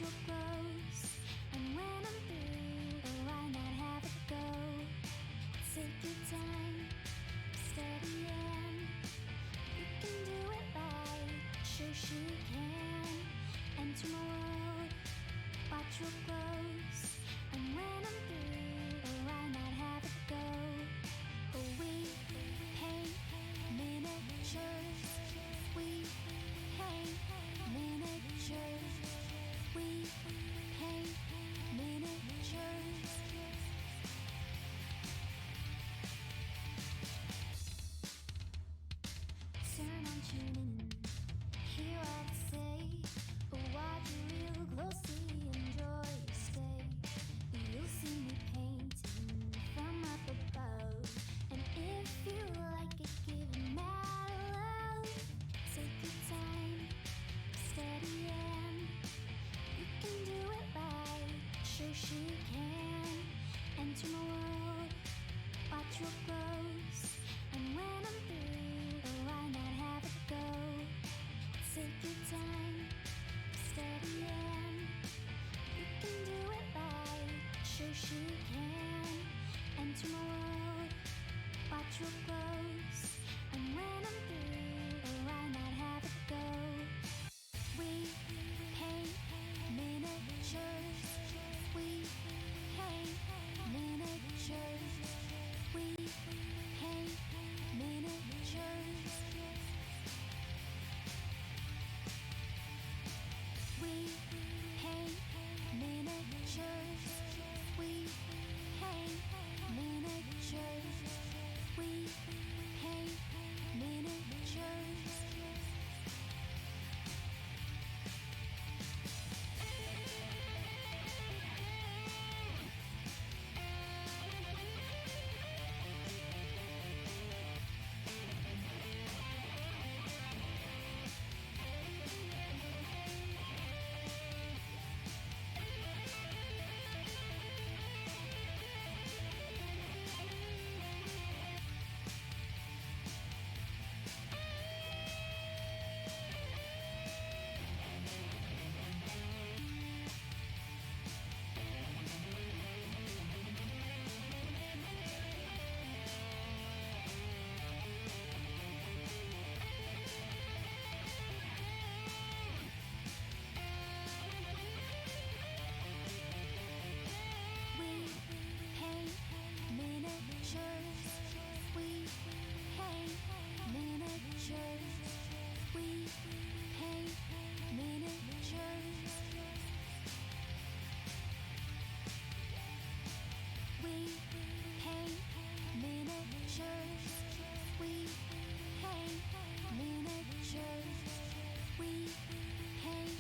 real close. And when I'm through, why not have it go? Take your time, steady in. You can do it right, Shoshie can. Enter my world, watch real close. And when I'm through, why not have it go? Oh, we paint miniatures. We paint miniatures. We paint miniatures. Turn on tuning in, hear what I say. Watch real closely, enjoy your stay. You'll see me painting from up above. And if you like it, give it mad love. Take your time, steady in. You can do it right, Shoshie can. Enter my world, watch real close. And when I'm through, why not have it go? Take your time, steady in. You can do it right, Shoshie can. Enter my world, watch real close. And when I'm through, why not have it go? We paint miniatures. We paint miniatures. We paint miniatures. We paint miniatures. We paint miniatures. We paint miniatures. We paint miniatures. We paint miniatures. We paint miniatures. We paint miniatures. We paint miniatures. We paint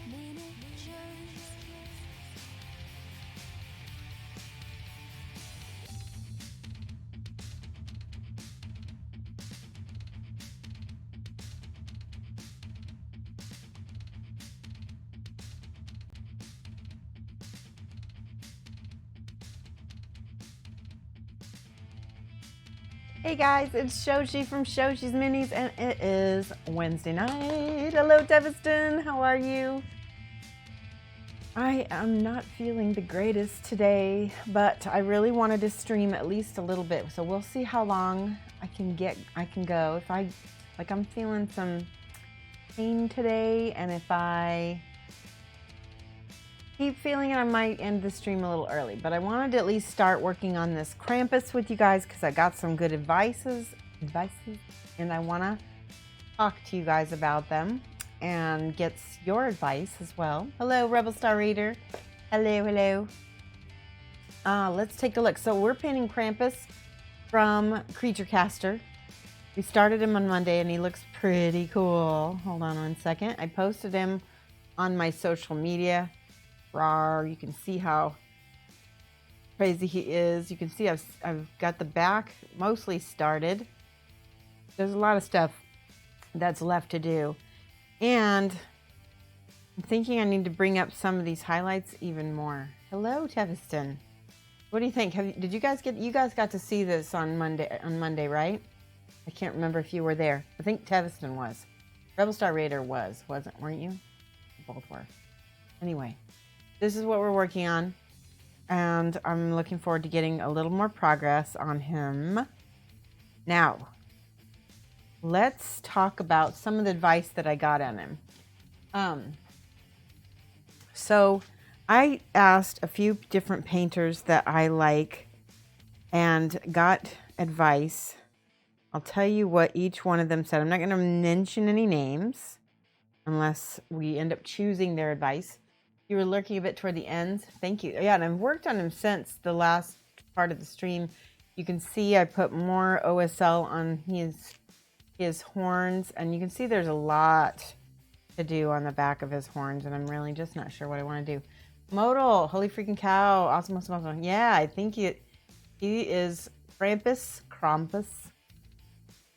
miniatures. Hey guys, it's Shoshie from Shoshie's Minis, and it is Wednesday night. Hello, Devastaton. How are you? I am not feeling the greatest today, but I really wanted to stream at least a little bit, so we'll see how long I can go. If I'm feeling some pain today, and if I keep feeling it, I might end the stream a little early, but I wanted to at least start working on this Krampus with you guys because I got some good advices, and I want to talk to you guys about them and get your advice as well. Hello, Rebel Star Reader. Hello. Let's take a look. So we're painting Krampus from Creature Caster. We started him on Monday, and he looks pretty cool. Hold on one second. I posted him on my social media. Rawr, you can see how crazy he is. You can see I've got the back mostly started. There's a lot of stuff that's left to do. And I'm thinking I need to bring up some of these highlights even more. Hello, Teviston. What do you think? You guys got to see this on Monday, right? I can't remember if you were there. I think Teviston was. Rebel Star Raider weren't you? Both were. Anyway, this is what we're working on. And I'm looking forward to getting a little more progress on him. Now, let's talk about some of the advice that I got on him. So I asked a few different painters that I like and got advice. I'll tell you what each one of them said. I'm not going to mention any names unless we end up choosing their advice. You were lurking a bit toward the end. Thank you. Yeah, and I've worked on him since the last part of the stream. You can see I put more OSL on his horns, and you can see there's a lot to do on the back of his horns, and I'm really just not sure what I want to do. Modal, holy freaking cow. Awesome, awesome, awesome. Yeah, I think he is Krampus.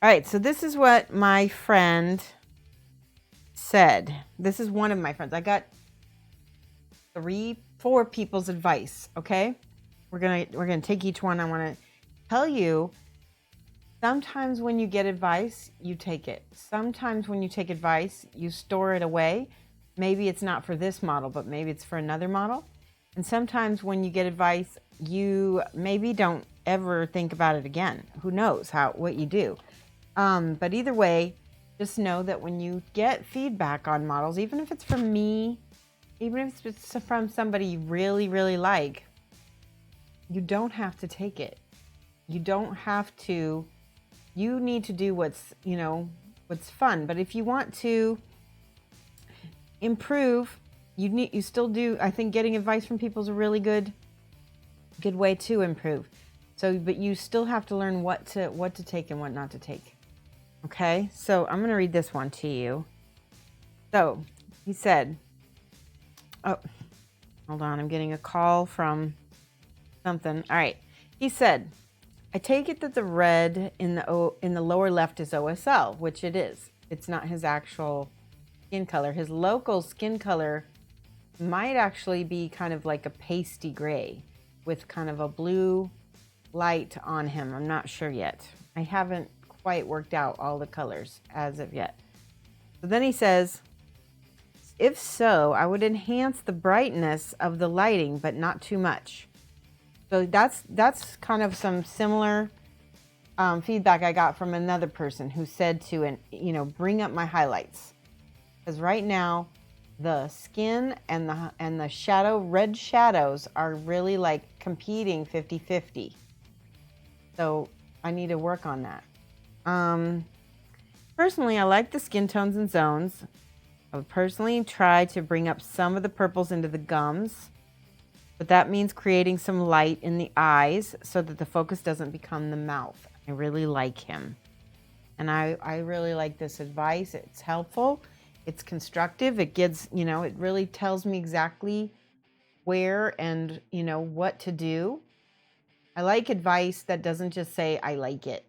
All right, so this is what my friend said. This is one of my friends. I got 4 people's advice. Okay, we're gonna take each one. I want to tell you, sometimes when you get advice, you take it. Sometimes when you take advice, you store it away. Maybe it's not for this model, but maybe it's for another model. And sometimes when you get advice, you maybe don't ever think about it again. Who knows what you do. But either way, just know that when you get feedback on models, even if it's from me, even if it's from somebody you really, really like, you don't have to take it. You don't have to. You need to do what's fun. But if you want to improve, you still do. I think getting advice from people is a really good way to improve. So, but you still have to learn what to take and what not to take. Okay, so I'm going to read this one to you. So he said, oh, hold on, I'm getting a call from something. All right, he said, I take it that the red in the lower left is OSL, which it is. It's not his actual skin color. His local skin color might actually be kind of like a pasty gray with kind of a blue light on him. I'm not sure yet. I haven't quite worked out all the colors as of yet. So then he says, if so, I would enhance the brightness of the lighting, but not too much. So that's kind of some similar feedback I got from another person who said to bring up my highlights, because right now the skin and the red shadows are really like competing 50-50. So I need to work on that. Personally, I like the skin tones and zones. I would personally try to bring up some of the purples into the gums, but that means creating some light in the eyes so that the focus doesn't become the mouth. I really like him. And I really like this advice. It's helpful. It's constructive. It gives, it really tells me exactly where and, what to do. I like advice that doesn't just say, I like it.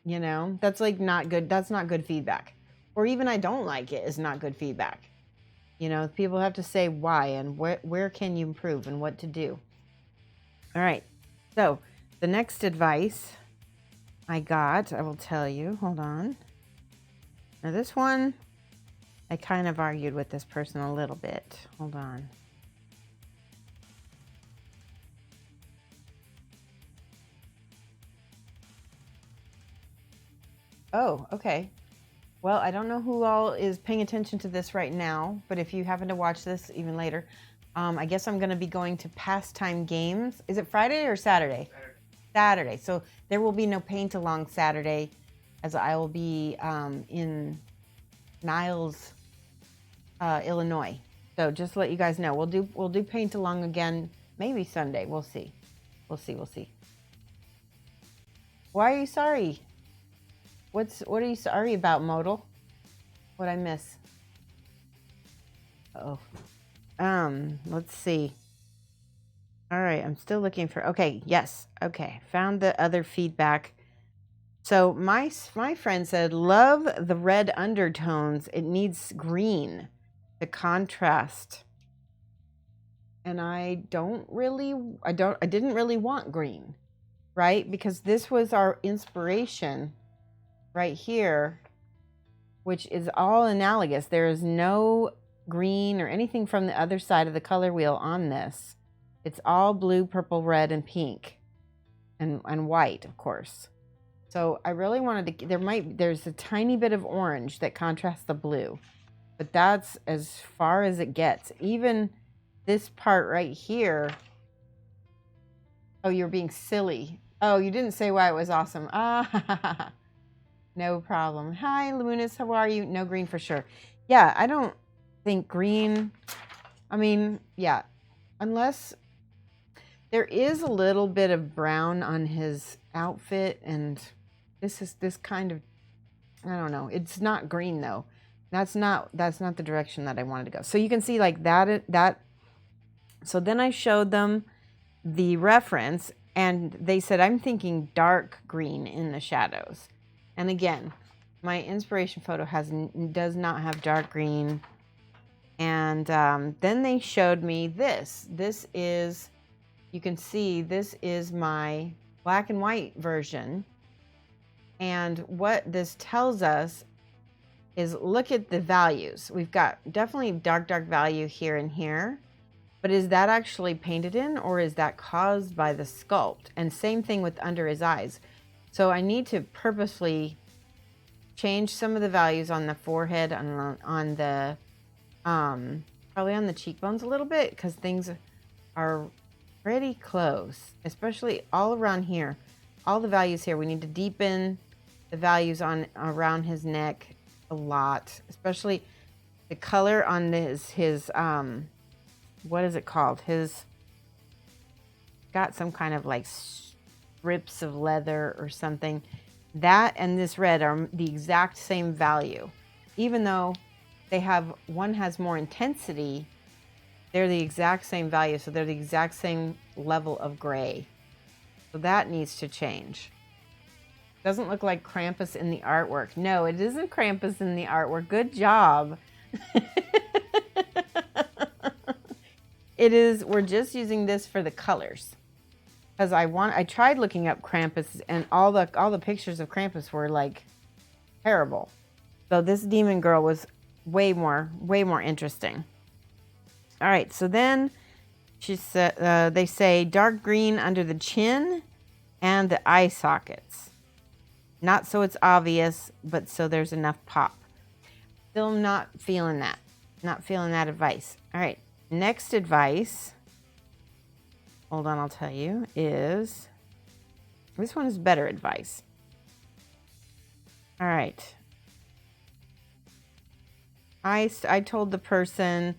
That's like not good. That's not good feedback. Or even I don't like it is not good feedback. People have to say why and where can you improve and what to do. All right. So the next advice I got, I will tell you. Hold on. Now this one, I kind of argued with this person a little bit. Hold on. Oh, okay. Well, I don't know who all is paying attention to this right now, but if you happen to watch this even later, I guess I'm going to be going to Pastime Games. Is it Friday or Saturday? Saturday. So there will be no paint along Saturday, as I will be in Niles, Illinois. So just to let you guys know, we'll do paint along again, maybe Sunday. We'll see. We'll see. Why are you sorry? What are you sorry about, Modal? What'd I miss? Oh. Let's see. All right, I'm still looking for, okay, yes. Okay, found the other feedback. So my friend said, love the red undertones. It needs green to contrast. And I didn't really want green, right? Because this was our inspiration right here, which is all analogous. There is no green or anything from the other side of the color wheel on this. It's all blue, purple, red, and pink, and white, of course. So I really wanted to, there's a tiny bit of orange that contrasts the blue, but that's as far as it gets. Even this part right here. Oh, you're being silly. Oh, you didn't say why it was awesome. Ah, no problem. Hi, Luminous, how are you? No green for sure. Yeah, I don't think green, I mean, yeah, unless there is a little bit of brown on his outfit, and this kind of, I don't know. It's not green though. That's not the direction that I wanted to go. So you can see like that. So then I showed them the reference, and they said, I'm thinking dark green in the shadows. And again, my inspiration photo does not have dark green. And then they showed me this. This is, you can see, this is my black and white version. And what this tells us is, look at the values. We've got definitely dark value here and here. But is that actually painted in, or is that caused by the sculpt? And same thing with under his eyes. So I need to purposely change some of the values on the forehead, on the, probably on the cheekbones a little bit, because things are pretty close, especially all around here. All the values here, we need to deepen the values around his neck a lot, especially the color on his what is it called? His got some kind of like strips of leather or something. That and this red are the exact same value. Even though one has more intensity, they're the exact same value. So they're the exact same level of gray. So that needs to change. Doesn't look like Krampus in the artwork. No, it isn't Krampus in the artwork. Good job. It is, we're just using this for the colors. Because I tried looking up Krampus, and all the pictures of Krampus were like terrible. So this demon girl was way more interesting. All right, so then she said, they say dark green under the chin and the eye sockets. Not so it's obvious, but so there's enough pop. Still not feeling that. Not feeling that advice. All right. Next advice, hold on, I'll tell you, is, this one is better advice. All right. I told the person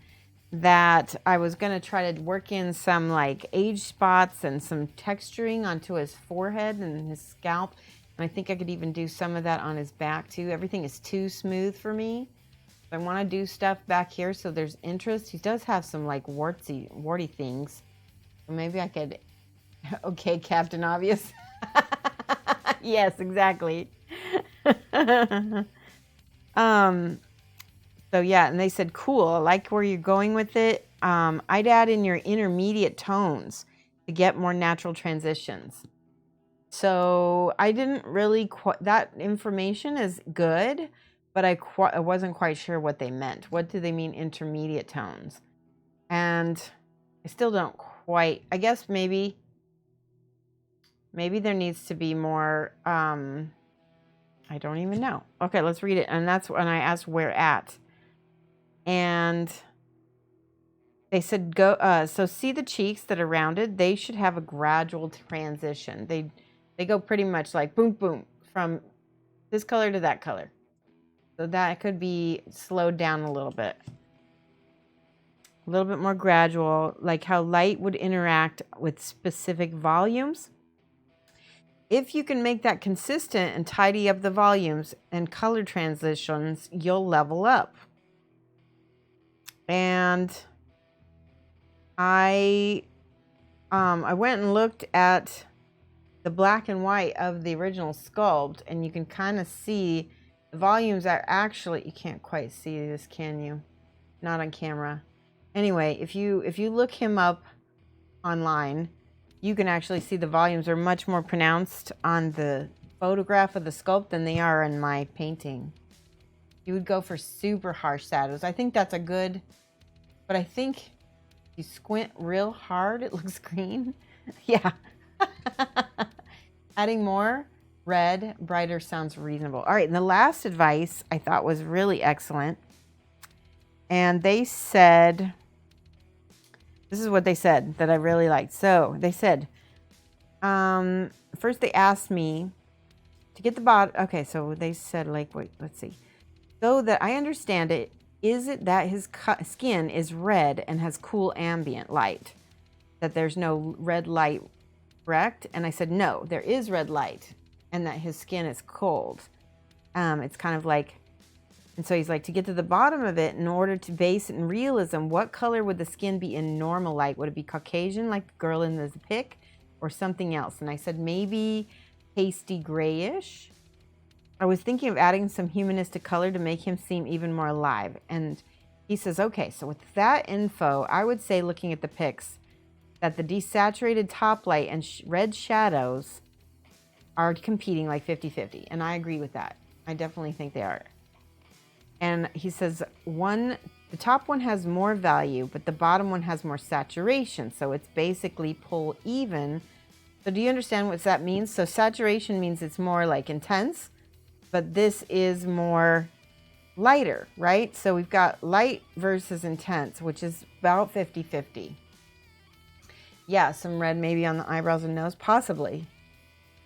that I was going to try to work in some like age spots and some texturing onto his forehead and his scalp. And I think I could even do some of that on his back too. Everything is too smooth for me. I want to do stuff back here so there's interest. He does have some like warty things. So maybe I could, okay, Captain Obvious. Yes, exactly. So yeah, and they said, cool, I like where you're going with it. I'd add in your intermediate tones to get more natural transitions. So I didn't really, that information is good, but I wasn't quite sure what they meant. What do they mean intermediate tones? And I still don't quite, I guess maybe there needs to be more, I don't even know. Okay, let's read it. And that's when I asked where at. And they said, so see the cheeks that are rounded? They should have a gradual transition. They go pretty much like boom, boom, from this color to that color. So that could be slowed down a little bit more gradual, like how light would interact with specific volumes. If you can make that consistent and tidy up the volumes and color transitions, you'll level up. And I went and looked at the black and white of the original sculpt, and you can kind of see the volumes are actually, you can't quite see this, can you? Not on camera. Anyway, if you look him up online, you can actually see the volumes are much more pronounced on the photograph of the sculpt than they are in my painting. You would go for super harsh shadows. I think that's a good but I think if you squint real hard, it looks green. Yeah. Adding more red, brighter sounds reasonable. All right, and the last advice I thought was really excellent. And they said, this is what they said that I really liked. So they said, first they asked me to get the bottom. Okay, so they said, like, wait, let's see. So that I understand it, is it that his skin is red and has cool ambient light? That there's no red light, correct? And I said, no, there is red light, and that his skin is cold. It's kind of like, and so he's like, to get to the bottom of it, in order to base it in realism, what color would the skin be in normal light? Would it be Caucasian, like the girl in the pic, or something else? And I said, maybe pasty grayish. I was thinking of adding some humanistic color to make him seem even more alive. And he says, okay, so with that info, I would say, looking at the pics, that the desaturated top light and red shadows are competing like 50-50. And I agree with that. I definitely think they are. And he says, the top one has more value, but the bottom one has more saturation. So it's basically pull even. So do you understand what that means? So saturation means it's more like intense, but this is more lighter, right? So we've got light versus intense, which is about 50-50. Yeah, some red maybe on the eyebrows and nose, possibly.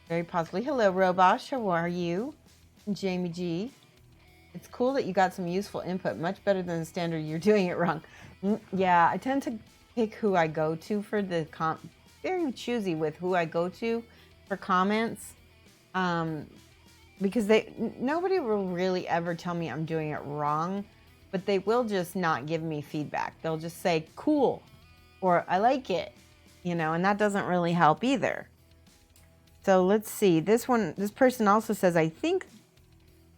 Very possibly. Hello, Robosh, how are you? Jamie G. It's cool that you got some useful input, much better than the standard you're doing it wrong. Yeah, I tend to pick who I go to for the very choosy with who I go to for comments. Because nobody will really ever tell me I'm doing it wrong, but they will just not give me feedback. They'll just say, cool, or I like it, and that doesn't really help either. So let's see. This person also says, I think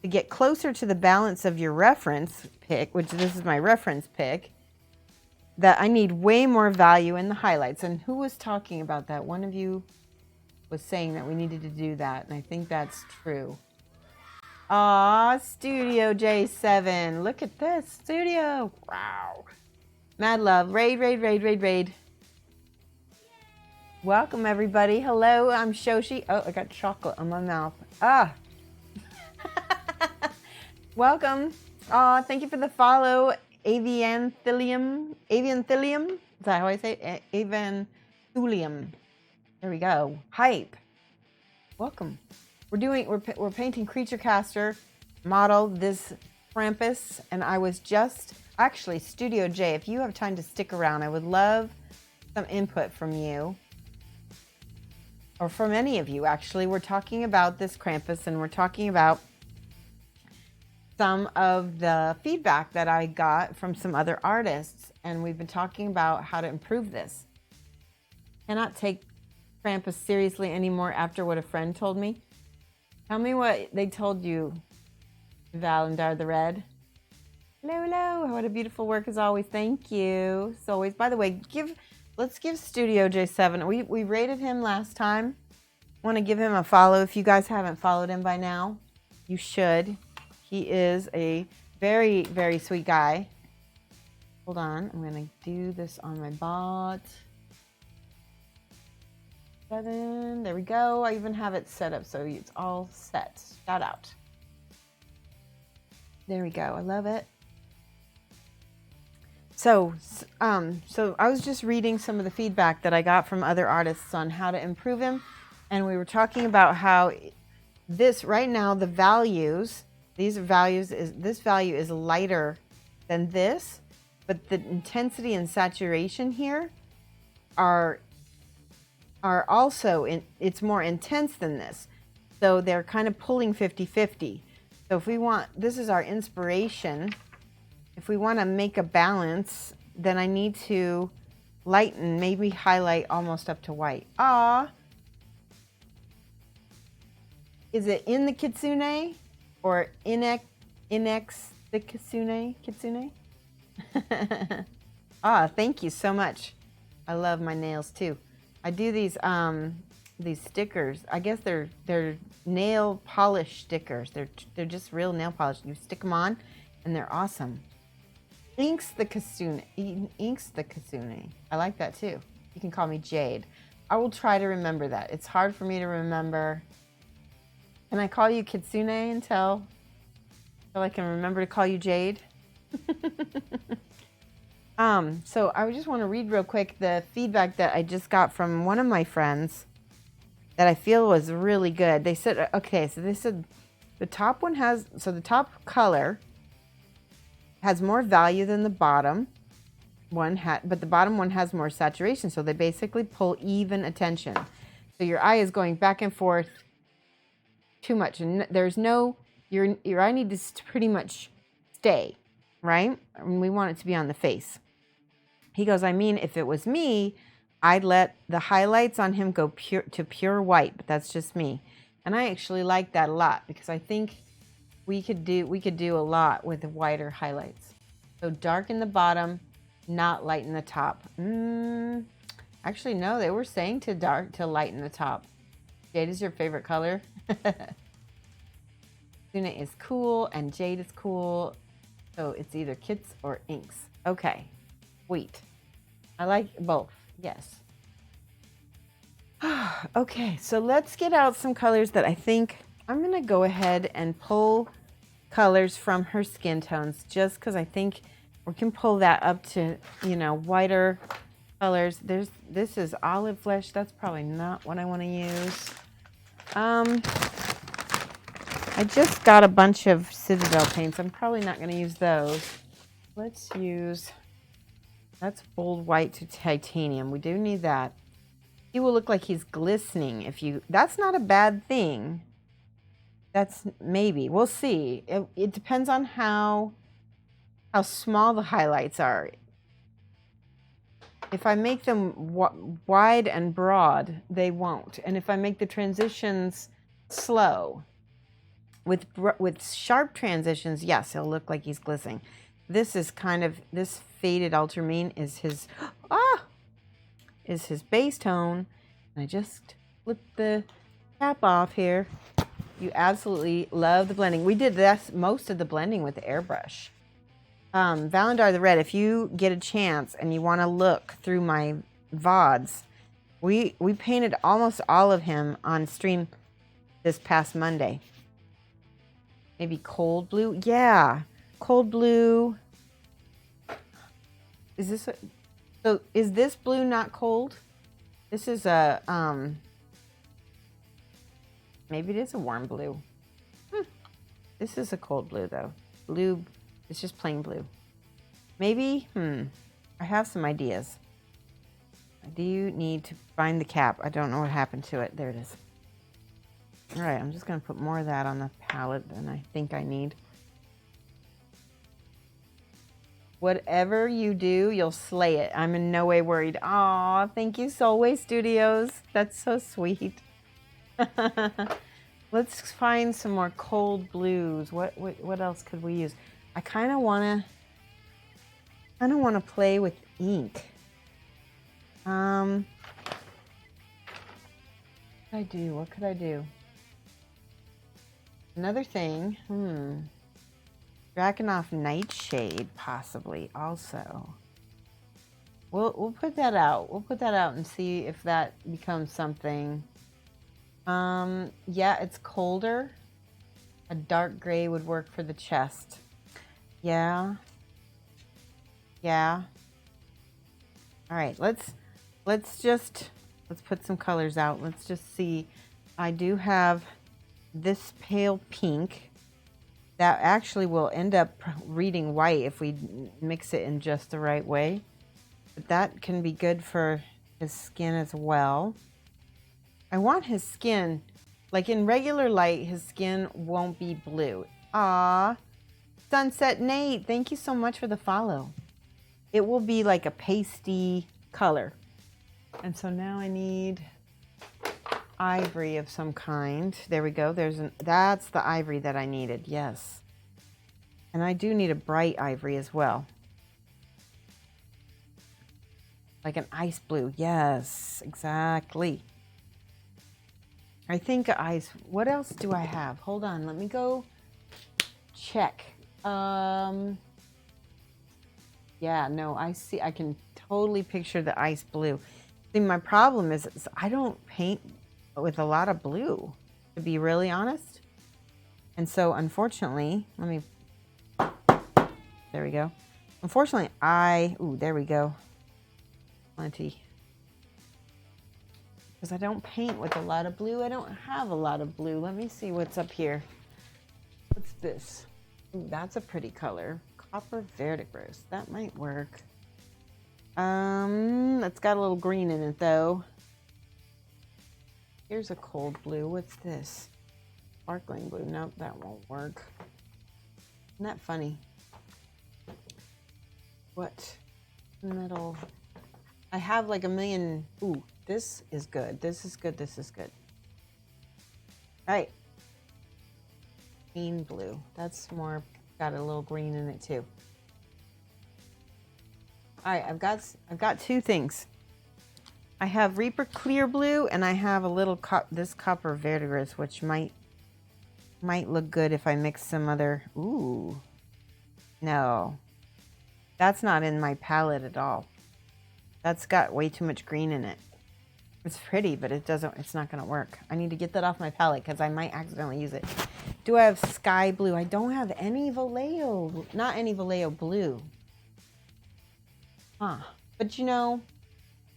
to get closer to the balance of your reference pick, which this is my reference pick, that I need way more value in the highlights. And who was talking about that? One of you was saying that we needed to do that, and I think that's true. Aw, Studio J7. Look at this. Studio. Wow. Mad love. Raid. Welcome, everybody. Hello, I'm Shoshie. Oh, I got chocolate on my mouth. Welcome. Thank you for the follow. Avianthelium. Is that how I say it? Avianthelium. There we go. Hype. Welcome. We're painting Creature Caster model, this Krampus, and I was actually, Studio J, if you have time to stick around, I would love some input from you, or from any of you, actually. We're talking about this Krampus, and we're talking about some of the feedback that I got from some other artists, and we've been talking about how to improve this. Cannot take Krampus seriously anymore after what a friend told me. Tell me what they told you, Valendar the Red. Hello. What a beautiful work as always. Thank you. As always. By the way, let's give Studio J7. We rated him last time. Want to give him a follow. If you guys haven't followed him by now, you should. He is a very, very sweet guy. Hold on. I'm going to do this on my bot. 7. There we go. I even have it set up so it's all set. Shout out. There we go. I love it. So I was just reading some of the feedback that I got from other artists on how to improve him, and we were talking about how this right now this value is lighter than this, but the intensity and saturation here are also it's more intense than this. So they're kind of pulling 50-50. So if we want, this is our inspiration. If we want to make a balance, then I need to lighten, maybe highlight almost up to white. Is it in the kitsune or inex the kitsune? Thank you so much. I love my nails too. I do these stickers. I guess they're nail polish stickers. They're just real nail polish. You stick them on, and they're awesome. Inks the Kasune. Inks the Kasune. I like that too. You can call me Jade. I will try to remember that. It's hard for me to remember. Can I call you Kitsune until I can remember to call you Jade? So I just want to read real quick the feedback that I just got from one of my friends that I feel was really good. They said, okay, so they said the top one has, so the top color has more value than the bottom one, but the bottom one has more saturation. So they basically pull even attention. So your eye is going back and forth too much. And there's no, your eye needs to pretty much stay, right? And we want it to be on the face. He goes, I mean, if it was me, I'd let the highlights on him go pure white, but that's just me. And I actually like that a lot because I think we could do a lot with the whiter highlights. So dark in the bottom, not light in the top. Actually, no, they were saying to lighten the top. Jade is your favorite color. Tuna is cool and Jade is cool. So it's either kits or inks. Okay, sweet. I like both, yes. Okay, so let's get out some colors that I think I'm gonna go ahead and pull colors from her skin tones just because I think we can pull that up to, you know, whiter colors. This is olive flesh. That's probably not what I want to use. I just got a bunch of Citadel paints. I'm probably not going to use those. Let's use, that's bold white to titanium. We do need that. He will look like he's glistening if you, that's not a bad thing. That's maybe, we'll see. It depends on how small the highlights are. If I make them wide and broad, they won't. And if I make the transitions slow, with sharp transitions, yes, he'll look like he's glistening. This is kind of, this faded ultramarine is his, is his base tone. And I just flipped the cap off here. You absolutely love the blending. We did this, most of the blending with the airbrush. Valandar the Red, if you get a chance and you want to look through my VODs, we painted almost all of him on stream this past Monday. Maybe cold blue. Yeah, cold blue. Is this so is this blue not cold? This is a maybe it is a warm blue. This is a cold blue though. Blue, it's just plain blue. Maybe, I have some ideas. I do need to find the cap. I don't know what happened to it. There it is. All right, I'm just going to put more of that on the palette than I think I need. Whatever you do, you'll slay it. I'm in no way worried. Aw, thank you, Soulway Studios. That's so sweet. Let's find some more cold blues. What else could we use? I kind of want to play with ink. What could I do? Another thing, Draconoff Nightshade, possibly, also. We'll put that out. We'll put that out and see if that becomes something. Yeah, it's colder. A dark gray would work for the chest. Yeah. Yeah. All right, let's put some colors out. Let's just see. I do have this pale pink that actually will end up reading white if we mix it in just the right way. But that can be good for his skin as well. I want his skin, like in regular light, his skin won't be blue. Ah, Sunset Nate, thank you so much for the follow. It will be like a pasty color. And so now I need ivory of some kind. There we go. That's the ivory that I needed. Yes. And I do need a bright ivory as well. Like an ice blue. Yes, exactly. I think what else do I have? Hold on. Let me go check. Yeah, no, I see. I can totally picture the ice blue. See, my problem is I don't paint with a lot of blue, to be really honest. And so, unfortunately, there we go. Unfortunately, there we go. Plenty. Because I don't paint with a lot of blue. I don't have a lot of blue. Let me see what's up here. What's this? Ooh, that's a pretty color. Copper verdigris. That might work. It's got a little green in it though. Here's a cold blue. What's this? Sparkling blue. Nope, that won't work. Isn't that funny? What? Middle. I have like a million. Ooh, this is good. This is good. This is good. All right. Green blue. That's more, got a little green in it too. All right, I've got two things. I have Reaper Clear Blue and I have a little this Copper Verdigris, which might look good if I mix some other. Ooh, no, that's not in my palette at all. That's got way too much green in it. It's pretty, but it's not gonna work. I need to get that off my palette because I might accidentally use it. Do I have Sky Blue? I don't have any Vallejo, not any Vallejo blue. Huh, but you know,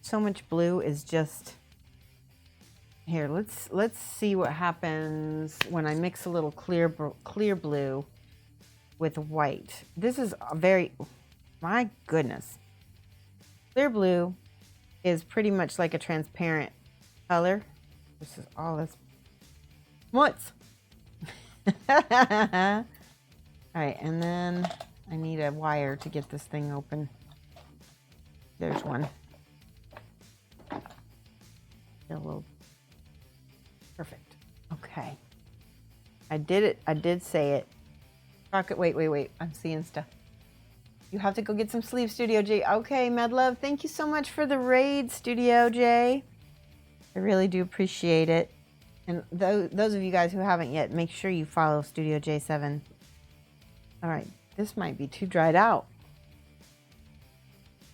so much blue is just, here, let's see what happens when I mix a little clear blue with white. This is a very, my goodness. Clear blue is pretty much like a transparent color. This is all this. What's? All right, and then I need a wire to get this thing open. There's one. A little. Perfect. Okay. I did it. I did say it. Rocket. Wait. I'm seeing stuff. You have to go get some sleep, Studio J. Okay, Medlove. Thank you so much for the raid, Studio J. I really do appreciate it. And those of you guys who haven't yet, make sure you follow Studio J7. All right. This might be too dried out.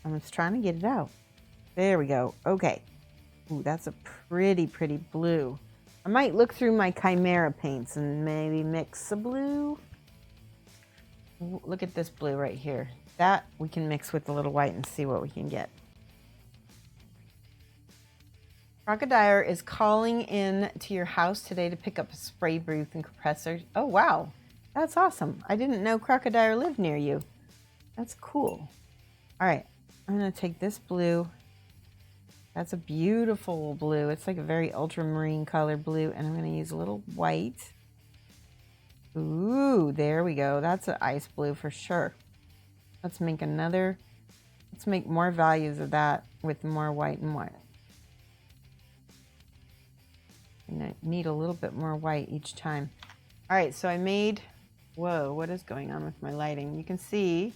I'm just trying to get it out. There we go. Okay. Ooh, that's a pretty blue. I might look through my Chimera paints and maybe mix a blue. Ooh, look at this blue right here. That we can mix with a little white and see what we can get. Crocodile is calling in to your house today to pick up a spray booth and compressor. Oh, wow. That's awesome. I didn't know Crocodile lived near you. That's cool. All right. I'm going to take this blue. That's a beautiful blue. It's like a very ultramarine color blue. And I'm going to use a little white. Ooh, there we go. That's an ice blue for sure. Let's make more values of that with more white and white. And I need a little bit more white each time. All right, so I made, whoa, what is going on with my lighting? You can see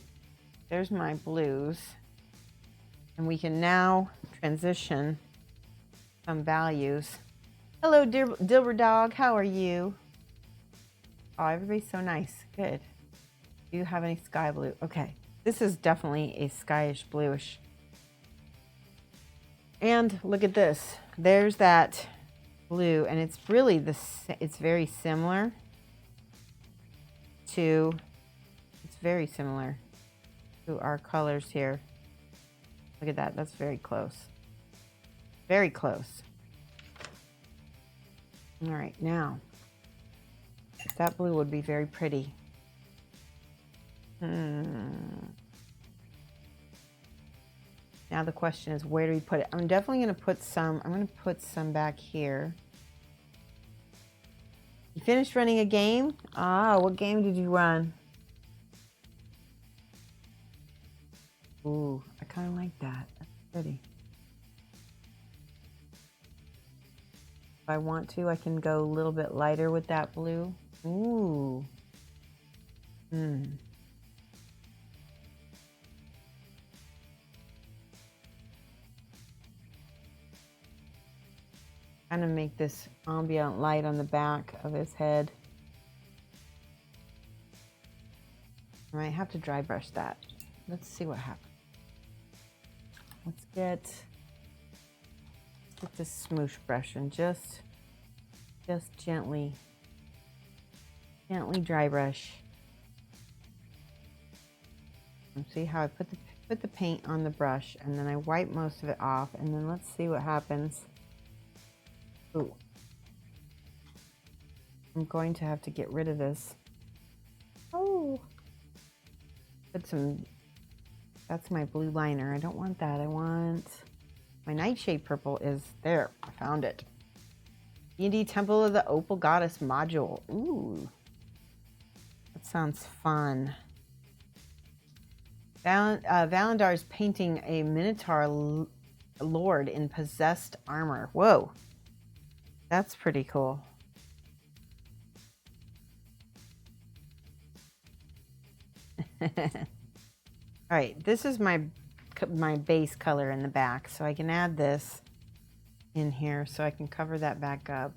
there's my blues. And we can now transition some values. Hello, Dilber Dog. How are you? Oh, everybody's so nice. Good. Do you have any sky blue? Okay. This is definitely a skyish bluish. And look at this. There's that blue. And it's really it's very similar to our colors here. Look at that. That's very close. Very close. All right, now, that blue would be very pretty. Now the question is, where do we put it? I'm definitely going to put some, back here. You finished running a game? Ah, what game did you run? Ooh, I kind of like that. That's pretty. If I want to, I can go a little bit lighter with that blue. Ooh. Kind of make this ambient light on the back of his head. I might have to dry brush that. let's see what happens. Let's get this smoosh brush and just gently dry brush. And see how I put the paint on the brush and then I wipe most of it off, and then let's see what happens. Ooh. I'm going to have to get rid of this. Oh. Put some, that's my blue liner. I don't want that. I want, my Nightshade purple is there. I found it. D&D Temple of the Opal Goddess module. Ooh. That sounds fun. Valendar's painting a Minotaur Lord in possessed armor. Whoa. That's pretty cool. All right, this is my base color in the back, so I can add this in here so I can cover that back up.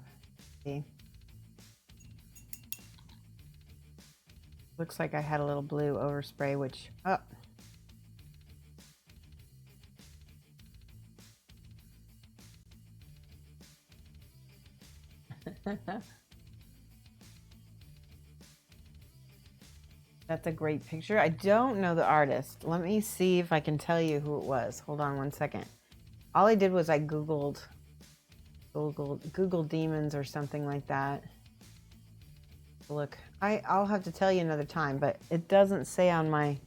See? Looks like I had a little blue overspray, which, oh. That's a great picture. I don't know the artist. Let me see if I can tell you who it was. Hold on one second. All I did was I Googled demons or something like that. Look, I'll have to tell you another time, but it doesn't say on my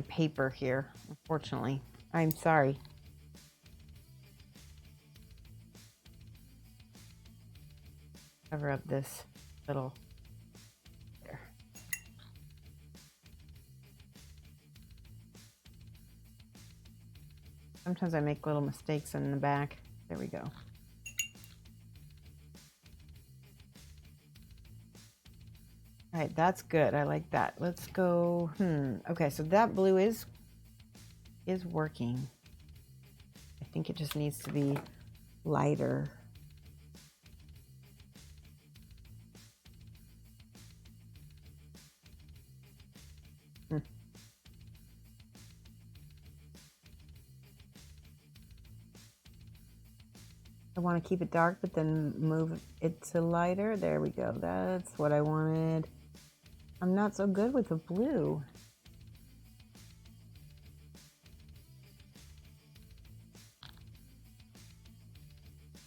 paper here, unfortunately. I'm sorry. Cover up this little there. Sometimes I make little mistakes in the back. There we go. All right, that's good. I like that. Let's go. Okay, so that blue is working. I think it just needs to be lighter. I want to keep it dark, but then move it to lighter. There we go. That's what I wanted. I'm not so good with the blue.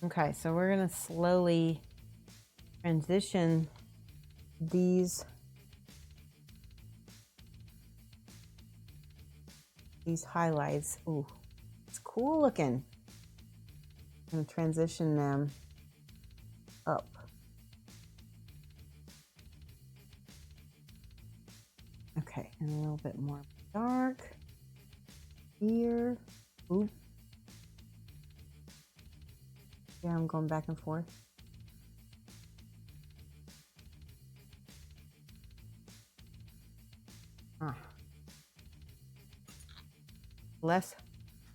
Okay, so we're going to slowly transition these highlights. Ooh, it's cool looking. I'm going to transition them up. Okay, and a little bit more dark here. Ooh. Yeah, I'm going back and forth.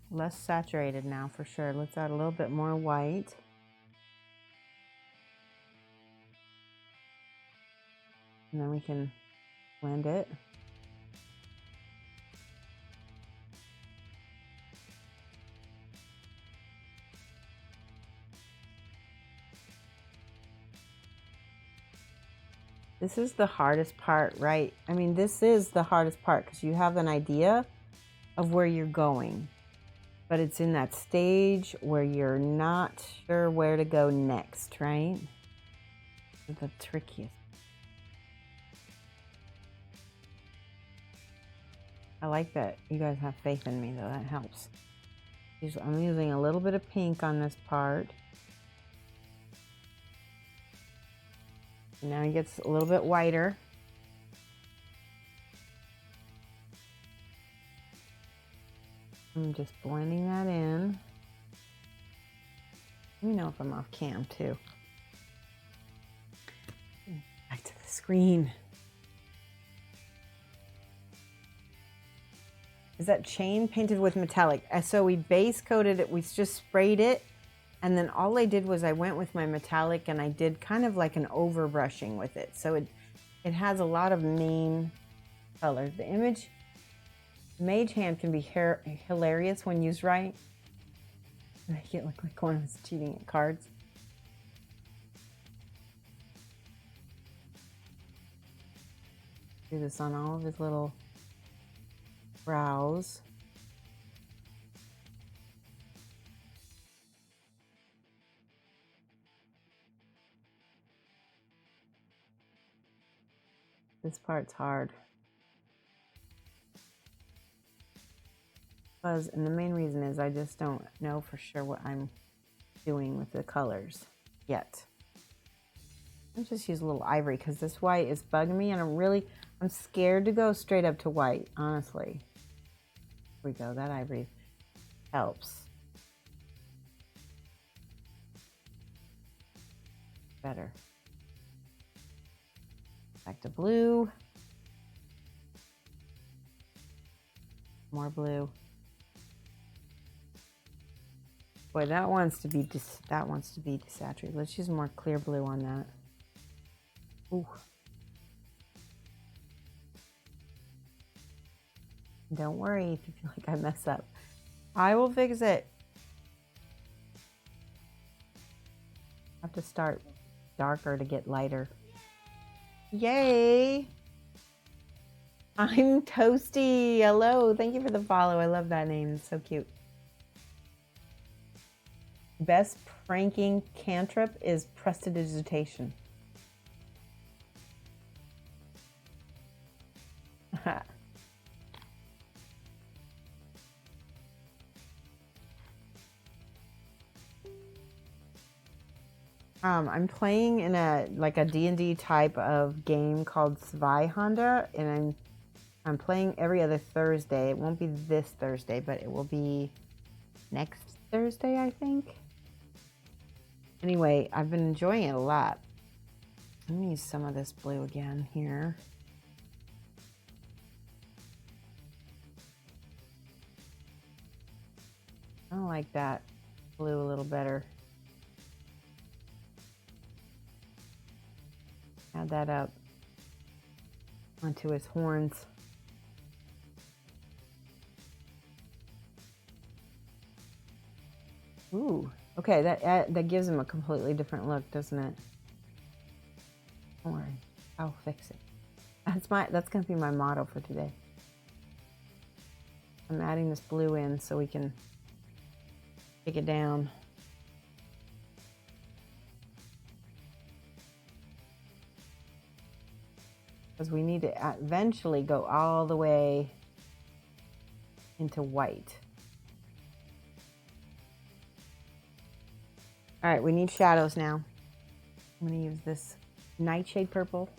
Less saturated now for sure. Let's add a little bit more white. And then we can blend it. This is the hardest part, right? I mean, this is the hardest part because you have an idea of where you're going, but it's in that stage where you're not sure where to go next, right? It's the trickiest. I like that you guys have faith in me, though. That helps. I'm using a little bit of pink on this part. And now it gets a little bit whiter. I'm just blending that in. Let me know if I'm off cam too. Back to the screen. Is that chain painted with metallic? So we base coated it, we just sprayed it, and then all I did was I went with my metallic and I did kind of like an over brushing with it. So it has a lot of main colors. The image mage hand can be hilarious when used right. Make it look like one was cheating at cards. Do this on all of his little brows. This part's hard. And the main reason is I just don't know for sure what I'm doing with the colors yet. I'll just use a little ivory because this white is bugging me and I'm scared to go straight up to white, honestly. Here we go, that ivory helps. Better. Back to blue. More blue. Boy, that wants to be desaturated. Let's use more clear blue on that. Ooh. Don't worry if you feel like I mess up. I will fix it. I have to start darker to get lighter. Yay! I'm Toasty. Hello. Thank you for the follow. I love that name. It's so cute. Best pranking cantrip is prestidigitation. I'm playing in a D&D type of game called Honda, and I'm playing every other Thursday. It won't be this Thursday, but it will be next Thursday, I think. Anyway, I've been enjoying it a lot. Let me use some of this blue again here. I like that blue a little better. Add that up onto his horns. Ooh, okay, that gives him a completely different look, doesn't it? Don't worry, I'll fix it. That's gonna be my motto for today. I'm adding this blue in so we can take it down. Because we need to eventually go all the way into white. All right, we need shadows now. I'm going to use this Nightshade Purple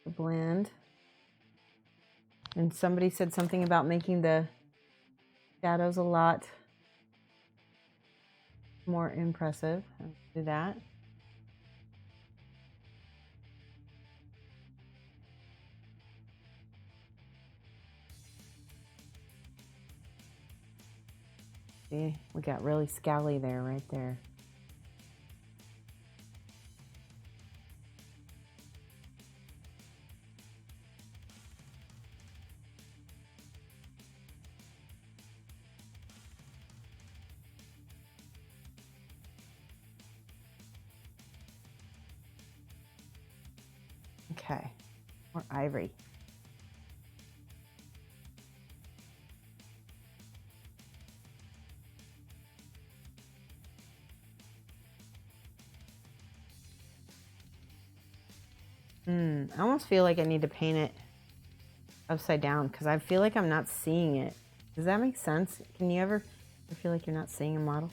to blend. And somebody said something about making the shadows a lot more impressive. I'll do that. See, we got really scally there, right there. Okay, more ivory. I almost feel like I need to paint it upside down because I feel like I'm not seeing it. Does that make sense? Can you ever feel like you're not seeing a model?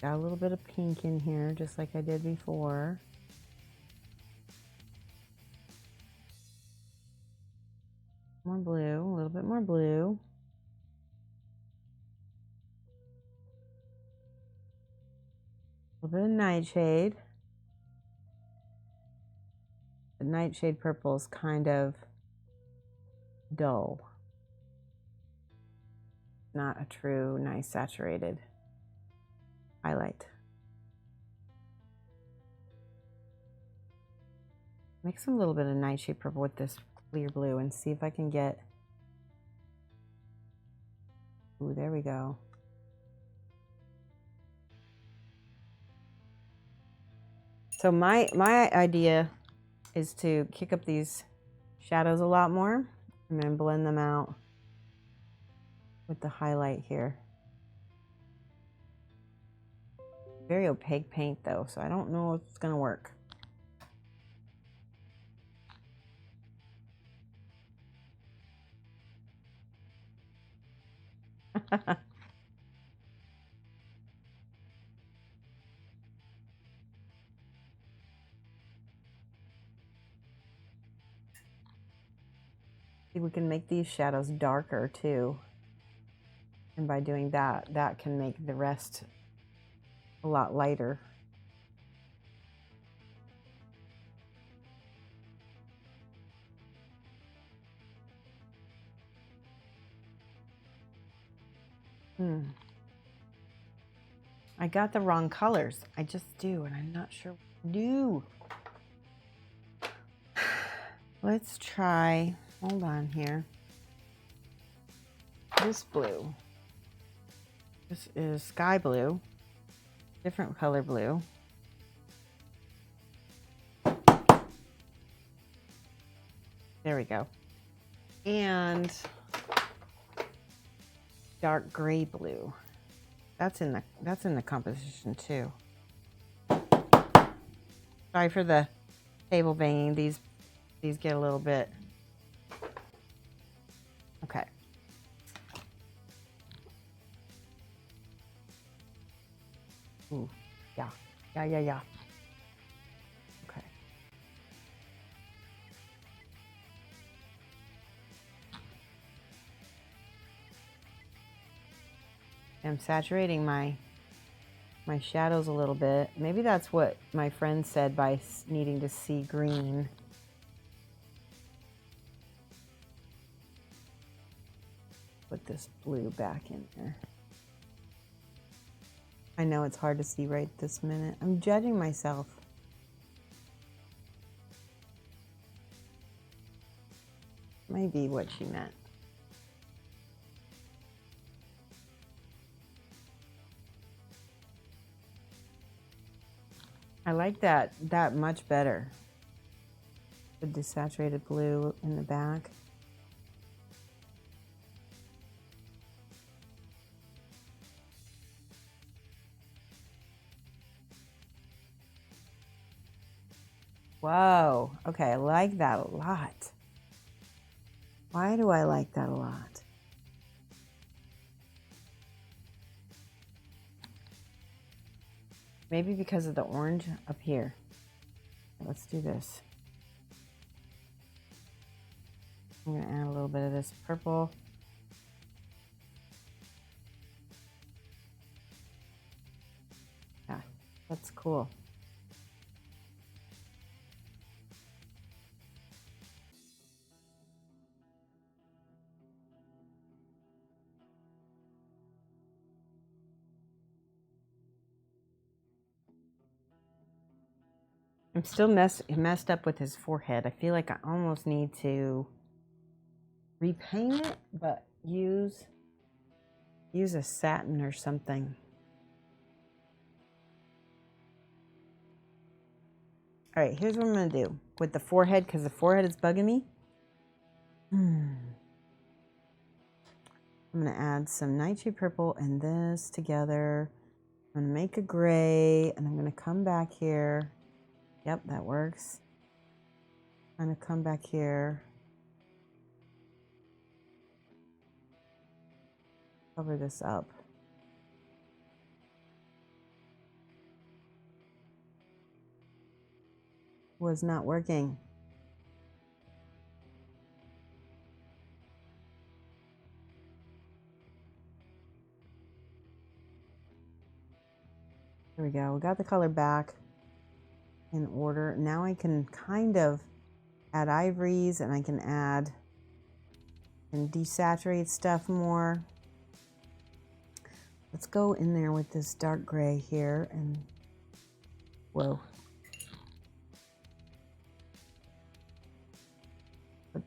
Got a little bit of pink in here, just like I did before. More blue, a little bit more blue. A little bit of nightshade. The nightshade purple is kind of dull. Not a true nice saturated highlight. Mix a little bit of nightshade purple with this clear blue and see if I can get, ooh, there we go. So my idea is to kick up these shadows a lot more and then blend them out with the highlight here. Very opaque paint though, so I don't know if it's gonna work. See, we can make these shadows darker too. And by doing that, that can make the rest a lot lighter. I got the wrong colors. I just do, and I'm not sure what to do. Let's try, hold on here. This blue. This is sky blue, different color blue. There we go. And dark gray blue. That's in the composition too. Sorry for the table banging. These get a little bit. Okay. Ooh, yeah. Okay. I'm saturating my shadows a little bit. Maybe that's what my friend said by needing to see green. Put this blue back in there. I know it's hard to see right this minute. I'm judging myself. Maybe what she meant. I like that much better. The desaturated blue in the back. Whoa, okay, I like that a lot. Why do I like that a lot? Maybe because of the orange up here. Let's do this. I'm gonna add a little bit of this purple. Yeah, that's cool. I'm still messed up with his forehead. I feel like I almost need to repaint it, but use a satin or something. All right, here's what I'm gonna do with the forehead, because the forehead is bugging me. I'm gonna add some nightshade purple and this together. I'm gonna make a gray, and I'm gonna come back here. Yep, that works. I'm gonna come back here. Cover this up. Was not working. There we go. We got the color back in order. Now I can kind of add ivories, and I can add and desaturate stuff more. Let's go in there with this dark gray here, and whoa.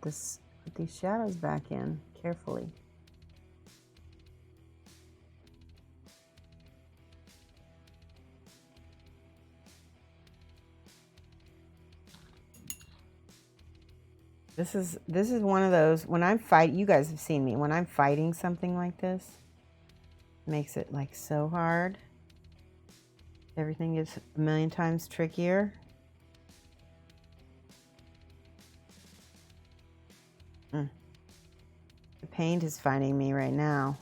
put these shadows back in carefully. This is one of those, when I'm you guys have seen me, when I'm fighting something like this, it makes it like so hard. Everything is a million times trickier. The paint is fighting me right now.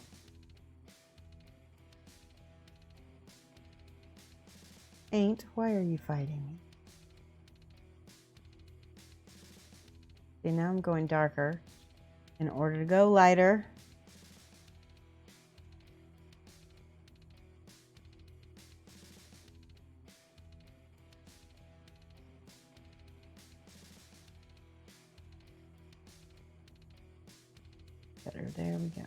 Paint, why are you fighting me? See, now I'm going darker in order to go lighter. Better, there we go.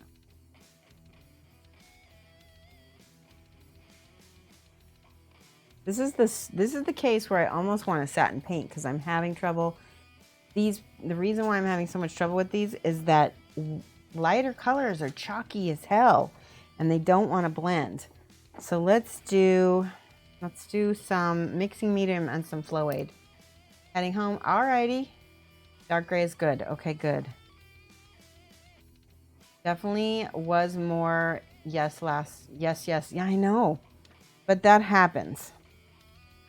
This is the case where I almost want a satin paint because I'm having trouble. The reason why I'm having so much trouble with these is that lighter colors are chalky as hell and they don't want to blend. So let's do some mixing medium and some flow aid. Heading home. Alrighty. Dark gray is good. Okay, good. Definitely was more yes. Yeah, I know. But that happens.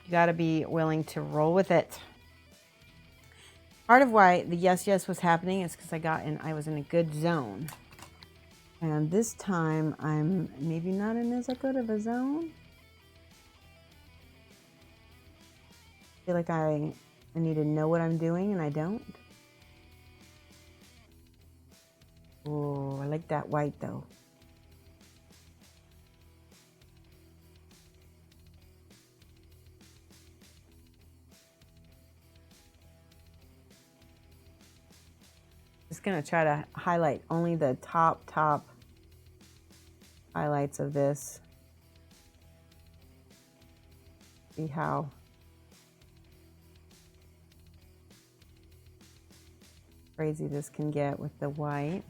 You got to be willing to roll with it. Part of why the yes was happening is because I was in a good zone. And this time I'm maybe not in as good of a zone. I feel like I need to know what I'm doing and I don't. Oh, I like that white though. Just gonna try to highlight only the top highlights of this. See how crazy this can get with the white.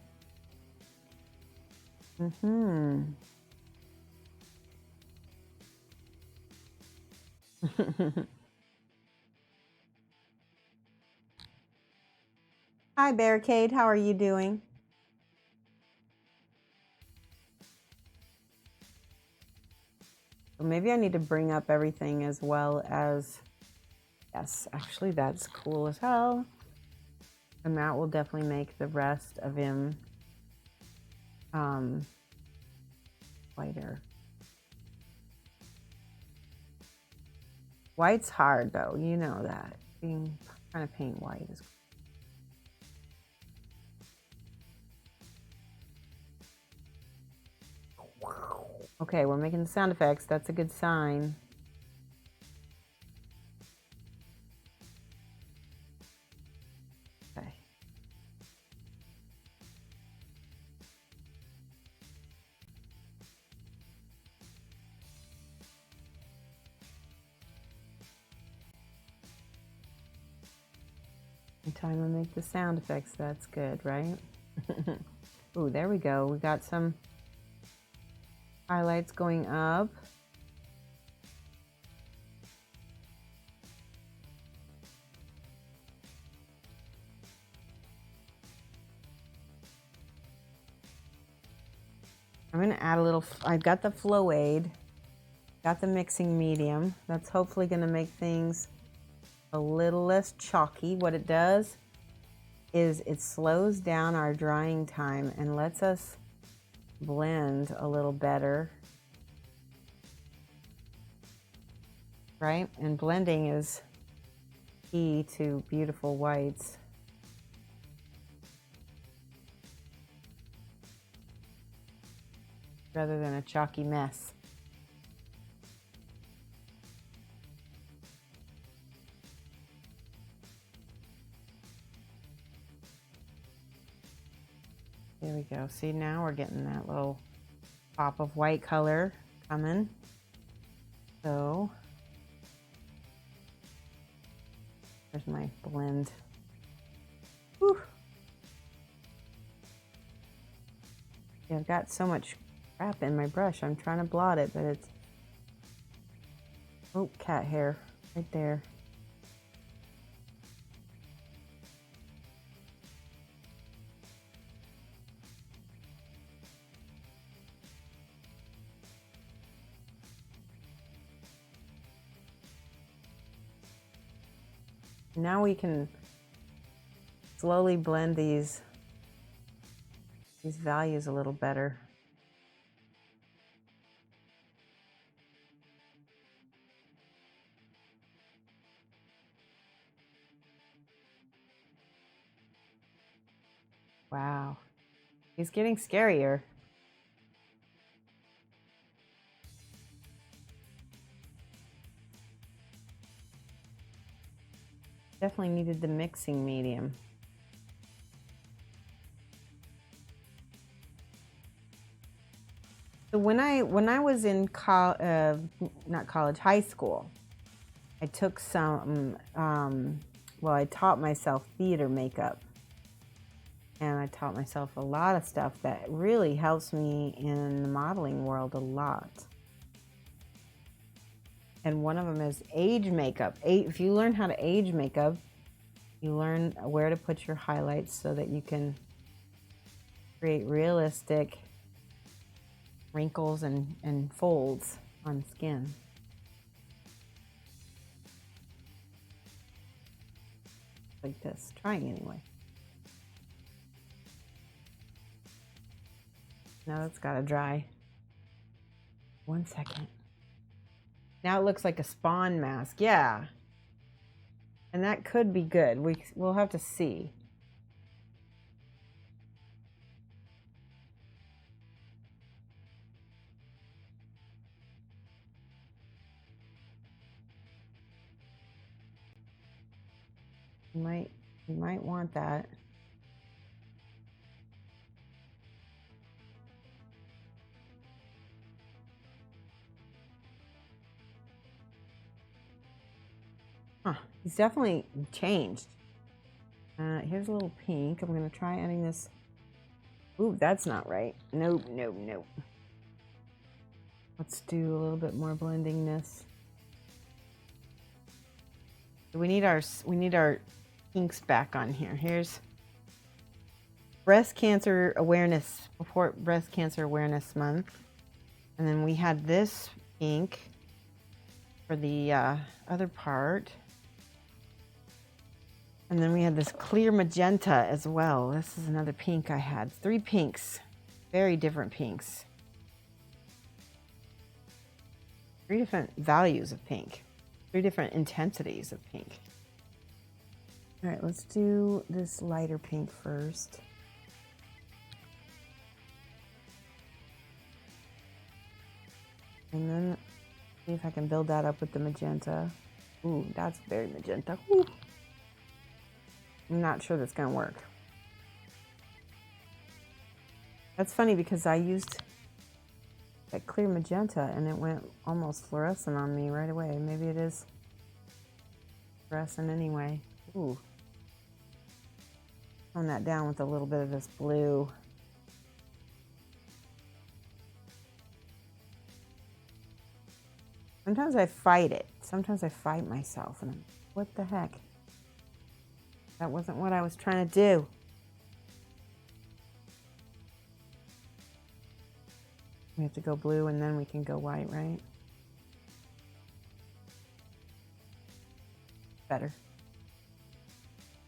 Hi, Barricade. How are you doing? Well, maybe I need to bring up everything as well as... Yes, actually, that's cool as hell. And that will definitely make the rest of him whiter. White's hard, though. You know that. Trying to paint white is... Okay, we're making the sound effects. That's a good sign. Okay. Time to make the sound effects. That's good, right? Ooh, there we go. We got some highlights going up. I'm going to add a little... I've got the flow aid. Got the mixing medium. That's hopefully going to make things a little less chalky. What it does is it slows down our drying time and lets us blend a little better. Right? And blending is key to beautiful whites. Rather than a chalky mess. There we go. See, now we're getting that little pop of white color coming. So, there's my blend. Whew. Yeah, I've got so much crap in my brush. I'm trying to blot it, but it's... Oh, cat hair right there. Now we can slowly blend these values a little better. Wow, he's getting scarier. Definitely needed the mixing medium. So when I was in not college, high school, I took some, well, I taught myself theater makeup. And I taught myself a lot of stuff that really helps me in the modeling world a lot. And one of them is age makeup. If you learn how to age makeup, you learn where to put your highlights so that you can create realistic wrinkles and folds on skin. Like this, trying anyway. Now that's gotta dry. 1 second. Now it looks like a Spawn mask, yeah. And that could be good. We'll have to see. You might want that. Huh, he's definitely changed. Here's a little pink. I'm gonna try adding this. Ooh, that's not right. Nope, nope, nope. Let's do a little bit more blendingness. We need our pinks back on here. Here's Breast Cancer Awareness, before Breast Cancer Awareness Month. And then we had this pink for the other part. And then we had this clear magenta as well. This is another pink I had. 3 pinks, very different pinks. 3 different values of pink. 3 different intensities of pink. All right, let's do this lighter pink first. And then see if I can build that up with the magenta. Ooh, that's very magenta. Ooh. I'm not sure that's gonna work. That's funny because I used that clear magenta and it went almost fluorescent on me right away. Maybe it is fluorescent anyway. Ooh. Tone that down with a little bit of this blue. Sometimes I fight it. Sometimes I fight myself and I'm, what the heck? That wasn't what I was trying to do. We have to go blue and then we can go white, right? Better.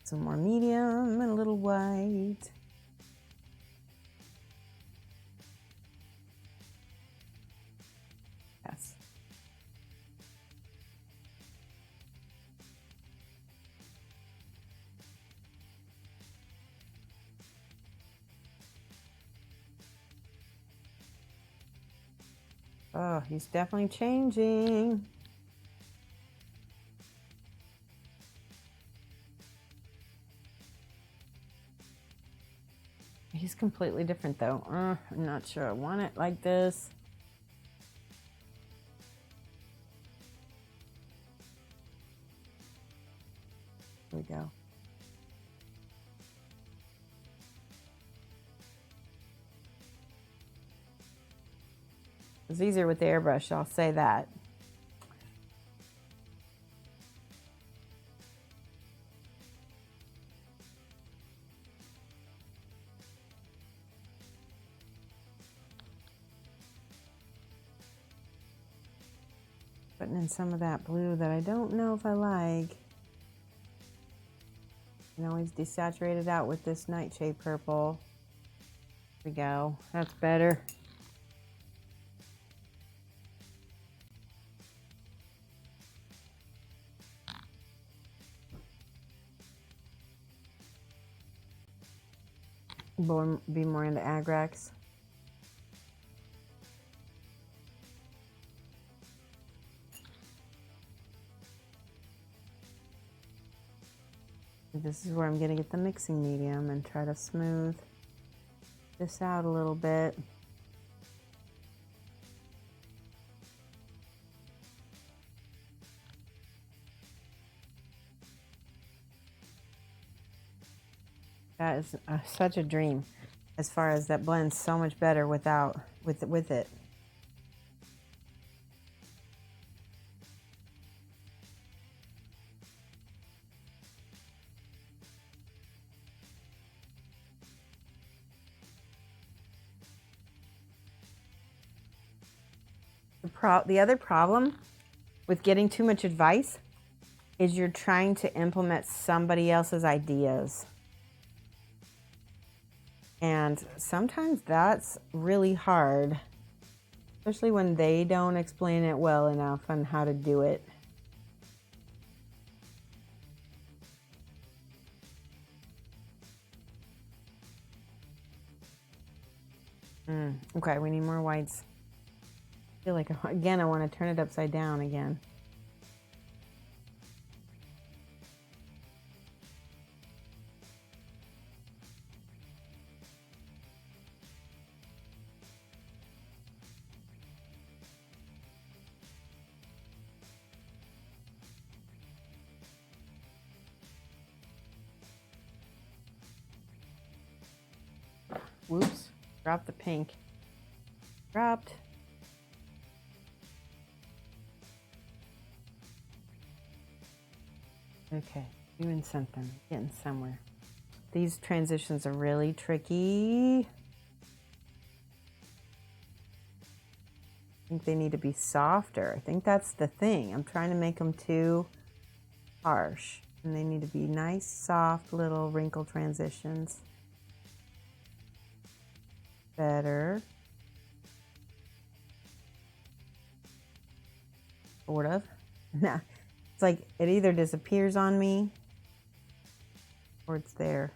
Some more medium and a little white. Yes. Oh, he's definitely changing. He's completely different though. I'm not sure I want it like this. Here we go. It's easier with the airbrush, I'll say that. Putting in some of that blue that I don't know if I like. You can always desaturate it out with this nightshade purple. There we go. That's better. Be more into Agrax. This is where I'm going to get the mixing medium and try to smooth this out a little bit. That is such a dream, as far as that blends so much better with it. The other problem with getting too much advice is you're trying to implement somebody else's ideas. And sometimes that's really hard, especially when they don't explain it well enough on how to do it. Okay, we need more whites. I feel like, again, I want to turn it upside down again. Whoops, dropped the pink. Dropped. Okay, doing something, getting somewhere. These transitions are really tricky. I think they need to be softer. I think that's the thing. I'm trying to make them too harsh. And they need to be nice, soft, little wrinkle transitions. Better. Sort of. Nah. It's like it either disappears on me or it's there.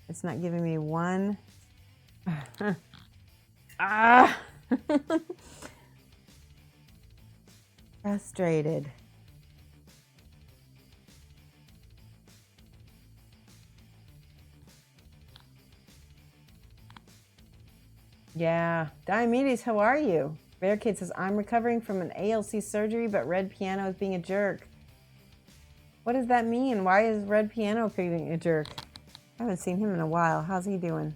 It's not giving me one. Ah! Frustrated. Yeah. Diomedes, how are you? Bear Kid says, I'm recovering from an ALC surgery, but Red Piano is being a jerk. What does that mean? Why is Red Piano being a jerk? I haven't seen him in a while. How's he doing?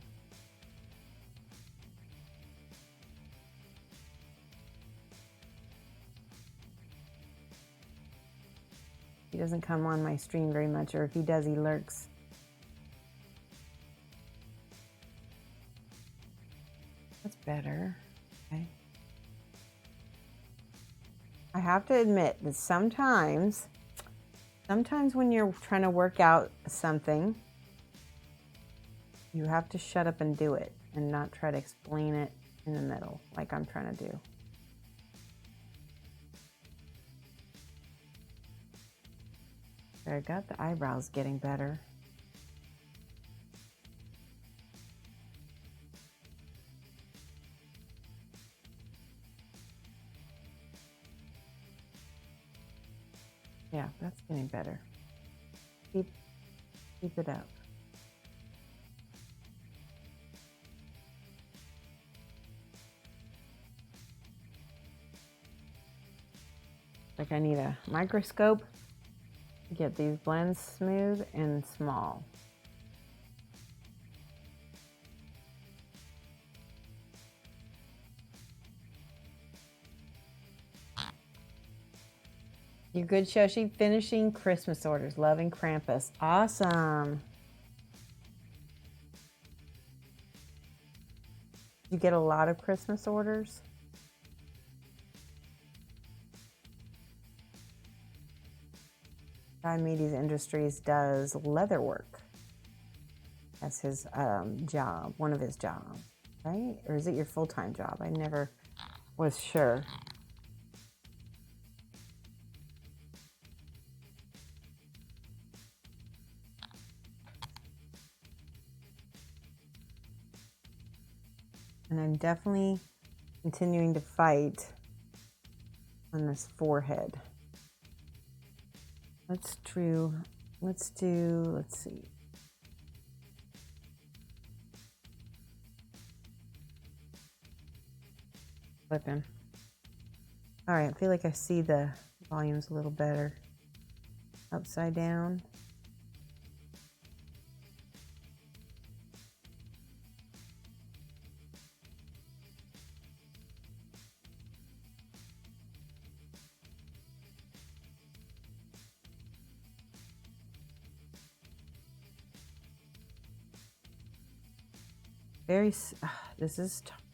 He doesn't come on my stream very much, or if he does, he lurks. That's better. Okay. I have to admit that sometimes when you're trying to work out something, you have to shut up and do it and not try to explain it in the middle like I'm trying to do. I got the eyebrows getting better. Yeah, that's getting better. Keep it up. Like I need a microscope to get these blends smooth and small. You're good, Shoshie. Finishing Christmas orders. Loving Krampus. Awesome. You get a lot of Christmas orders? Diomedes Industries does leather work. That's his job, one of his jobs, right? Or is it your full-time job? I never was sure. And I'm definitely continuing to fight on this forehead. Let's see. Flipping. All right, I feel like I see the volumes a little better. Upside down.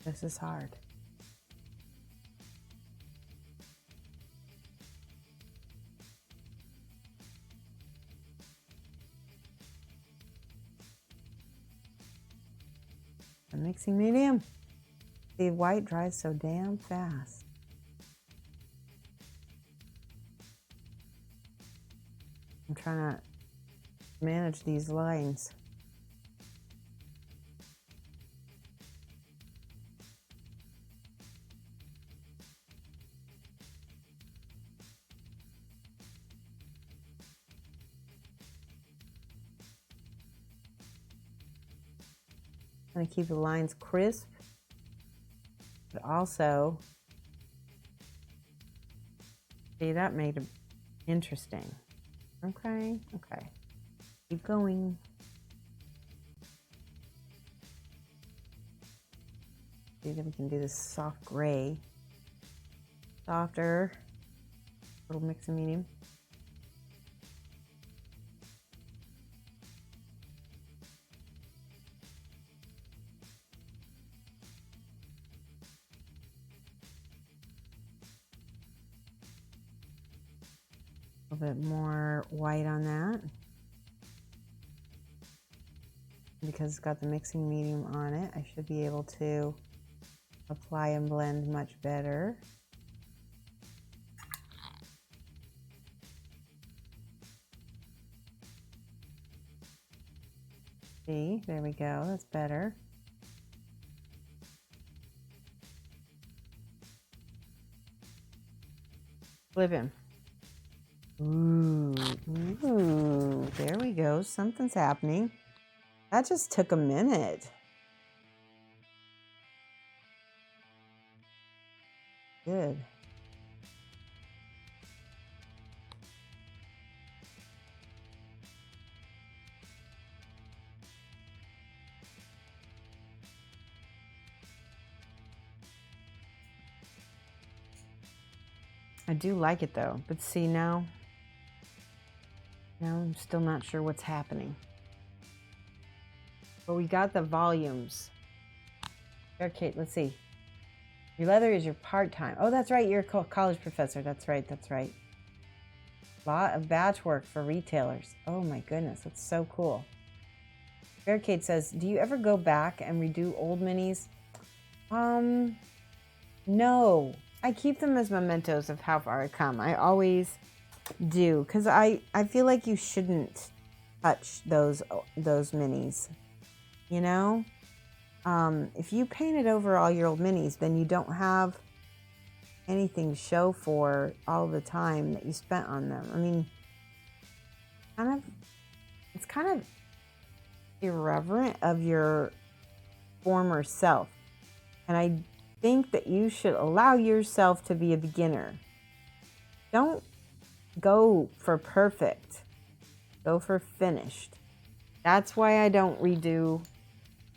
This is hard. The mixing medium. The white dries so damn fast. I'm trying to manage these lines. I'm going to keep the lines crisp, but also, see, that made it interesting. Okay. Keep going. See if we can do this soft gray. Softer. Little mix and medium. A little bit more white on that. Because it's got the mixing medium on it, I should be able to apply and blend much better. See, there we go, that's better. Flipping. Ooh, there we go, something's happening. That just took a minute. Good. I do like it though, but see now I'm still not sure what's happening. But we got the volumes. Okay, let's see. Your leather is your part-time. Oh, that's right, you're a college professor. That's right. A lot of batch work for retailers. Oh my goodness, that's so cool. Barricade says, do you ever go back and redo old minis? No. I keep them as mementos of how far I come. I always do, because I feel like you shouldn't touch those minis, you know? If you painted over all your old minis, then you don't have anything to show for all the time that you spent on them. I mean, it's kind of irreverent of your former self. And I think that you should allow yourself to be a beginner. Don't go for perfect. Go for finished. That's why I don't redo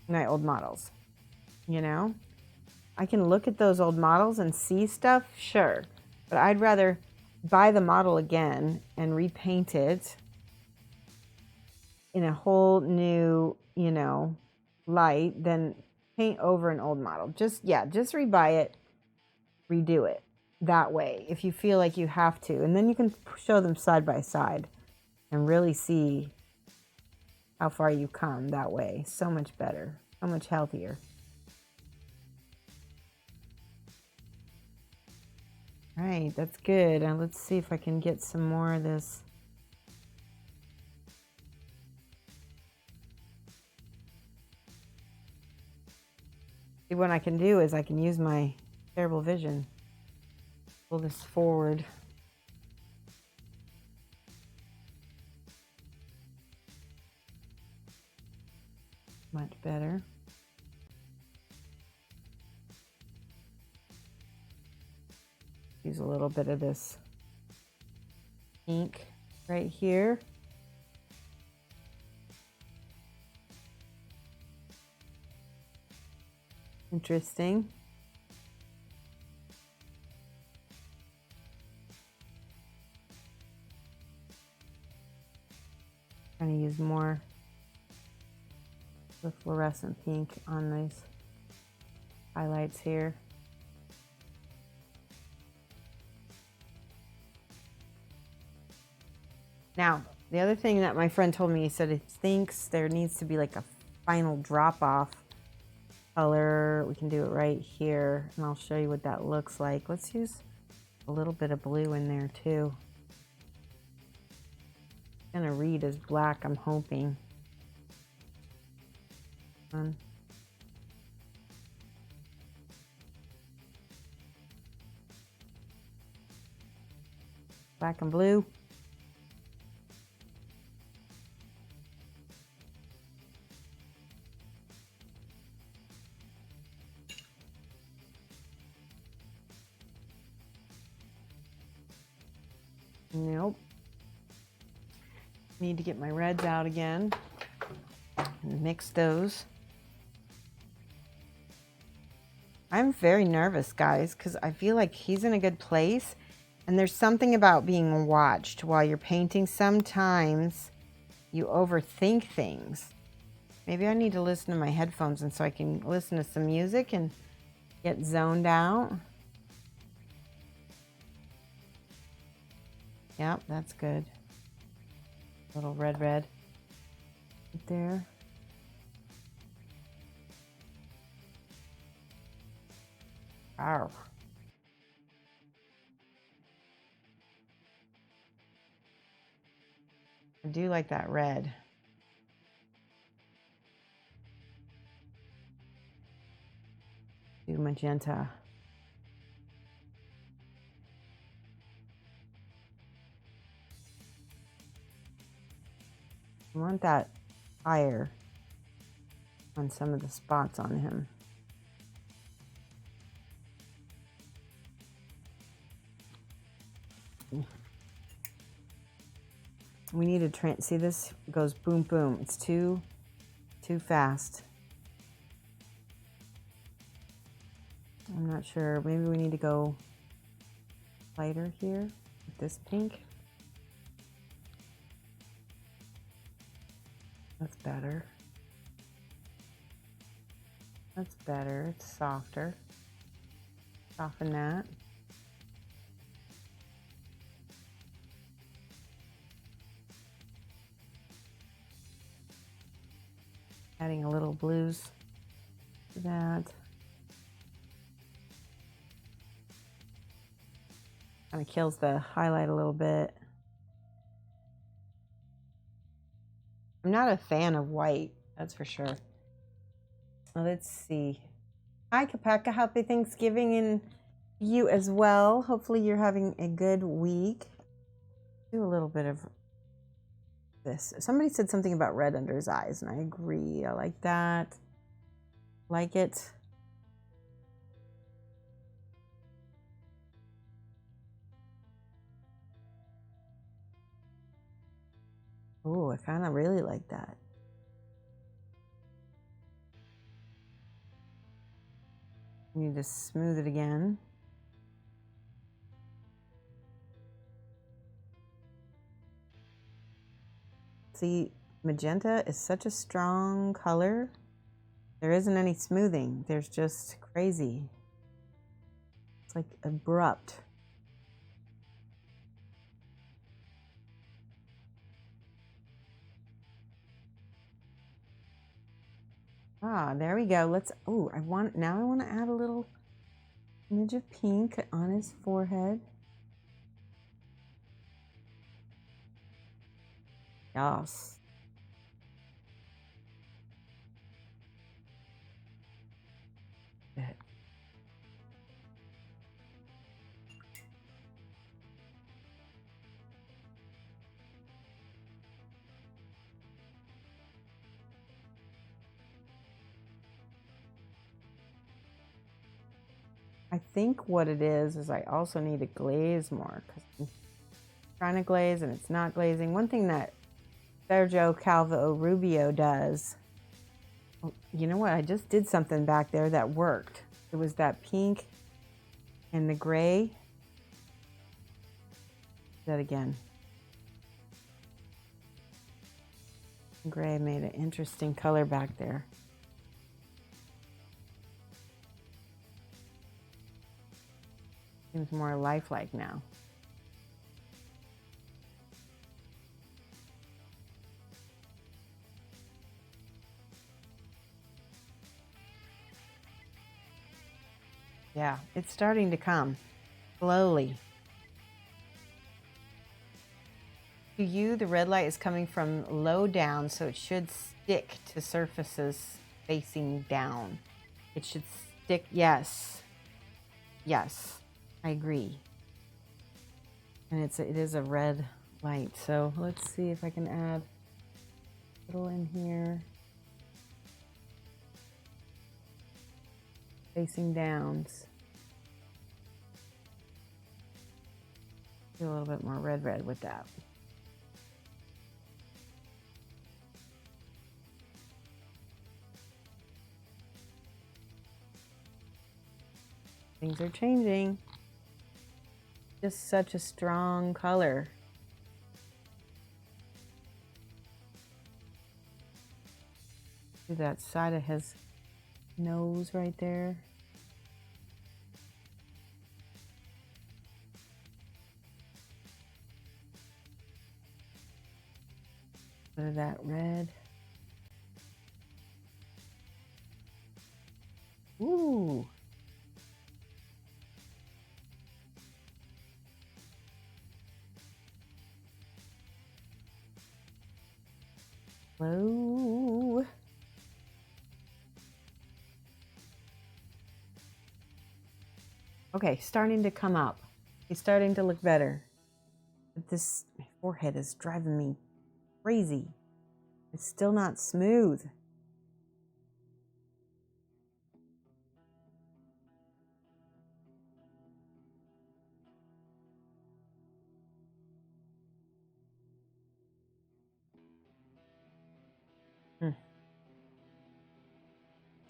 my old models. You know? I can look at those old models and see stuff, sure. But I'd rather buy the model again and repaint it in a whole new, you know, light, then paint over an old model. Just rebuy it, redo it that way if you feel like you have to. And then you can show them side by side and really see how far you come that way. So much better, so much healthier. All right, that's good. Now let's see if I can get some more of this. See, what I can do is I can use my terrible vision. Pull this forward. Much better. Use a little bit of this ink right here. Interesting. Trying to use more the fluorescent pink on these highlights here. Now, the other thing that my friend told me, he said he thinks there needs to be like a final drop-off color. We can do it right here, and I'll show you what that looks like. Let's use a little bit of blue in there too. It's gonna read as black, I'm hoping. Black and blue. Nope. Need to get my reds out again and mix those. I'm very nervous, guys, because I feel like he's in a good place. And there's something about being watched while you're painting. Sometimes you overthink things. Maybe I need to listen to my headphones and so I can listen to some music and get zoned out. Yep, that's good. Little red right there. Ow. I do like that red. Do magenta. I want that fire on some of the spots on him. We need to see, this goes boom boom. It's too fast. I'm not sure. Maybe we need to go lighter here with this pink. That's better. That's better. It's softer. Soften that. Adding a little blues to that. Kind of kills the highlight a little bit. I'm not a fan of white, that's for sure. Well, let's see. Hi, Kapeka. Happy Thanksgiving and you as well. Hopefully you're having a good week. Do a little bit of this. Somebody said something about red under his eyes, and I agree. I like that. Like it. Oh, I kind of really like that. I need to smooth it again. See, magenta is such a strong color. There isn't any smoothing. There's just crazy. It's like abrupt. Ah, there we go. Let's, oh, now I want to add a little image of pink on his forehead. Yes. Good. I think what it is I also need to glaze more because I'm trying to glaze and it's not glazing. One thing that Sergio Calvo Rubio does, oh, you know what? I just did something back there that worked. It was that pink and the gray. Do that again. Gray made an interesting color back there. Seems more lifelike now. Yeah, it's starting to come slowly. To you, the red light is coming from low down, so it should stick to surfaces facing down. It should stick, yes. Yes, I agree. And it is a red light, so let's see if I can add a little in here. Facing downs. Do a little bit more red with that. Things are changing. Just such a strong color. See that side of his nose right there. Bit of that red. Ooh. Whoa. Okay, starting to come up. He's starting to look better. But this forehead is driving me crazy. It's still not smooth.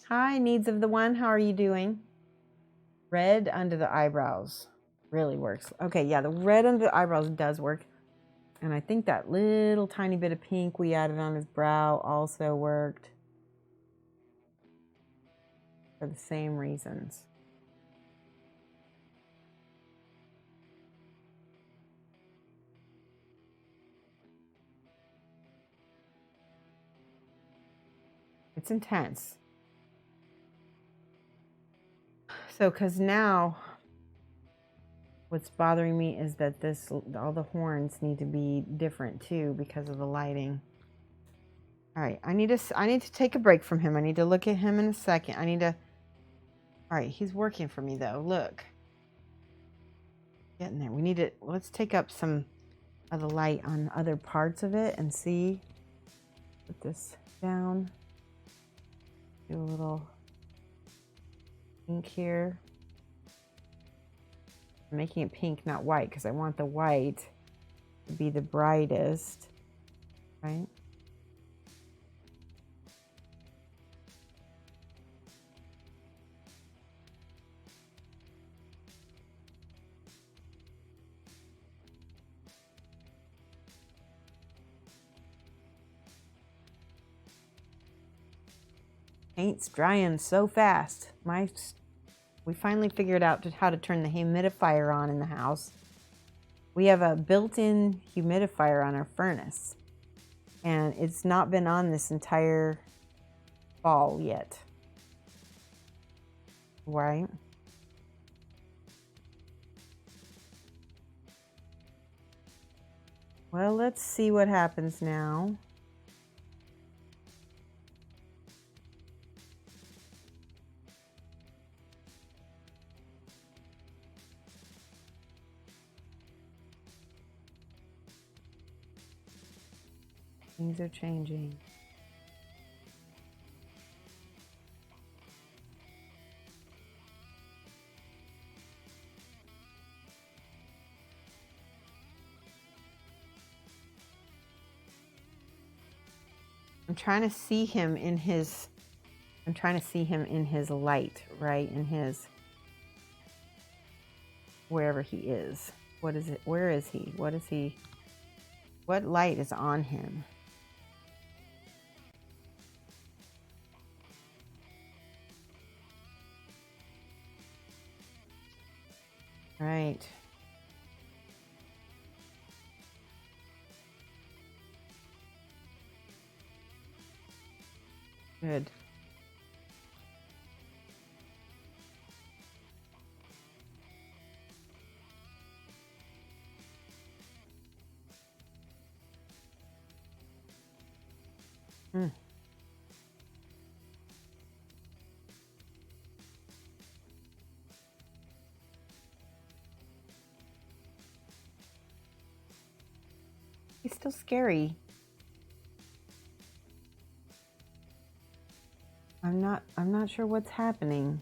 Hi, Needs of the One. How are you doing? Red under the eyebrows really works. Okay, yeah, the red under the eyebrows does work. And I think that little tiny bit of pink we added on his brow also worked. For the same reasons. It's intense. So, because now what's bothering me is that all the horns need to be different too because of the lighting. All right, I need to take a break from him. I need to look at him in a second. All right, he's working for me though. Look. Getting there. Let's take up some of the light on other parts of it and see. Put this down. Do a little pink here. I'm making it pink, not white, because I want the white to be the brightest, right? Paint's drying so fast. We finally figured out how to turn the humidifier on in the house. We have a built-in humidifier on our furnace, and it's not been on this entire fall yet. Right? Well, let's see what happens now. Things are changing. I'm trying to see him in his light, right? In his, wherever he is. What is it? Where is he? What is he? What light is on him? Right. Good. Mm. He's still scary. I'm not sure what's happening.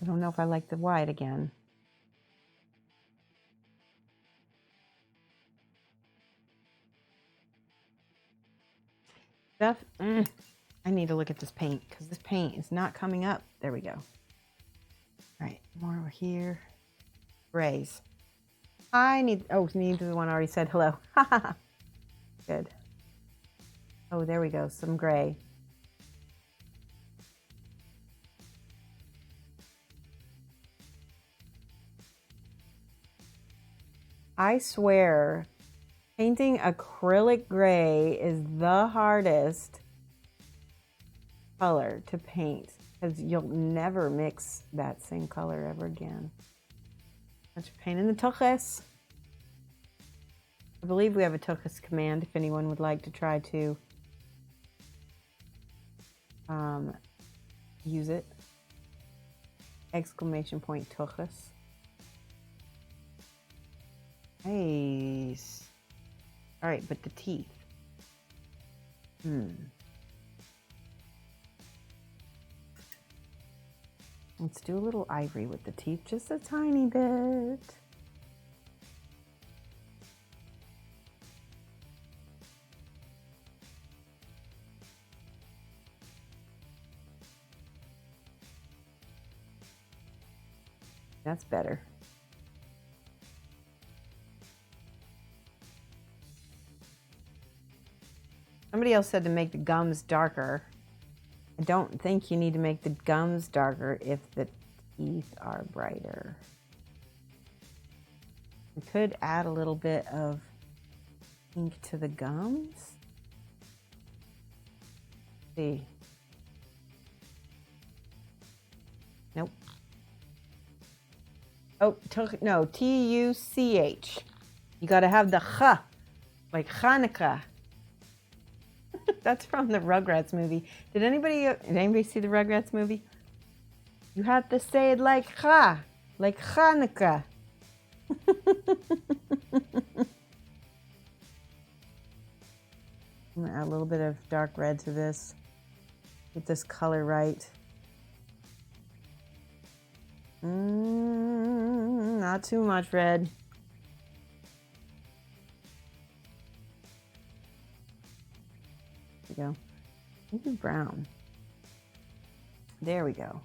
I don't know if I like the white again. Stuff. I need to look at this paint because this paint is not coming up. There we go. All right, more over here. Grays. Neither one already said hello. Good. Oh, there we go. Some gray. I swear, painting acrylic gray is the hardest color to paint because you'll never mix that same color ever again. Such a pain in the tuchus. I believe we have a tuchus command if anyone would like to try to use it. Exclamation point tuchus. Nice. All right, but the teeth. Let's do a little ivory with the teeth, just a tiny bit. That's better. Somebody else said to make the gums darker. I don't think you need to make the gums darker if the teeth are brighter. We could add a little bit of ink to the gums. Let's see. Nope. Oh, no, T-U-C-H. You got to have the ch, like Hanukkah. That's from the Rugrats movie. Did anybody see the Rugrats movie? You have to say it like cha, like Hanukkah. I'm gonna add a little bit of dark red to this. Get this color right. Not too much red. There we go. Maybe brown. There we go.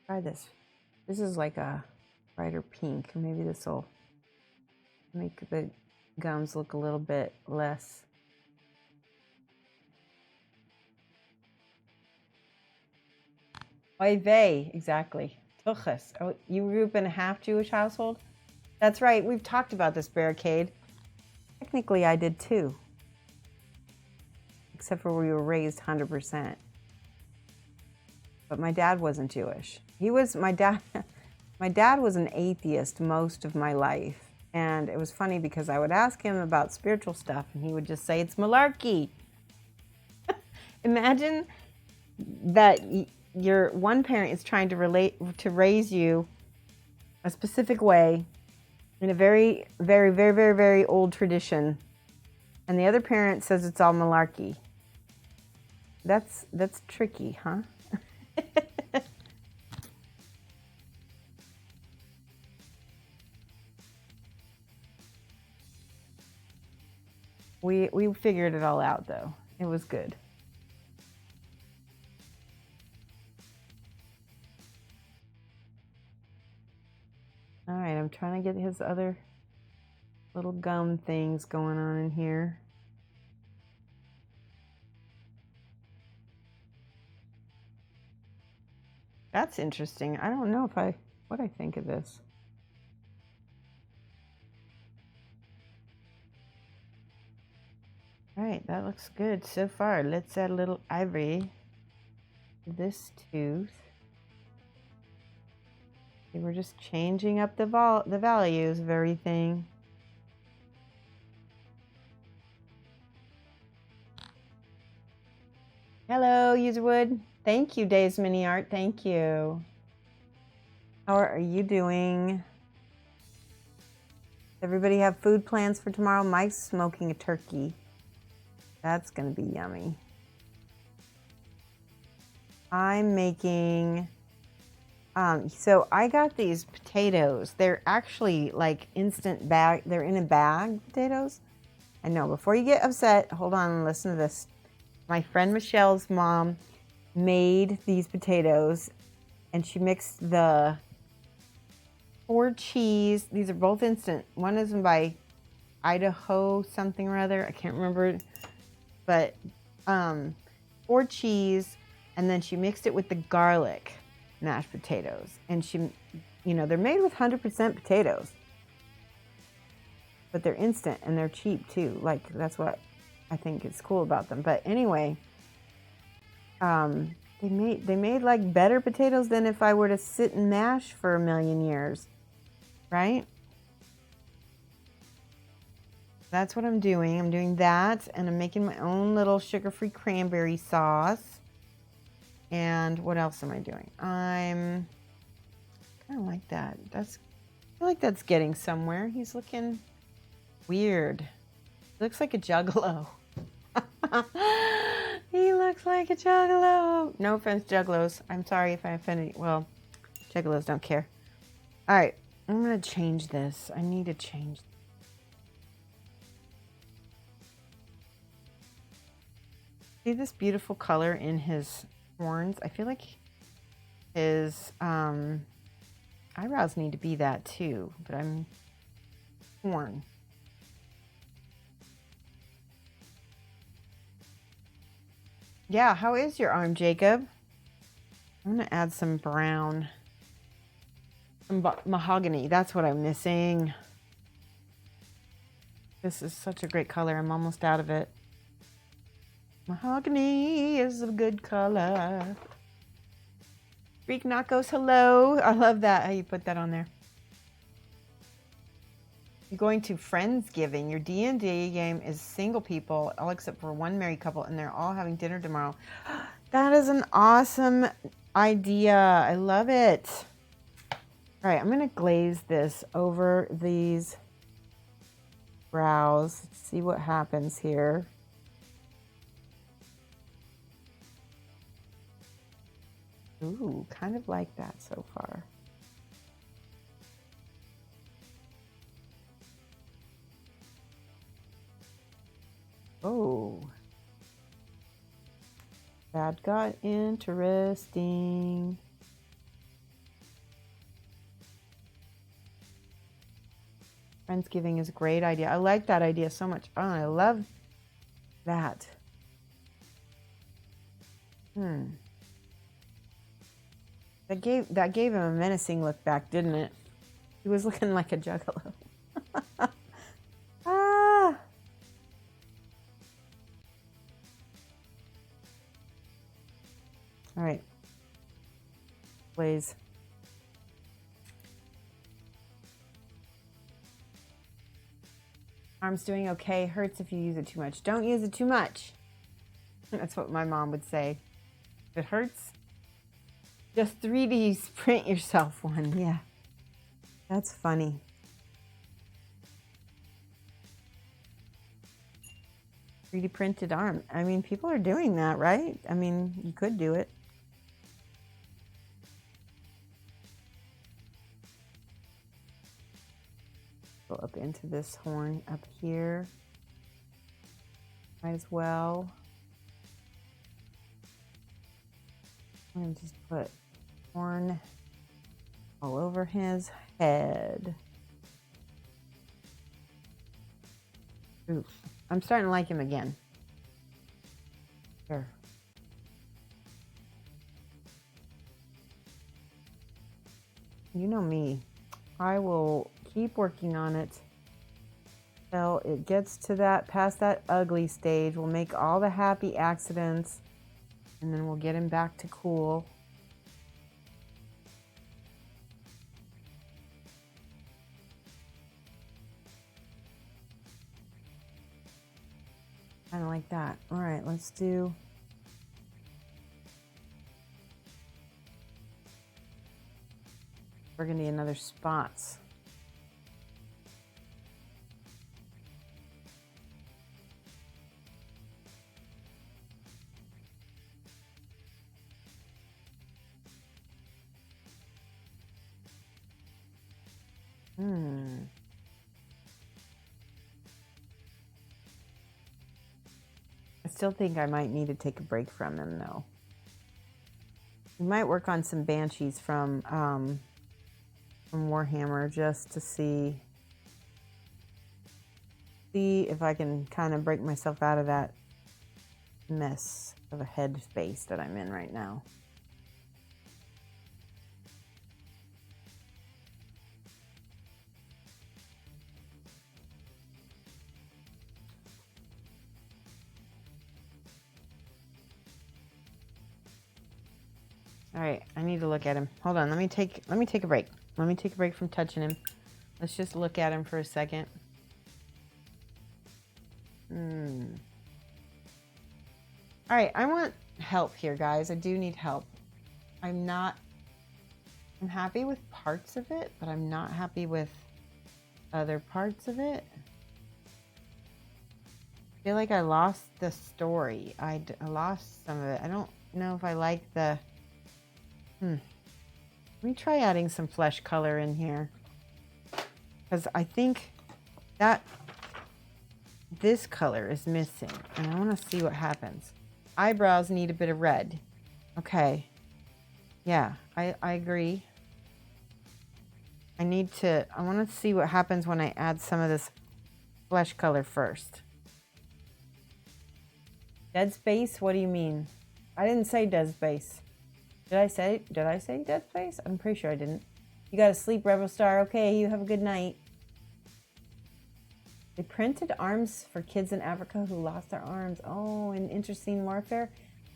Try this. This is like a brighter pink. Maybe this will make the gums look a little bit less. Oy vey, exactly. Tuchus. Oh, you grew up in a half Jewish household? That's right. We've talked about this, Barricade. Technically, I did too. Except for we were raised 100%. But my dad wasn't Jewish. My dad was an atheist most of my life. And it was funny because I would ask him about spiritual stuff and he would just say, it's malarkey. Imagine that your one parent is trying to raise you a specific way in a very, very, very, very, very old tradition. And the other parent says it's all malarkey. That's tricky, huh? We figured it all out though. It was good. All right, I'm trying to get his other little gum things going on in here. That's interesting. I don't know what I think of this. All right, that looks good so far. Let's add a little ivory to this tooth. Okay, we're just changing up the values of everything. Hello, Userwood. Thank you, Days Mini Art. Thank you. How are you doing? Does everybody have food plans for tomorrow? Mike's smoking a turkey. That's going to be yummy. I'm making, so I got these potatoes. They're actually like instant bag. They're in a bag potatoes. I know, before you get upset, hold on and listen to this. My friend Michelle's mom made these potatoes and she mixed the 4 cheese. These are both instant. One is by Idaho something or other. I can't remember. But 4 cheese, and then she mixed it with the garlic mashed potatoes. And she, they're made with 100% potatoes. But they're instant and they're cheap too. Like, that's what I think is cool about them. But anyway, they made like better potatoes than if I were to sit and mash for a million years, right? That's what I'm doing. I'm doing that, and I'm making my own little sugar-free cranberry sauce. And what else am I doing? I'm kind of like that. I feel like that's getting somewhere. He's looking weird. He looks like a juggalo. He looks like a juggalo. No offense, juggalos. I'm sorry if I offended you. Well, juggalos don't care. All right, I'm going to change this. I need to change this. See this beautiful color in his horns? I feel like his eyebrows need to be that too, but I'm torn. Yeah, how is your arm, Jacob? I'm gonna add some brown, some mahogany. That's what I'm missing. This is such a great color. I'm almost out of it. Mahogany is a good color. Freak Knockos, hello. I love that, how you put that on there. You're going to Friendsgiving. Your D&D game is single people, all except for one married couple, and they're all having dinner tomorrow. That is an awesome idea. I love it. All right, I'm going to glaze this over these brows. Let's see what happens here. Ooh, kind of like that so far. Oh. That got interesting. Friendsgiving is a great idea. I like that idea so much. Oh, I love that. That gave him a menacing look back, didn't it? He was looking like a juggalo. Ah. All right. Please. Arm's doing okay. Hurts if you use it too much. Don't use it too much. That's what my mom would say. If it hurts, just 3D print yourself one. Yeah. That's funny. .3D printed arm. I mean, people are doing that, right? I mean, you could do it. Go up into this horn up here. Might as well. I'm going to just put horn all over his head. Oof. I'm starting to like him again. Here. You know me. I will keep working on it till it gets to that, past that ugly stage. We'll make all the happy accidents, and then we'll get him back to cool. Kind of like that. All right, let's do. Burgundy and other spots. I still think I might need to take a break from him, though. We might work on some banshees from Warhammer just to see if I can kind of break myself out of that mess of a head space that I'm in right now. All right, I need to look at him. Hold on, let me take a break. Let me take a break from touching him. Let's just look at him for a second. All right, I want help here, guys. I do need help. I'm happy with parts of it, but I'm not happy with other parts of it. I feel like I lost the story. I lost some of it. I don't know if I like the... Let me try adding some flesh color in here. Because I think that this color is missing. And I want to see what happens. Eyebrows need a bit of red. Okay. Yeah, I agree. I want to see what happens when I add some of this flesh color first. Dead space? What do you mean? I didn't say dead space. Did I say dead space? I'm pretty sure I didn't. You gotta sleep, Rebel Star. Okay, you have a good night. They printed arms for kids in Africa who lost their arms. Oh, in internecine warfare.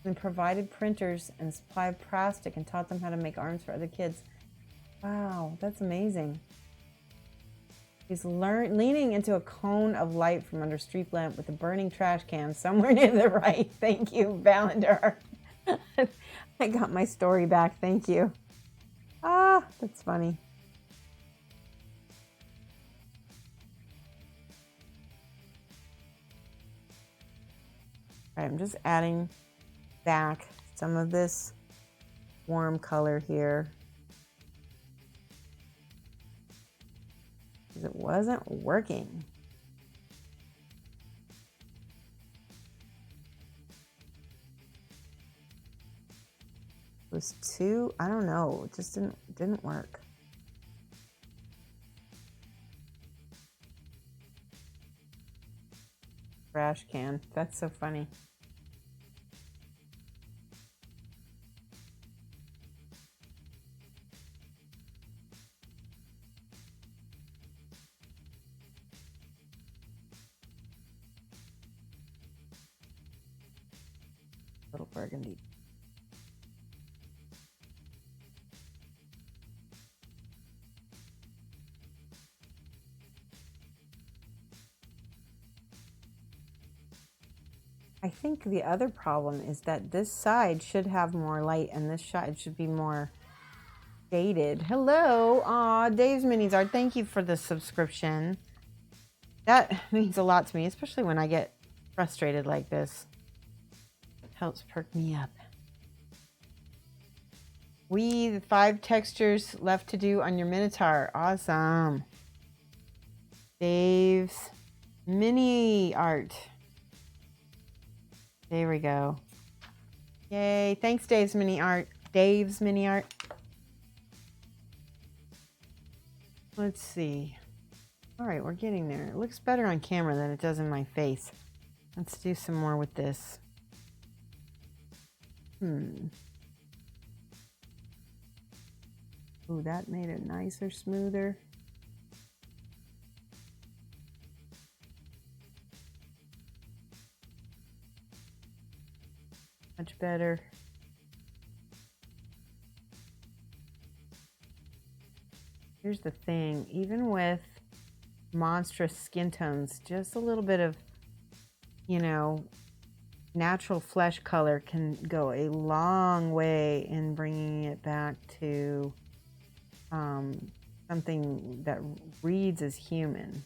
And provided printers and supply of plastic and taught them how to make arms for other kids. Wow, that's amazing. He's leaning into a cone of light from under a street lamp with a burning trash can somewhere near the right. Thank you, Valendar. I got my story back. Thank you. Ah, that's funny. All right, I'm just adding back some of this warm color here. Because it wasn't working. was too, I don't know, it just didn't work. Trash can. That's so funny. Little burgundy. I think the other problem is that this side should have more light and this side should be more shaded. Hello. Aw, Dave's Minis Art. Thank you for the subscription. That means a lot to me, especially when I get frustrated like this. It helps perk me up. The 5 textures left to do on your Minotaur. Awesome. Dave's Mini Art. There we go. Yay. Thanks, Dave's Mini Art. Dave's Mini Art. Let's see. All right, we're getting there. It looks better on camera than it does in my face. Let's do some more with this. Ooh, that made it nicer, smoother. Much better. Here's the thing, even with monstrous skin tones, just a little bit of, you know, natural flesh color can go a long way in bringing it back to something that reads as human.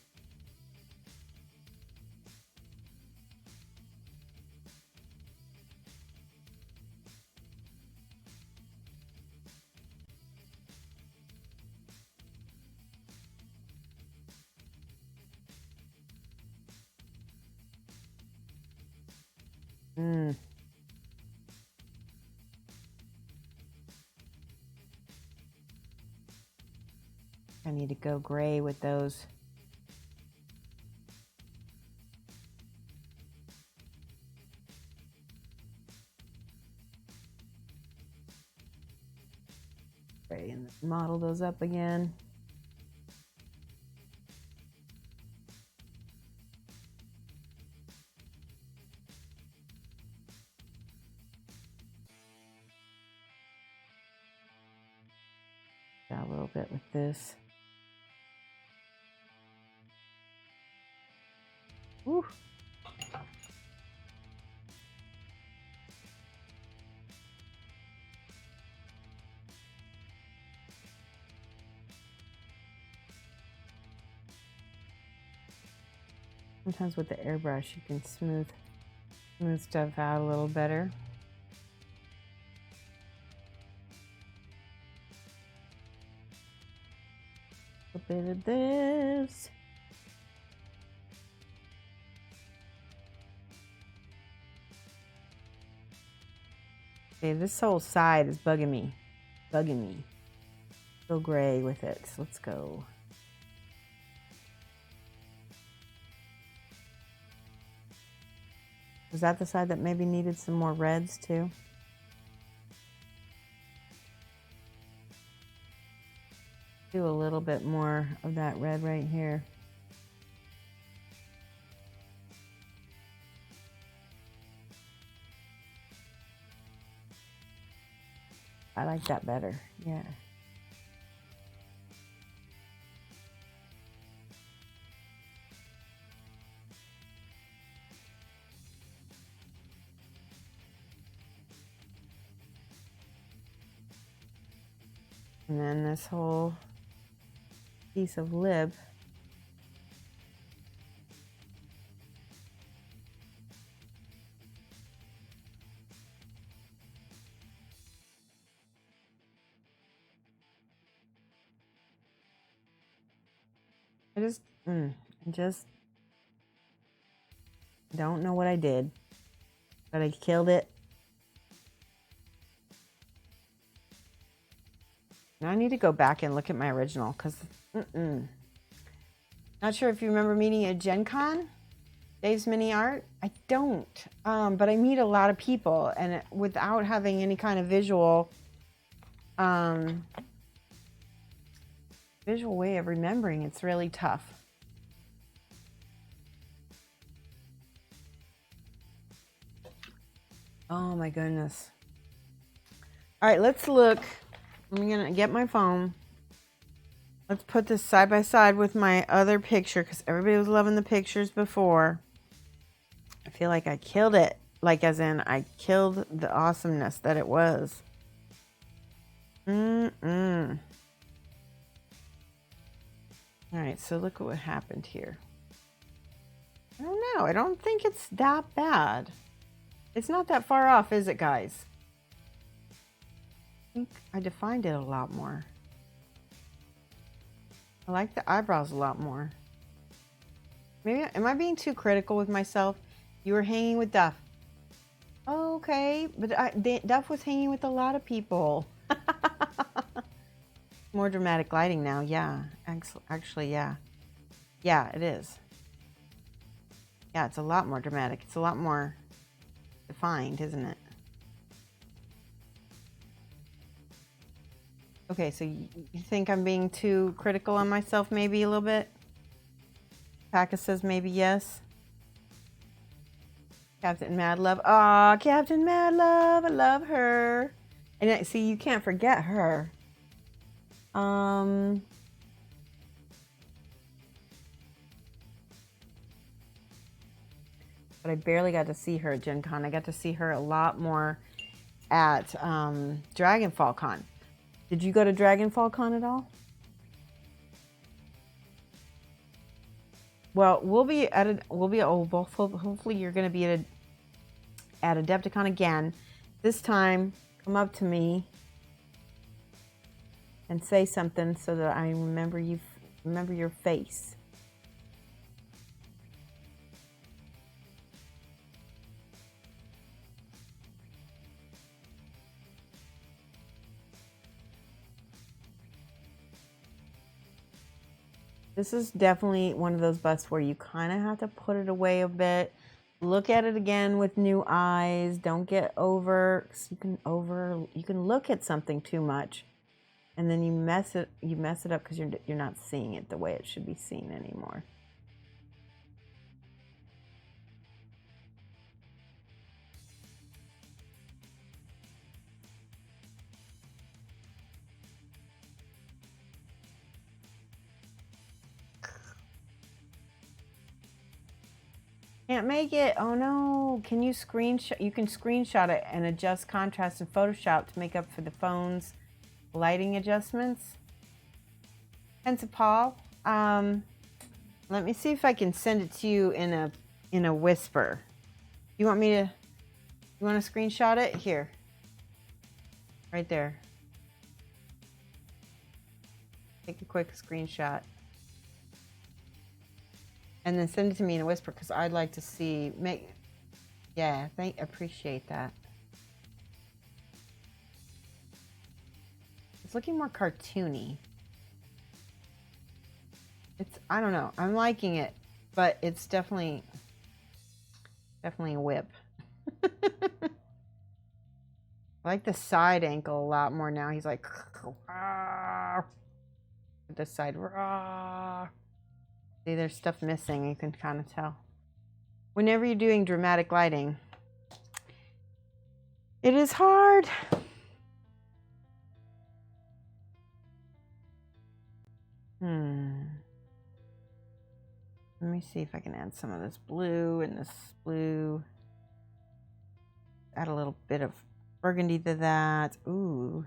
I need to go gray with those. Gray and model those up again. A little bit with this. Woo. Sometimes with the airbrush you can smooth stuff out a little better. A bit of this. Okay, this whole side is bugging me. Go gray with it. So let's go. Was that the side that maybe needed some more reds too? Do a little bit more of that red right here. I like that better, yeah. And then this whole piece of lip. I just don't know what I did, but I killed it. I need to go back and look at my original because not sure if you remember meeting at Gen Con, Dave's Mini Art. I don't, but I meet a lot of people, and without having any kind of visual way of remembering, it's really tough. Oh my goodness. All right, let's look. I'm gonna get my phone. Let's put this side by side with my other picture because everybody was loving the pictures before. I feel like I killed it. Like as in I killed the awesomeness that it was. All right, so look at what happened here. I don't know. I don't think it's that bad. It's not that far off, is it, guys? I think I defined it a lot more. I like the eyebrows a lot more. Maybe, am I being too critical with myself? You were hanging with Duff. Oh, okay, but Duff was hanging with a lot of people. More dramatic lighting now, yeah. Actually, yeah. Yeah, it is. Yeah, it's a lot more dramatic. It's a lot more defined, isn't it? Okay, so you think I'm being too critical on myself maybe a little bit? Paka says maybe yes. Captain Mad Love. Aw, Captain Mad Love. I love her. And see, you can't forget her. But I barely got to see her at Gen Con. I got to see her a lot more at Dragonfall Con. Did you go to Dragonfall Con at all? Well, hopefully you're going to be at Adepticon again. This time, come up to me and say something so that I remember your face. This is definitely one of those busts where you kind of have to put it away a bit. Look at it again with new eyes. Don't get over. You can look at something too much, and then you mess it up because you're not seeing it the way it should be seen anymore. Can't make it. Oh no. Can you screenshot? You can screenshot it and adjust contrast in Photoshop to make up for the phone's lighting adjustments. Hence, Paul. Let me see if I can send it to you in a whisper. You want to screenshot it? Here. Right there. Take a quick screenshot. And then send it to me in a whisper because I'd like to see appreciate that. It's looking more cartoony. I don't know. I'm liking it, but it's definitely a whip. I like the side ankle a lot more now. He's like this side. See, there's stuff missing. You can kind of tell. Whenever you're doing dramatic lighting, it is hard. Let me see if I can add some of this blue and this blue. Add a little bit of burgundy to that. Ooh.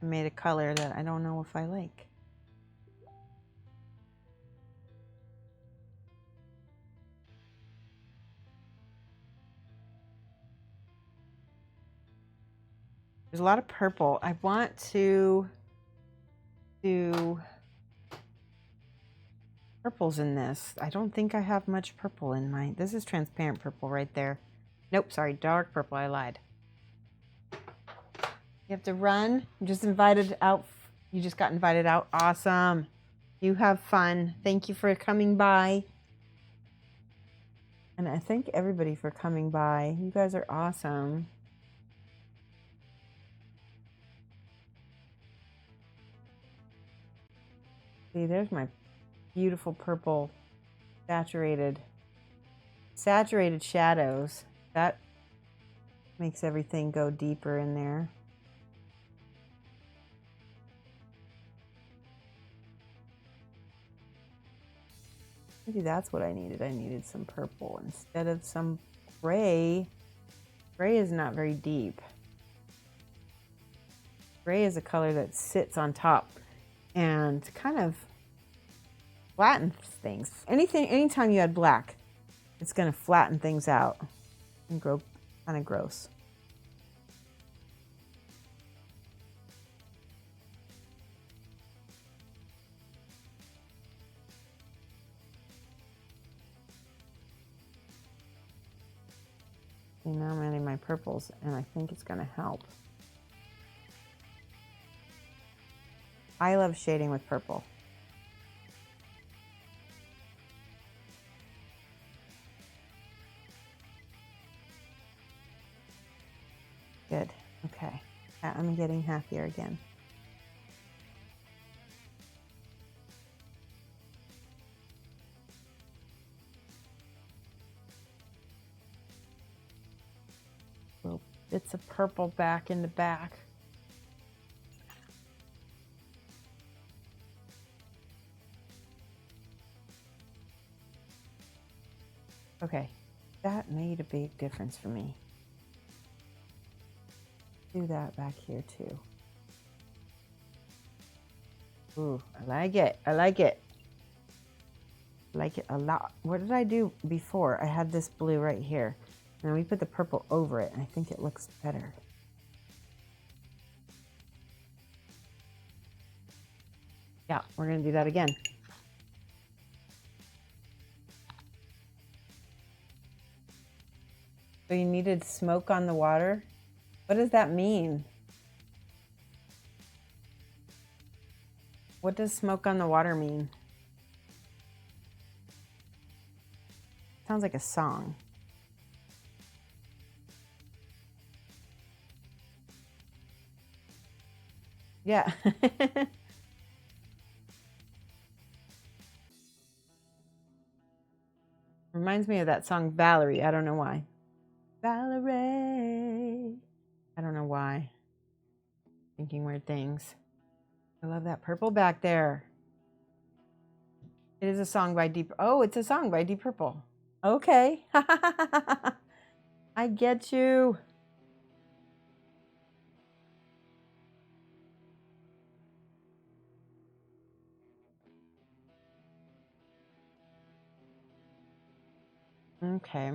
I made a color that I don't know if I like. There's a lot of purple. I want to do purples in this. I don't think I have much purple in my... This is transparent purple right there. Nope, sorry, dark purple. I lied. You have to run. I'm just invited out. You just got invited out. Awesome. You have fun. Thank you for coming by. And I thank everybody for coming by. You guys are awesome. See, there's my beautiful purple saturated shadows. That makes everything go deeper in there. Maybe that's what I needed. I needed some purple instead of some gray. Gray is not very deep. Gray is a color that sits on top and kind of flattens things. Anytime you add black, it's going to flatten things out and grow kind of gross. Okay, now I'm adding my purples, and I think it's going to help. I love shading with purple. Good. Okay. I'm getting happier again. Little bits of purple back in the back. Okay, that made a big difference for me. Do that back here too. Ooh, I like it. I like it. I like it a lot. What did I do before? I had this blue right here. And then we put the purple over it, and I think it looks better. Yeah, we're going to do that again. So you needed smoke on the water? What does that mean? What does smoke on the water mean? Sounds like a song. Yeah. Reminds me of that song Valerie. I don't know why. Valerie. I don't know why. Thinking weird things. I love that purple back there. It is a song by Deep. Oh, it's a song by Deep Purple. Okay. I get you. Okay.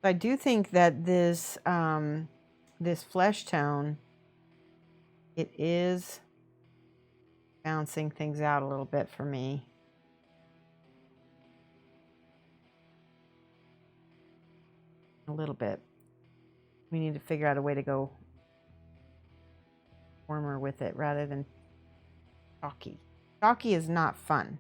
I do think that this this flesh tone, it is bouncing things out a little bit for me. A little bit. We need to figure out a way to go warmer with it rather than chalky. Chalky is not fun.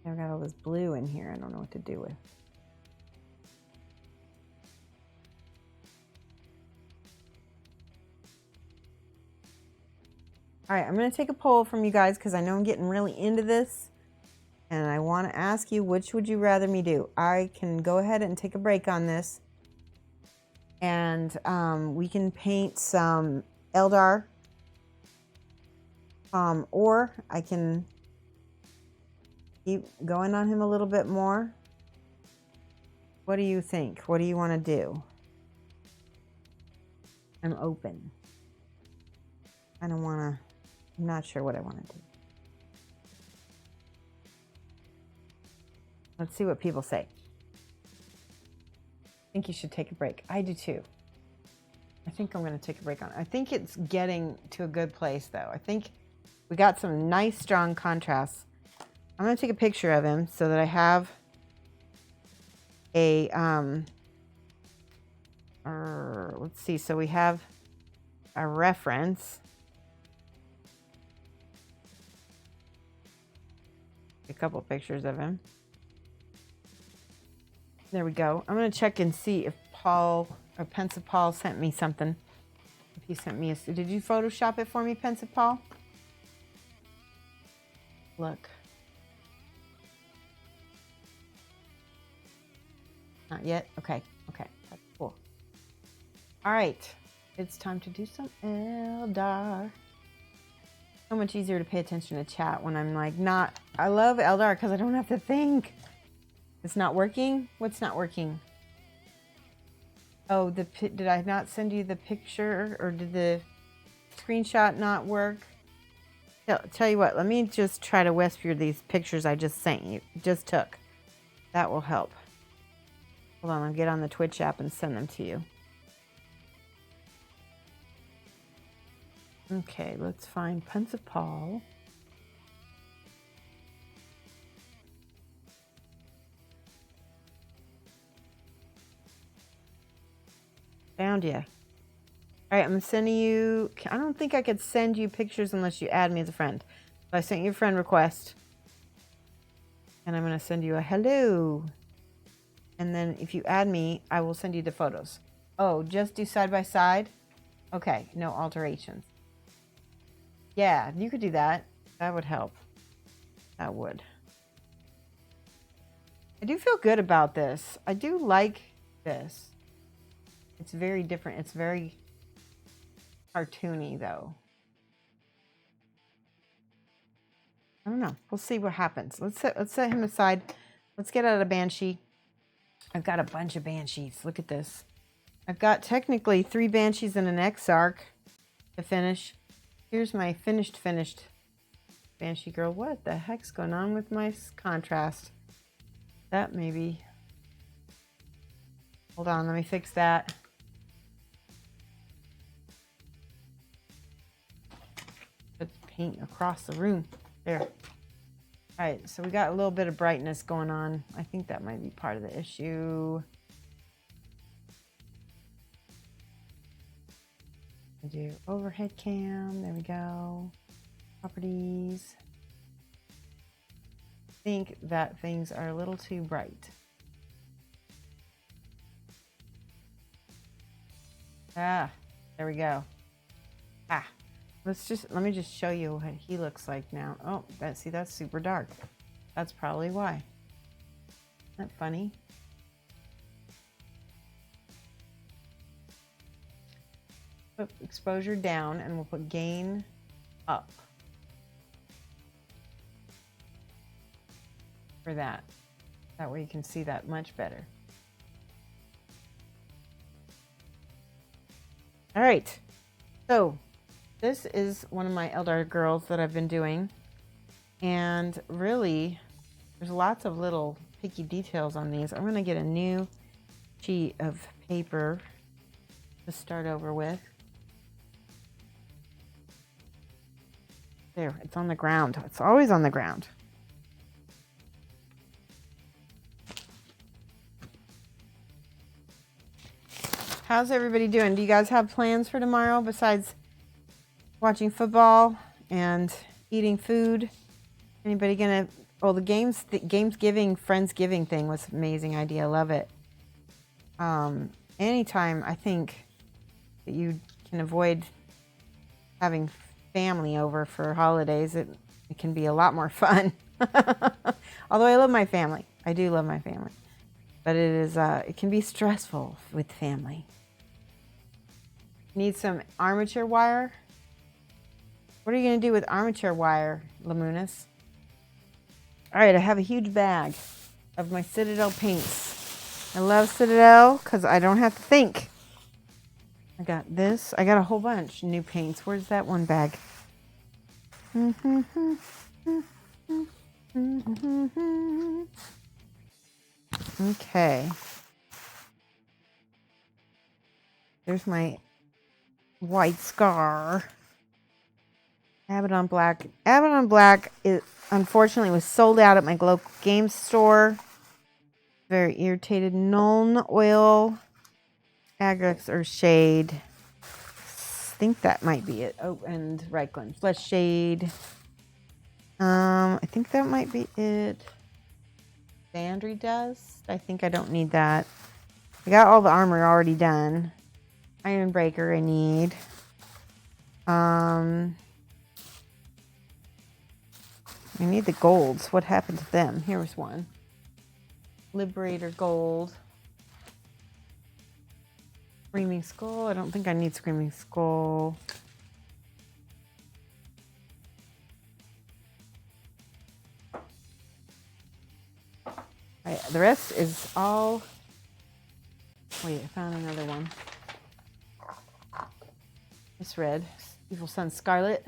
I've got all this blue in here. I don't know what to do with. All right, I'm going to take a poll from you guys because I know I'm getting really into this. And I want to ask you, which would you rather me do? I can go ahead and take a break on this. And we can paint some Eldar. Or I can keep going on him a little bit more. What do you think? What do you want to do? I'm open. I don't want to, I'm not sure what I want to do. Let's see what people say. I think you should take a break. I do too. I think I'm going to take a break on it. I think it's getting to a good place, though. I think we got some nice, strong contrasts. I'm going to take a picture of him so that I have a, let's see. So we have a reference. A couple pictures of him. There we go. I'm going to check and see if Paul or Pensive Paul sent me something. If he sent me a... Did you Photoshop it for me, Pensive Paul? Look. Not yet? Okay. Okay. That's cool. All right. It's time to do some Eldar. So much easier to pay attention to chat when I'm like not... I love Eldar because I don't have to think. It's not working? What's not working? Oh, did I not send you the picture, or did the screenshot not work? Tell you what, let me just try to whisper these pictures I just sent you, just took. That will help. Hold on, I'll get on the Twitch app and send them to you. Okay, let's find Pensive Paul. Found you. All right, I'm sending you... I don't think I could send you pictures unless you add me as a friend. So I sent you a friend request. And I'm going to send you a hello. And then if you add me, I will send you the photos. Oh, just do side by side? Okay, no alterations. Yeah, you could do that. That would help. That would. I do feel good about this. I do like this. It's very different. It's very cartoony, though. I don't know. We'll see what happens. Let's set him aside. Let's get out of Banshee. I've got a bunch of Banshees. Look at this. I've got technically 3 Banshees and an Exarch to finish. Here's my finished Banshee girl. What the heck's going on with my contrast? That maybe. Hold on. Let me fix that. Put paint across the room. There. All right, so we got a little bit of brightness going on. I think that might be part of the issue. I do overhead cam. There we go. Properties. I think that things are a little too bright. Ah, there we go. Ah. Let me just show you what he looks like now. Oh, that's super dark. That's probably why. Isn't that funny? Put exposure down and we'll put gain up. For that. That way you can see that much better. All right. So this is one of my Eldar girls that I've been doing. And really, there's lots of little picky details on these. I'm going to get a new sheet of paper to start over with. There, it's on the ground. It's always on the ground. How's everybody doing? Do you guys have plans for tomorrow besides watching football and eating food? Anybody gonna... Oh, the Gamesgiving, Friendsgiving thing was an amazing idea. I love it. Anytime I think that you can avoid having family over for holidays, it can be a lot more fun. Although I love my family. I do love my family. But it can be stressful with family. Need some armature wire? What are you going to do with armature wire, Lamunis? All right, I have a huge bag of my Citadel paints. I love Citadel because I don't have to think. I got this. I got a whole bunch of new paints. Where's that one bag? Okay. There's my white scar. Abaddon Black. Abaddon Black is unfortunately was sold out at my local game store. Very irritated. Nuln Oil. Agax or Shade. I think that might be it. Oh, and Reichland. Flesh Shade. I think that might be it. Sandry Dust. I think I don't need that. I got all the armor already done. Iron Breaker I need. I need the golds. What happened to them? Here's one. Liberator Gold. Screaming Skull. I don't think I need Screaming Skull. Alright, the rest is all... Wait, I found another one. This red. Evil Sun Scarlet.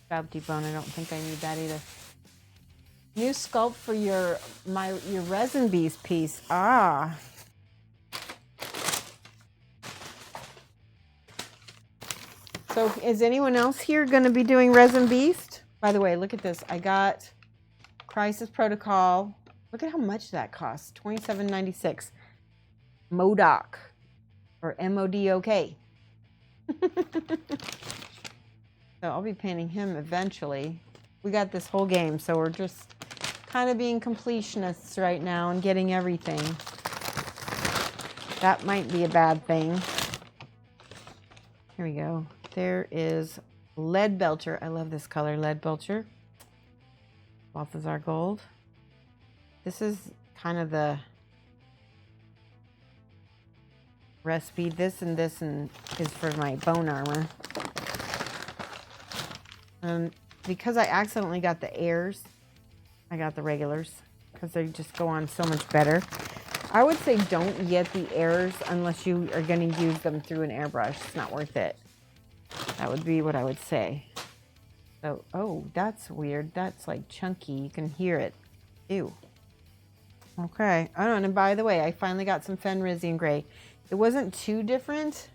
Bounty Bone. I don't think I need that either. New sculpt for your resin beast piece. Ah. So is anyone else here going to be doing resin beast? By the way, look at this. I got Crisis Protocol. Look at how much that costs. $27.96. MODOK or MODOK. So I'll be painting him eventually. We got this whole game, so we're just kind of being completionists right now and getting everything. That might be a bad thing. Here we go. There is Lead Belcher. I love this color, Lead Belcher. Balthazar Gold. This is kind of the recipe. This and is for my bone armor. Because I accidentally got the airs, I got the regulars because they just go on so much better. I would say don't get the airs unless you are going to use them through an airbrush. It's not worth it. That would be what I would say. So, oh, that's weird. That's like chunky. You can hear it. Ew. Okay. Oh, and by the way, I finally got some Fenrisian Gray. It wasn't too different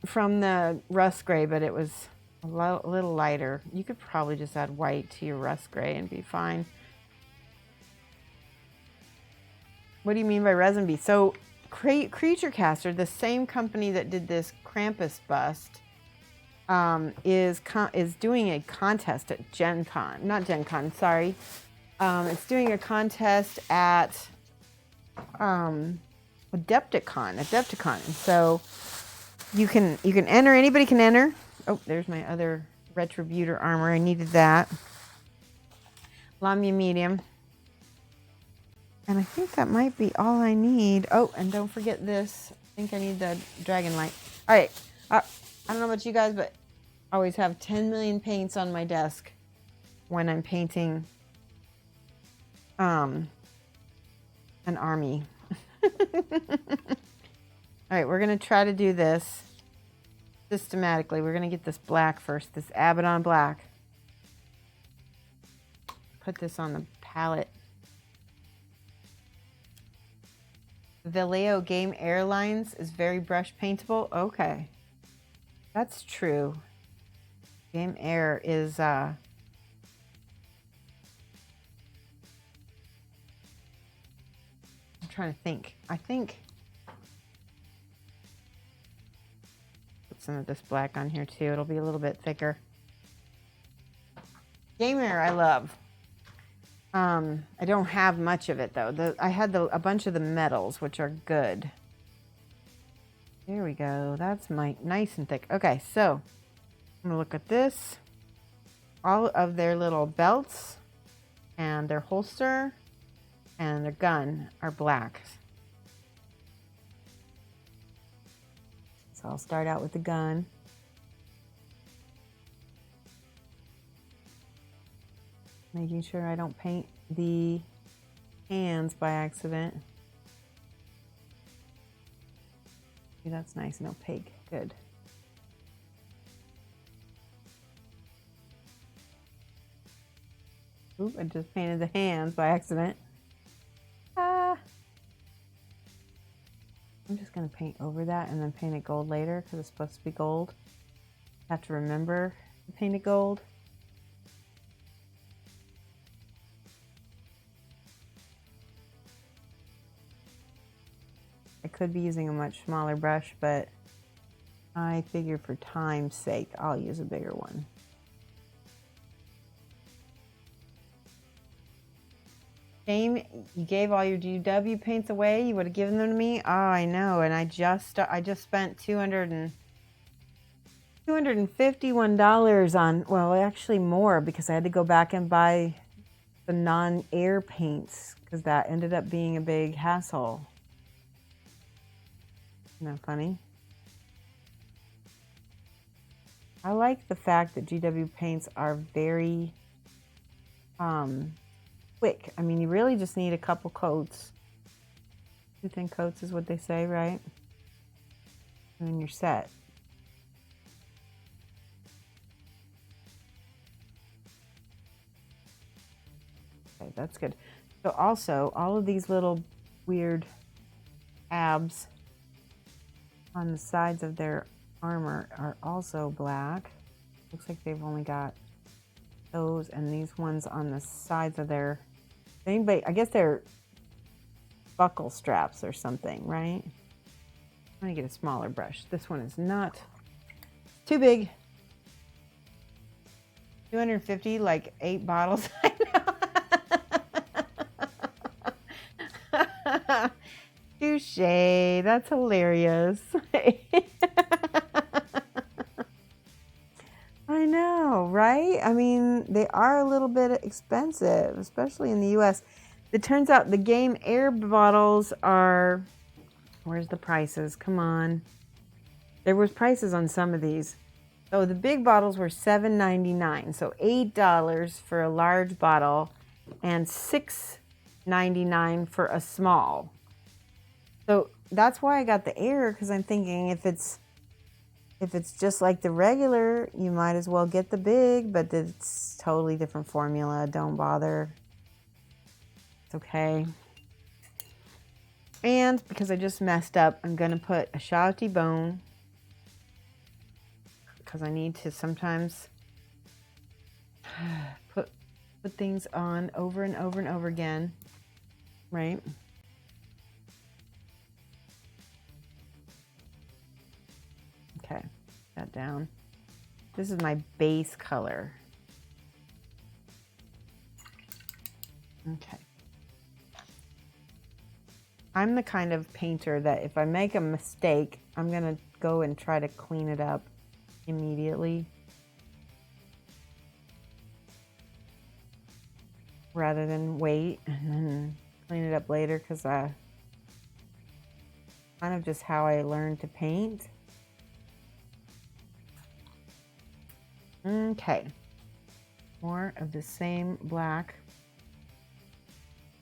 from the Rust Gray, but it was a little lighter. You could probably just add white to your Rust Gray and be fine. What do you mean by resin beast? So Creature Caster, the same company that did this Krampus bust, is doing a contest at Gen Con. Not Gen Con, sorry. It's doing a contest at Adepticon. And so you can enter, anybody can enter. Oh, there's my other Retributor armor. I needed that. Lamia Medium. And I think that might be all I need. Oh, and don't forget this. I think I need the Dragon Light. All right. I don't know about you guys, but I always have 10 million paints on my desk when I'm painting an army. All right, we're going to try to do this systematically. We're going to get this black first, this Abaddon Black. Put this on the palette. Vallejo Game Airlines is very brush paintable. Okay. That's true. Game Air is I'm trying to think. I think put some of this black on here too. It'll be a little bit thicker. Game Air I love. I don't have much of it though. I had a bunch of the metals, which are good. There we go. That's nice and thick. Okay, so I'm gonna look at this. All of their little belts and their holster and their gun are black. So I'll start out with the gun. Making sure I don't paint the hands by accident. See, that's nice and opaque. Good. Oop, I just painted the hands by accident. I'm just going to paint over that and then paint it gold later because it's supposed to be gold. Have to remember to paint it gold. I could be using a much smaller brush, but I figure for time's sake, I'll use a bigger one. Shame you gave all your GW paints away. You would have given them to me. Oh, I know. And I just spent $251 on, well, actually more, because I had to go back and buy the non-air paints because that ended up being a big hassle. Isn't that funny? I like the fact that GW paints are very quick. I mean, you really just need a couple coats. 2 thin coats is what they say, right? And then you're set. Okay, that's good. So also, all of these little weird tabs on the sides of their armor are also black. Looks like they've only got those and these ones on the sides of their, anybody, I guess they're buckle straps or something, right? I'm gonna get a smaller brush. This one is not too big. 250, like 8 bottles. I know. Touche, that's hilarious. I know, right? I mean, they are a little bit expensive, especially in the US. It turns out the game air bottles are, where's the prices? Come on. There was prices on some of these. So the big bottles were $7.99, so $8 for a large bottle and $6.99 for a small. So that's why I got the air, because I'm thinking if it's just like the regular, you might as well get the big, but it's totally different formula. Don't bother. It's okay. And because I just messed up, I'm going to put a Shoshie bone, because I need to sometimes put things on over and over and over again, right? Okay, that down. This is my base color. Okay. I'm the kind of painter that if I make a mistake, I'm gonna go and try to clean it up immediately, rather than wait and then clean it up later, because kind of just how I learned to paint. Okay, more of the same black.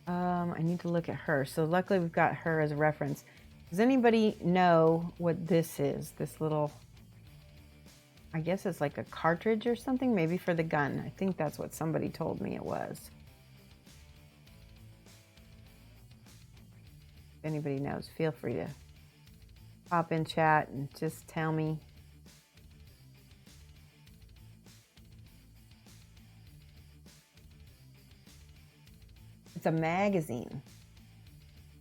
I need to look at her. So luckily we've got her as a reference. Does anybody know what this is? This little, I guess it's like a cartridge or something, maybe for the gun. I think that's what somebody told me it was. If anybody knows, feel free to pop in chat and just tell me. It's a magazine.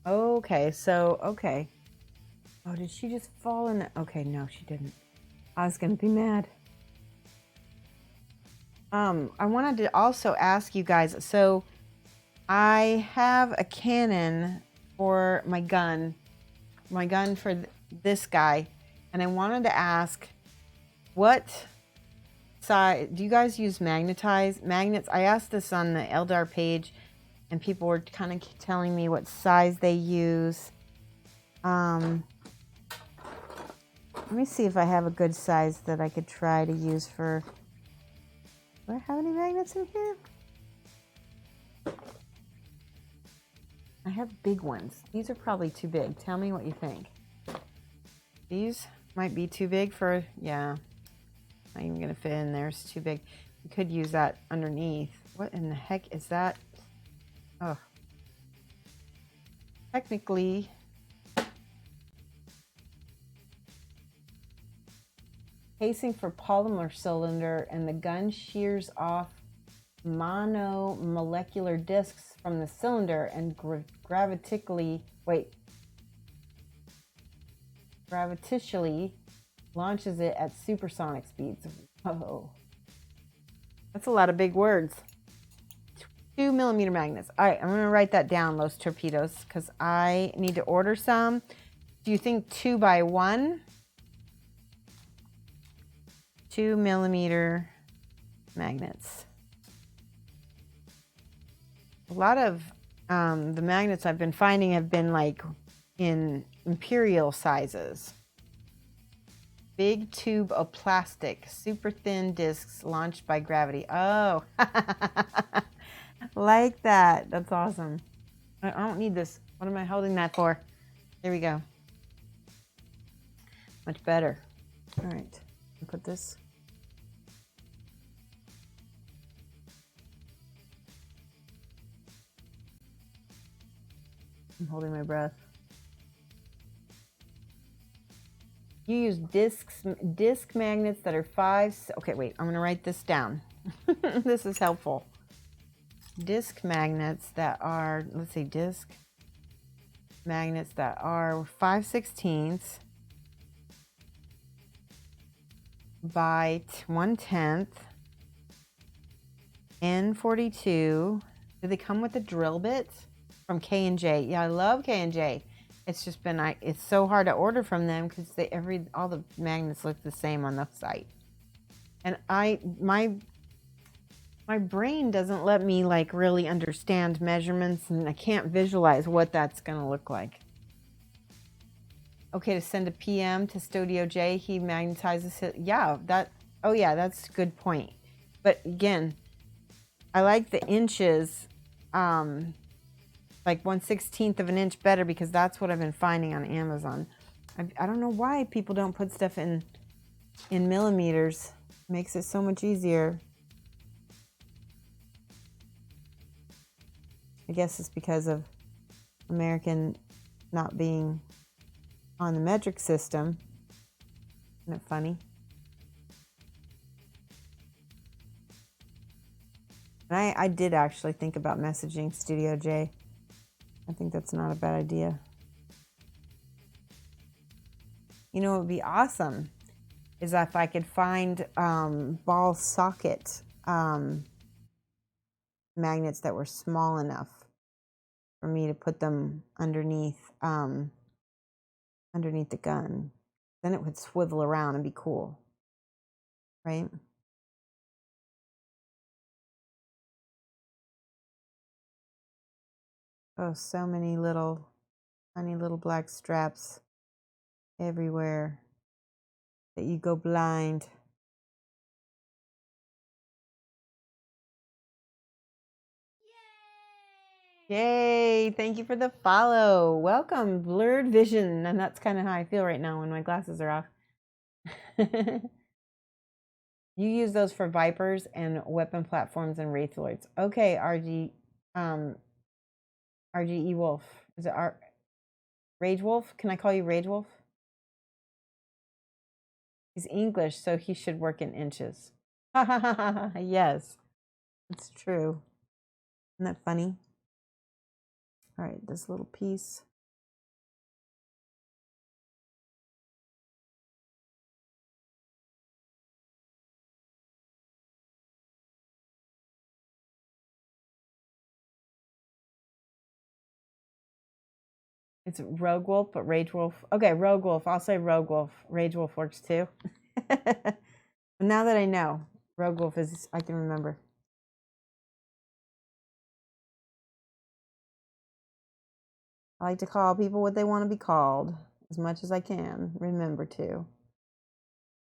Okay, so, okay. Oh, did she just fall in? Okay, no, she didn't. I was gonna be mad. I wanted to also ask you guys, so I have a cannon for my gun for this guy, and I wanted to ask, what size, do you guys use magnets? I asked this on the Eldar page, and people were kind of telling me what size they use. Let me see if I have a good size that I could try to use for... Do I have any magnets in here? I have big ones. These are probably too big. Tell me what you think. These might be too big for... Yeah. Not even going to fit in there. It's too big. You could use that underneath. What in the heck is that? Oh. Technically... casing for polymer cylinder, and the gun shears off monomolecular discs from the cylinder and gravitationally launches it at supersonic speeds. Whoa. That's a lot of big words. 2mm magnets. All right, I'm going to write that down, Los Torpedoes, because I need to order some. Do you think 2x1? 2mm magnets. A lot of the magnets I've been finding have been like in imperial sizes. Big tube of plastic, super thin discs launched by gravity. Oh, like that. That's awesome. I don't need this. What am I holding that for? There we go. Much better. All right, I'll put this. I'm holding my breath. You use disc magnets that are okay, wait, I'm going to write this down. This is helpful. Disc magnets that are, let's see, disc magnets that are 5/16 by 1/10 N42. Do they come with the drill bits? From K&J. Yeah, I love K&J. It's just been it's so hard to order from them because all the magnets look the same on the site. And my brain doesn't let me like really understand measurements, and I can't visualize what that's going to look like. Okay, to send a PM to Studio J, he magnetizes it. Yeah, that's a good point. But again, I like the inches, like 1/16 of an inch better, because that's what I've been finding on Amazon. I don't know why people don't put stuff in millimeters. It makes it so much easier. I guess it's because of American not being on the metric system. Isn't it funny? And I did actually think about messaging Studio J. I think that's not a bad idea. You know what would be awesome is if I could find ball socket magnets that were small enough for me to put them underneath the gun. Then it would swivel around and be cool, right? Oh, so many little, tiny little black straps everywhere that you go blind. Yay! Thank you for the follow. Welcome, Blurred Vision. And that's kind of how I feel right now when my glasses are off. You use those for Vipers and weapon platforms and Wraithloids. Okay, RGE Wolf. Is it Rage Wolf? Can I call you Rage Wolf? He's English, so he should work in inches. Yes, it's true. Isn't that funny? All right, this little piece. It's Rogue Wolf, but Rage Wolf. Okay, Rogue Wolf. I'll say Rogue Wolf. Rage Wolf works too. Now that I know, Rogue Wolf is, I can remember. I like to call people what they want to be called as much as I can. Remember to.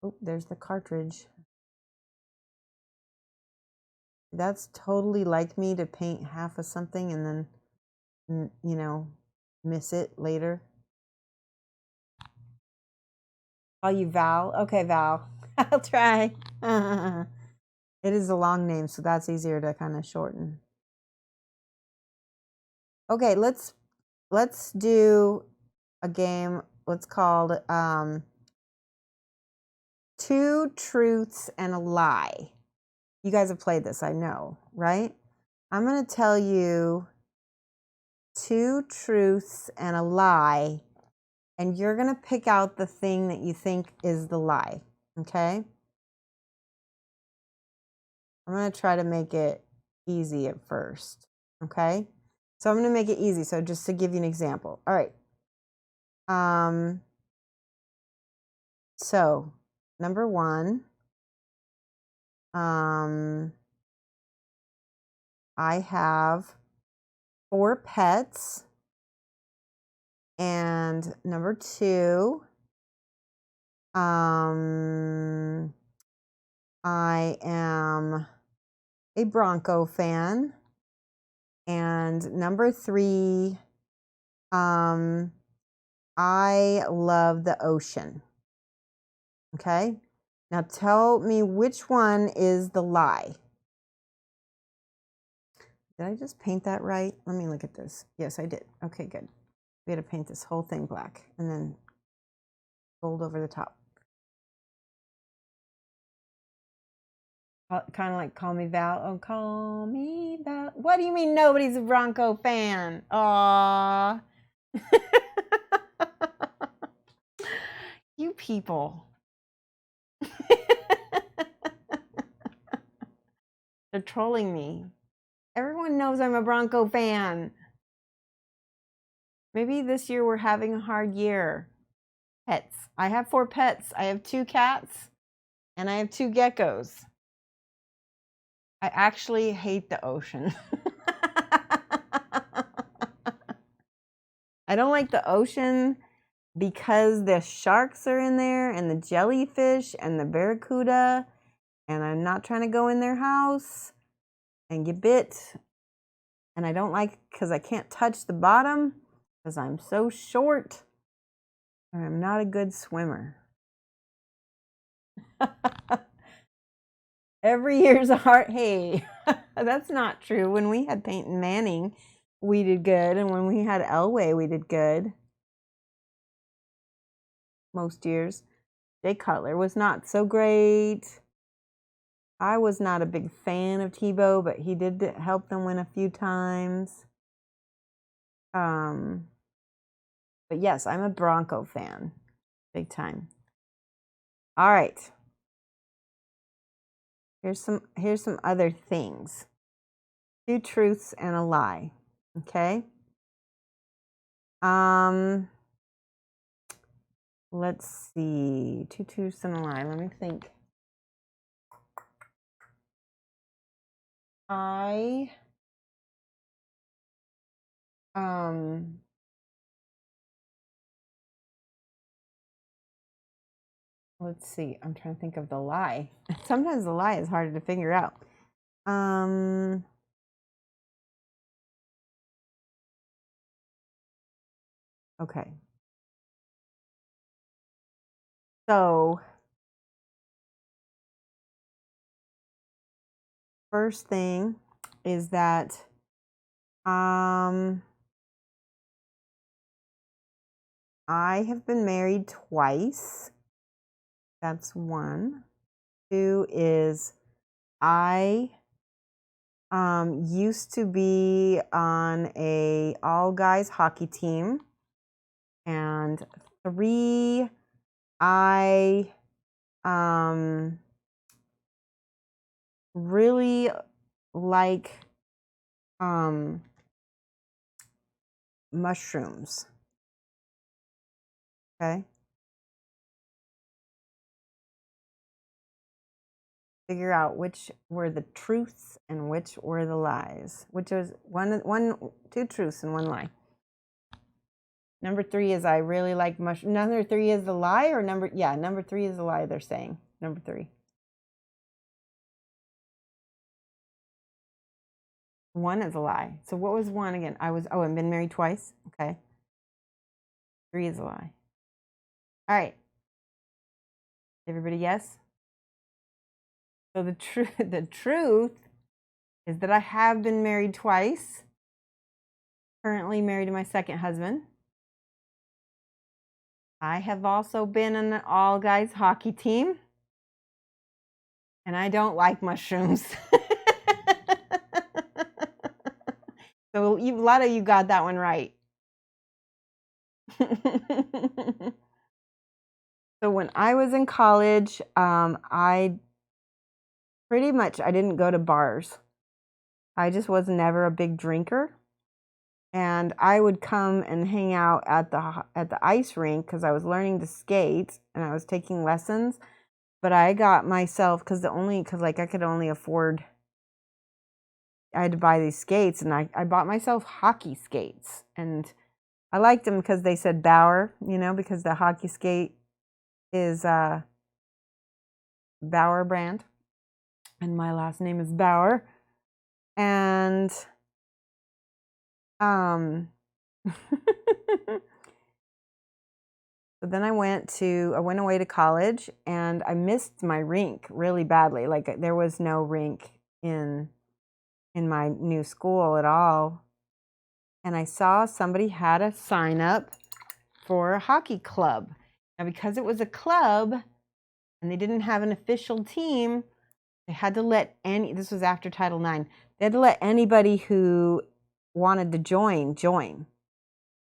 Oh, there's the cartridge. That's totally like me to paint half of something and then, you know, miss it later. Call you Val? Okay, Val. I'll try. It is a long name, so that's easier to kind of shorten. Okay, let's do a game. Let's call 2 truths and a lie. You guys have played this, I know, right? I'm going to tell you 2 truths and a lie, and you're going to pick out the thing that you think is the lie, okay? I'm going to try to make it easy at first, okay? So I'm going to make it easy, so just to give you an example. All right. So, number 1, I have 4 pets. And number 2, I am a Bronco fan. And number 3, I love the ocean. Okay? Now tell me which one is the lie. Did I just paint that right? Let me look at this. Yes, I did. Okay, good. We had to paint this whole thing black and then gold over the top. Kind of like Call Me Val. Oh, call me Val. What do you mean nobody's a Bronco fan? Aww. You people. They're trolling me. Everyone knows I'm a Bronco fan. Maybe this year we're having a hard year. Pets. I have 4 pets. I have 2 cats and I have 2 geckos. I actually hate the ocean. I don't like the ocean because the sharks are in there and the jellyfish and the barracuda, and I'm not trying to go in their house and get bit. And I don't like because I can't touch the bottom because I'm so short and I'm not a good swimmer. Every year's a hard, hey, that's not true. When we had Peyton Manning, we did good. And when we had Elway, we did good. Most years. Jay Cutler was not so great. I was not a big fan of Tebow, but he did help them win a few times. But yes, I'm a Bronco fan. Big time. All right. Here's some other things. 2 truths and a lie. Okay? Let's see. 2 truths and a lie. Let me think. Let's see. I'm trying to think of the lie. Sometimes the lie is harder to figure out. Okay. So, first thing is that I have been married twice. That's 1. 2 is I used to be on a all-guys hockey team. And 3, I really like mushrooms. Okay? Figure out which were the truths and which were the lies. Which was 2 truths and 1 lie. Number 3 is I really like mushrooms. Number 3 is the lie, or number 3 is the lie they're saying. Number 3. 1 is a lie. So what was 1 again? I've been married twice. Okay. 3 is a lie. All right. Everybody, yes? So the truth is that I have been married twice. Currently married to my second husband. I have also been on an all-guys hockey team. And I don't like mushrooms. So a lot of you got that one right. So when I was in college, I didn't go to bars. I just was never a big drinker. And I would come and hang out at the ice rink because I was learning to skate and I was taking lessons. But I got myself, because like I could only afford, I had to buy these skates, and I bought myself hockey skates. And I liked them because they said Bauer, because the hockey skate is Bauer brand. And my last name is Bauer. And so then I went away to college, and I missed my rink really badly. Like there was no rink in my new school at all. And I saw somebody had a sign up for a hockey club. Now, because it was a club and they didn't have an official team, they had to let this was after Title IX, they had to let anybody who wanted to join.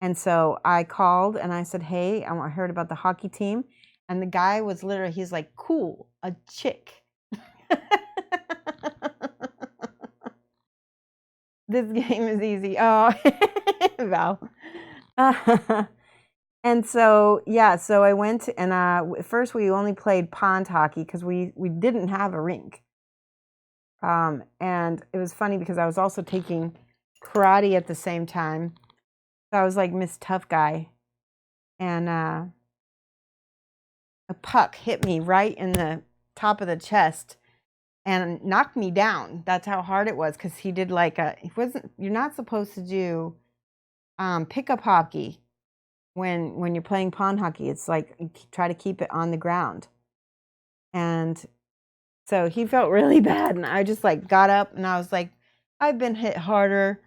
And so I called and I said, hey, I heard about the hockey team. And the guy was literally, he's like, cool, a chick. This game is easy. Oh, Val. And so, yeah, so I went and first we only played pond hockey because we didn't have a rink. And it was funny because I was also taking karate at the same time. So I was like Miss Tough Guy. And a puck hit me right in the top of the chest and knocked me down. That's how hard it was, because he did like you're not supposed to do pickup hockey when you're playing pond hockey. It's like you try to keep it on the ground. And so he felt really bad, and I just like got up and I was like, I've been hit harder,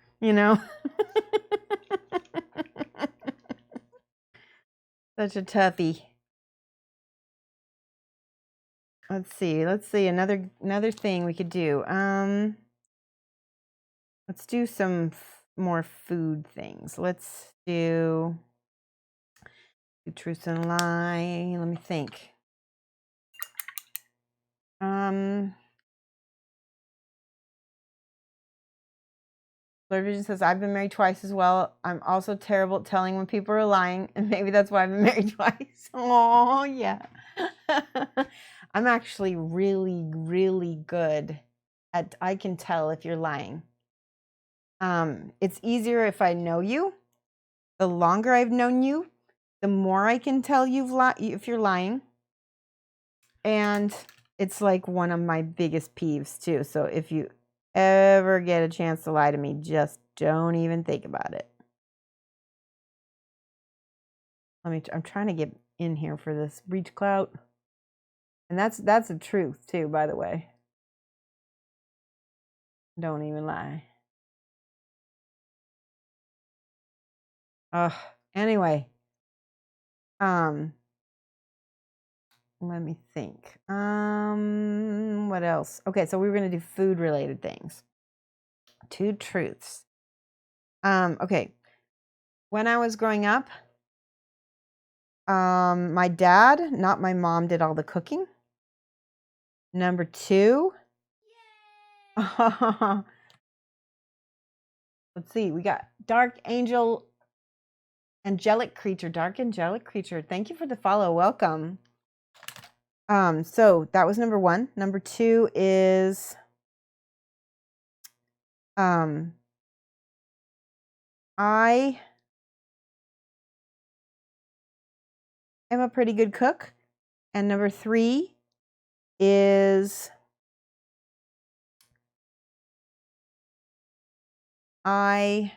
Such a toughie. Let's see another thing we could do. Let's do some more food things. Let's do truth and lie. Let me think. Blurred Vision says, I've been married twice as well. I'm also terrible at telling when people are lying, and maybe that's why I've been married twice. Oh, yeah. I'm actually really, really good at, I can tell if you're lying. It's easier if I know you. The longer I've known you, the more I can tell if you're lying. And it's like one of my biggest peeves too. So if you ever get a chance to lie to me, just don't even think about it. I'm trying to get in here for this breach clout. And that's the truth too, by the way. Don't even lie. Anyway. Let me think. What else? Okay, so we were gonna do food related things. 2 truths. Okay. When I was growing up, my dad, not my mom, did all the cooking. Number 2. Let's see, we got Dark Angelic Creature. Thank you for the follow. Welcome. So that was number 1. Number 2 is I am a pretty good cook. And number 3 is I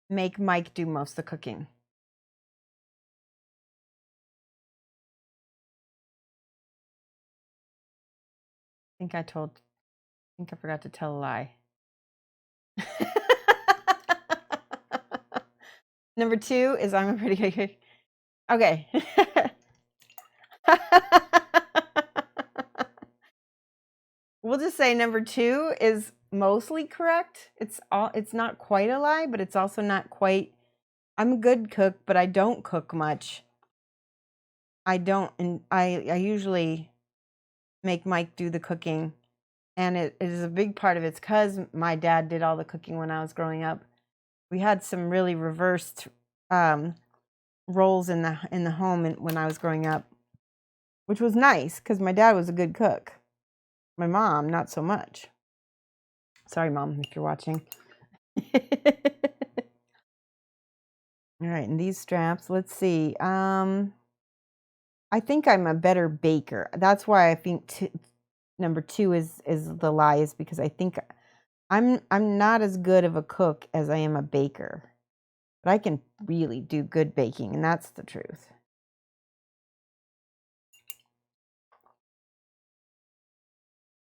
make Mike do most of the cooking. I think I forgot to tell a lie. Number 2 is I'm a pretty good cook. Okay. we'll just say number 2 is mostly correct. It's not quite a lie, but it's also not quite. I'm a good cook, but I don't cook much. I don't, and I usually make Mike do the cooking, and it is a big part of it's because my dad did all the cooking when I was growing up. We had some really reversed roles in the home when I was growing up, which was nice because my dad was a good cook. My mom, not so much. Sorry, Mom, if you're watching. All right, and these straps, let's see. I think I'm a better baker. That's why I think number 2 is the lie, is because I think I'm not as good of a cook as I am a baker. But I can really do good baking, and that's the truth.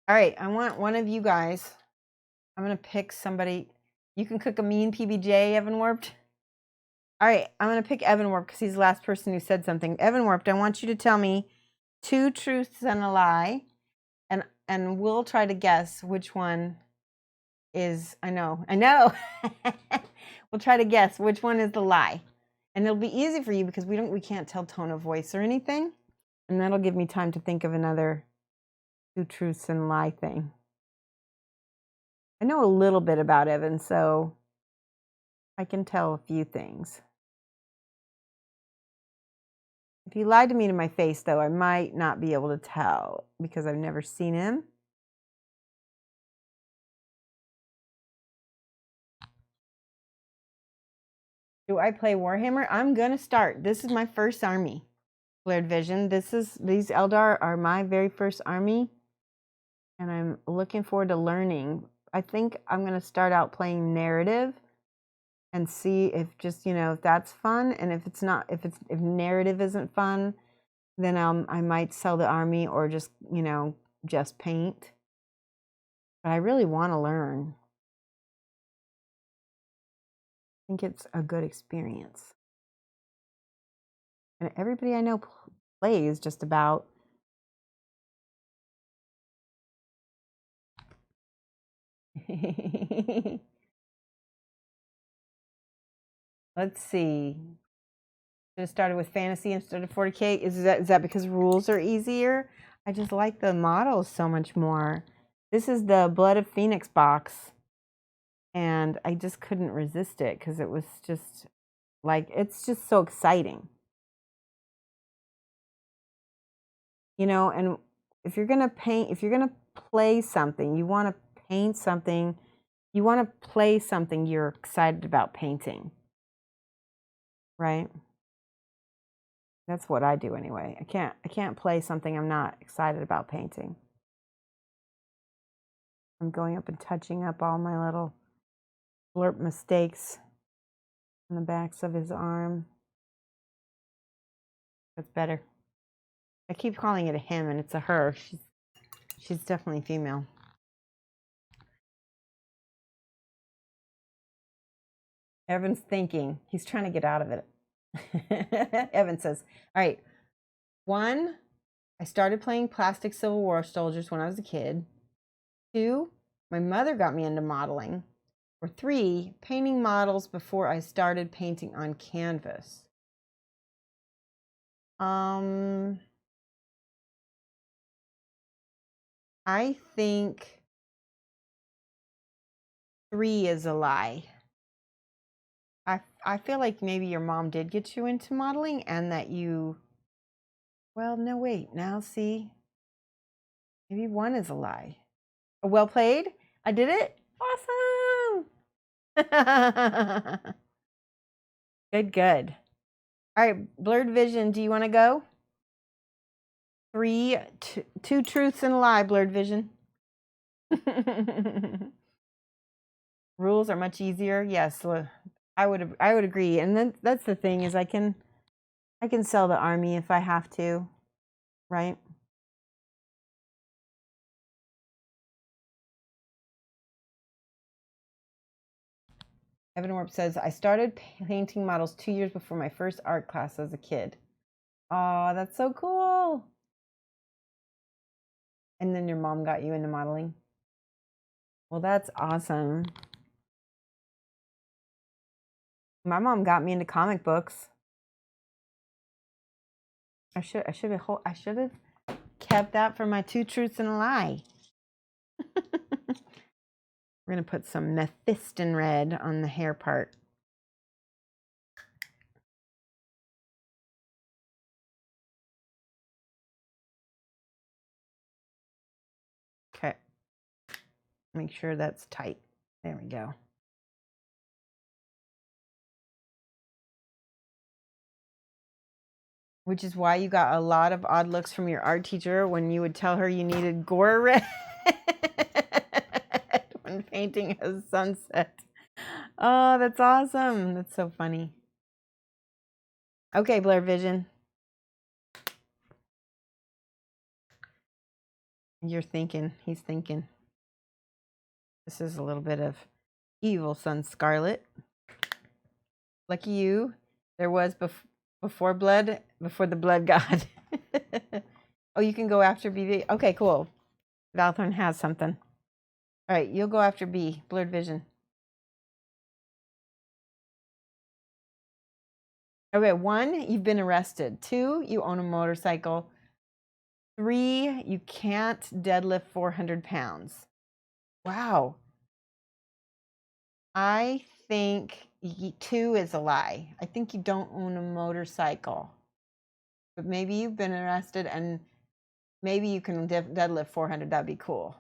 All right, I want one of you guys. I'm going to pick somebody. You can cook a mean PBJ, Evan Warped. All right, I'm going to pick Evan Warped because he's the last person who said something. Evan Warped, I want you to tell me 2 truths and a lie, and we'll try to guess which one is, I know. We'll try to guess which one is the lie. And it'll be easy for you because we can't tell tone of voice or anything. And that'll give me time to think of another 2 truths and a lie thing. I know a little bit about Evan, so I can tell a few things. If he lied to me to my face, though, I might not be able to tell because I've never seen him. Do I play Warhammer? I'm going to start. This is my first army, Blurred Vision. These Eldar are my very first army, and I'm looking forward to learning. I think I'm going to start out playing narrative and see if just, if that's fun. And if it's not, if narrative isn't fun, then I might sell the army or just, just paint. But I really want to learn. I think it's a good experience. And everybody I know plays just about. Let's see. Should have started with fantasy instead of 40K. Is that because rules are easier? I just like the models so much more. This is the Blood of Phoenix box, and I just couldn't resist it because it was just like, it's just so exciting. And if you're going to paint, if you're going to play something, you want to paint something, you want to play something you're excited about painting, right? That's what I do anyway. I can't play something I'm not excited about painting. I'm going up and touching up all my little blurb mistakes on the backs of his arm. That's better. I keep calling it a him and it's a her. She's definitely female. Evan's thinking. He's trying to get out of it. Evan says, all right, 1, I started playing plastic Civil War soldiers when I was a kid. 2, my mother got me into modeling. Or 3, painting models before I started painting on canvas. I think 3 is a lie. I feel like maybe your mom did get you into modeling and that you, well, no, wait, now see, maybe 1 is a lie. Well played. I did it. Awesome. Good. All right, Blurred Vision, do you want to go? 2 truths and a lie, Blurred Vision. Rules are much easier. Yes, I would agree. And then that's the thing, is I can sell the army if I have to, right? Evan Warp says, I started painting models 2 years before my first art class as a kid. Oh, that's so cool. And then your mom got you into modeling? Well, that's awesome. My mom got me into comic books. I should have kept that for my 2 truths and a lie. We're gonna put some mephiston red on the hair part. Okay. Make sure that's tight. There we go. Which is why you got a lot of odd looks from your art teacher when you would tell her you needed gore red when painting a sunset. Oh, that's awesome. That's so funny. Okay, Blur Vision. You're thinking. He's thinking. This is a little bit of Evil Sun Scarlet. Lucky you. There was before the blood god. Oh, you can go after BV. Okay, cool. Valthorn has something. All right, you'll go after B. Blurred Vision. Okay, 1, you've been arrested. 2, you own a motorcycle. 3, you can't deadlift 400 pounds. Wow. I think 2 is a lie. I think you don't own a motorcycle. But maybe you've been arrested and maybe you can deadlift 400. That'd be cool.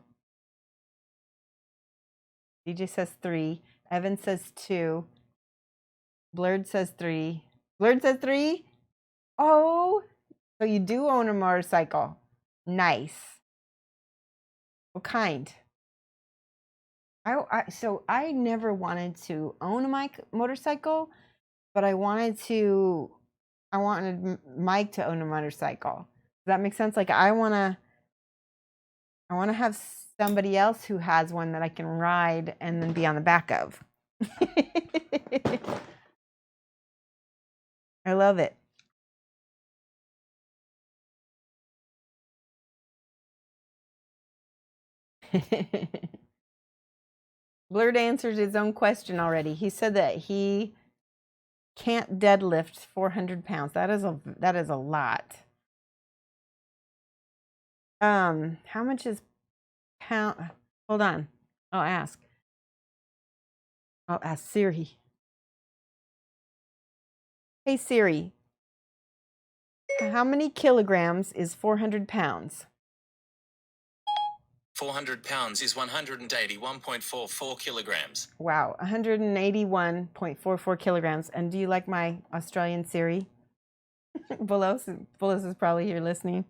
DJ says 3. Evan says 2. Blurred says 3. Blurred says 3? Oh, so you do own a motorcycle. Nice. What kind? So I never wanted to own a motorcycle, but I wanted Mike to own a motorcycle. Does that make sense? Like I want to have somebody else who has one that I can ride and then be on the back of. I love it. Blurred answered his own question already. He said that he can't deadlift 400 pounds. That is a lot. How much is pound? Hold on. I'll ask Siri. Hey Siri, how many kilograms is 400 pounds? 400 pounds is 181.44 kilograms. Wow, 181.44 kilograms. And do you like my Australian Siri? Bullos is probably here listening.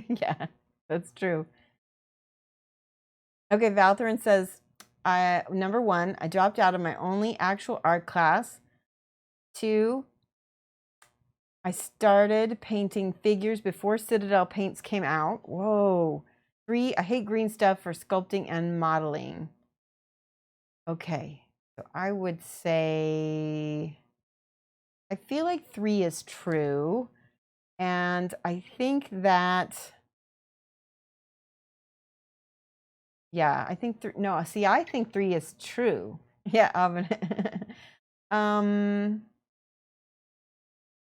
Yeah, that's true. Okay, Valtherin says, number 1, I dropped out of my only actual art class. 2, I started painting figures before Citadel paints came out. Whoa. 3, I hate green stuff for sculpting and modeling. Okay, so I would say, I feel like 3 is true. And I think that, yeah, I think, no, see, I think 3 is true. Yeah,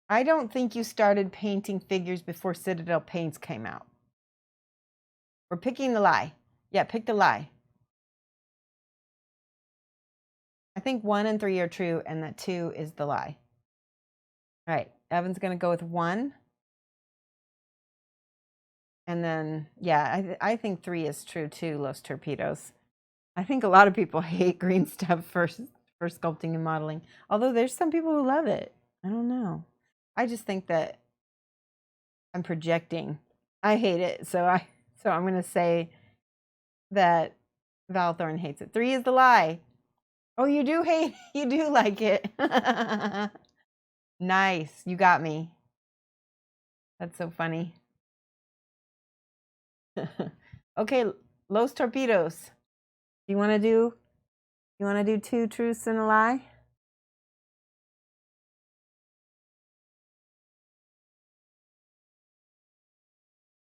I don't think you started painting figures before Citadel Paints came out. We're picking the lie. Yeah, pick the lie. I think 1 and 3 are true, and that 2 is the lie. All right, Evan's going to go with 1. And then, yeah, I think 3 is true too, Los Torpedoes. I think a lot of people hate green stuff for sculpting and modeling. Although there's some people who love it. I don't know. I just think that I'm projecting. I hate it, so I'm going to say that Valthorn hates it. 3 is the lie. Oh, you do like it. Nice. You got me. That's so funny. Okay, Los Torpedoes. You want to do 2 truths and a lie?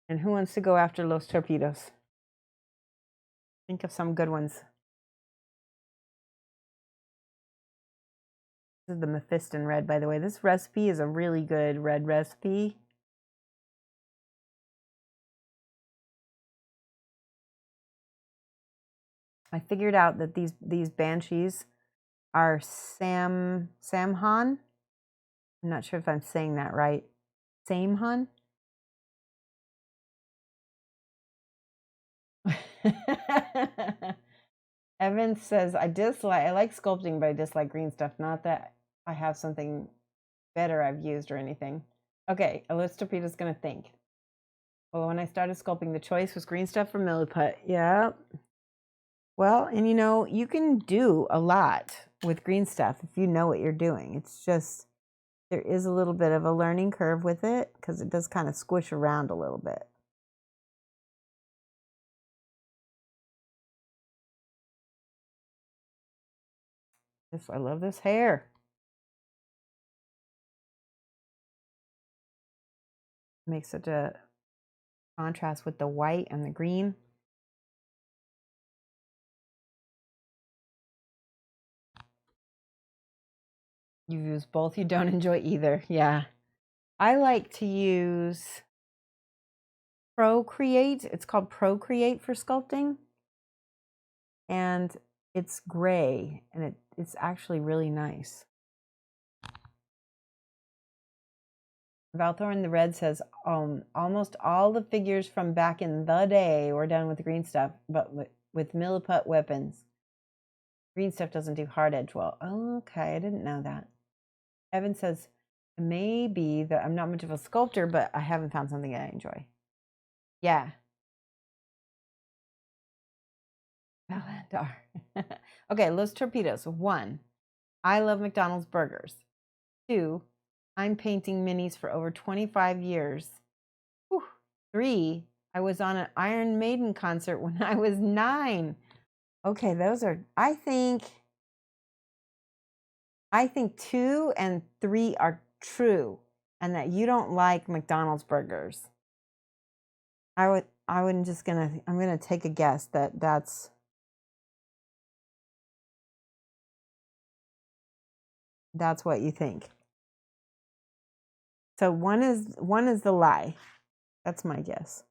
And who wants to go after Los Torpedos? Think of some good ones. This is the Mephiston red, by the way. This recipe is a really good red recipe. I figured out that these banshees are Samhan. I'm not sure if I'm saying that right. Samhan. Evan says I like sculpting, but I dislike green stuff. Not that I have something better I've used or anything. Okay, Los Torpedo's gonna think. Well, when I started sculpting, the choice was green stuff or milliput. Yeah. Well, and you know, you can do a lot with green stuff if you know what you're doing. It's just, there is a little bit of a learning curve with it because it does kind of squish around a little bit. I love this hair. Makes such a contrast with the white and the green. You use both, you don't enjoy either. Yeah. I like to use Procreate. It's called Procreate for sculpting. And it's gray and it's actually really nice. Valthorn the Red says, almost all the figures from back in the day were done with green stuff, but with milliput weapons. Green stuff doesn't do hard edge well. Okay, I didn't know that. Evan says, maybe that I'm not much of a sculptor, but I haven't found something I enjoy. Yeah. Valandar. Okay, Los Torpedoes. 1, I love McDonald's burgers. 2, I'm painting minis for over 25 years. Whew. 3, I was on an Iron Maiden concert when I was 9. Okay, those are, I think 2 and 3 are true, and that you don't like McDonald's burgers. I'm gonna take a guess that that's what you think. So one is the lie. That's my guess.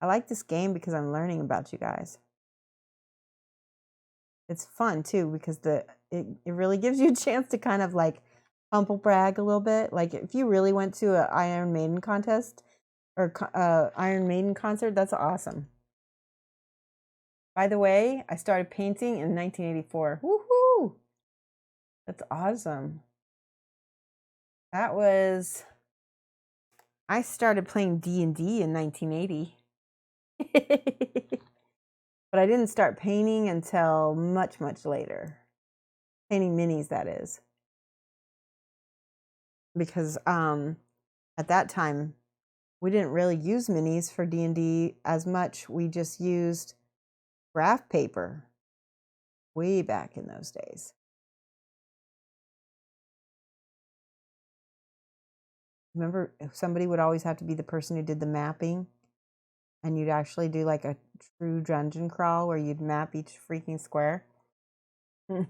I like this game because I'm learning about you guys. It's fun too because it really gives you a chance to kind of like humble brag a little bit. Like if you really went to an Iron Maiden contest or Iron Maiden concert, that's awesome. By the way, I started painting in 1984. Woohoo! That's awesome. I started playing D&D in 1980. But I didn't start painting until much, much later. Painting minis, that is. Because at that time, we didn't really use minis for D&D as much. We just used graph paper way back in those days. Remember, somebody would always have to be the person who did the mapping, and you'd actually do like a true dungeon crawl where you'd map each freaking square. All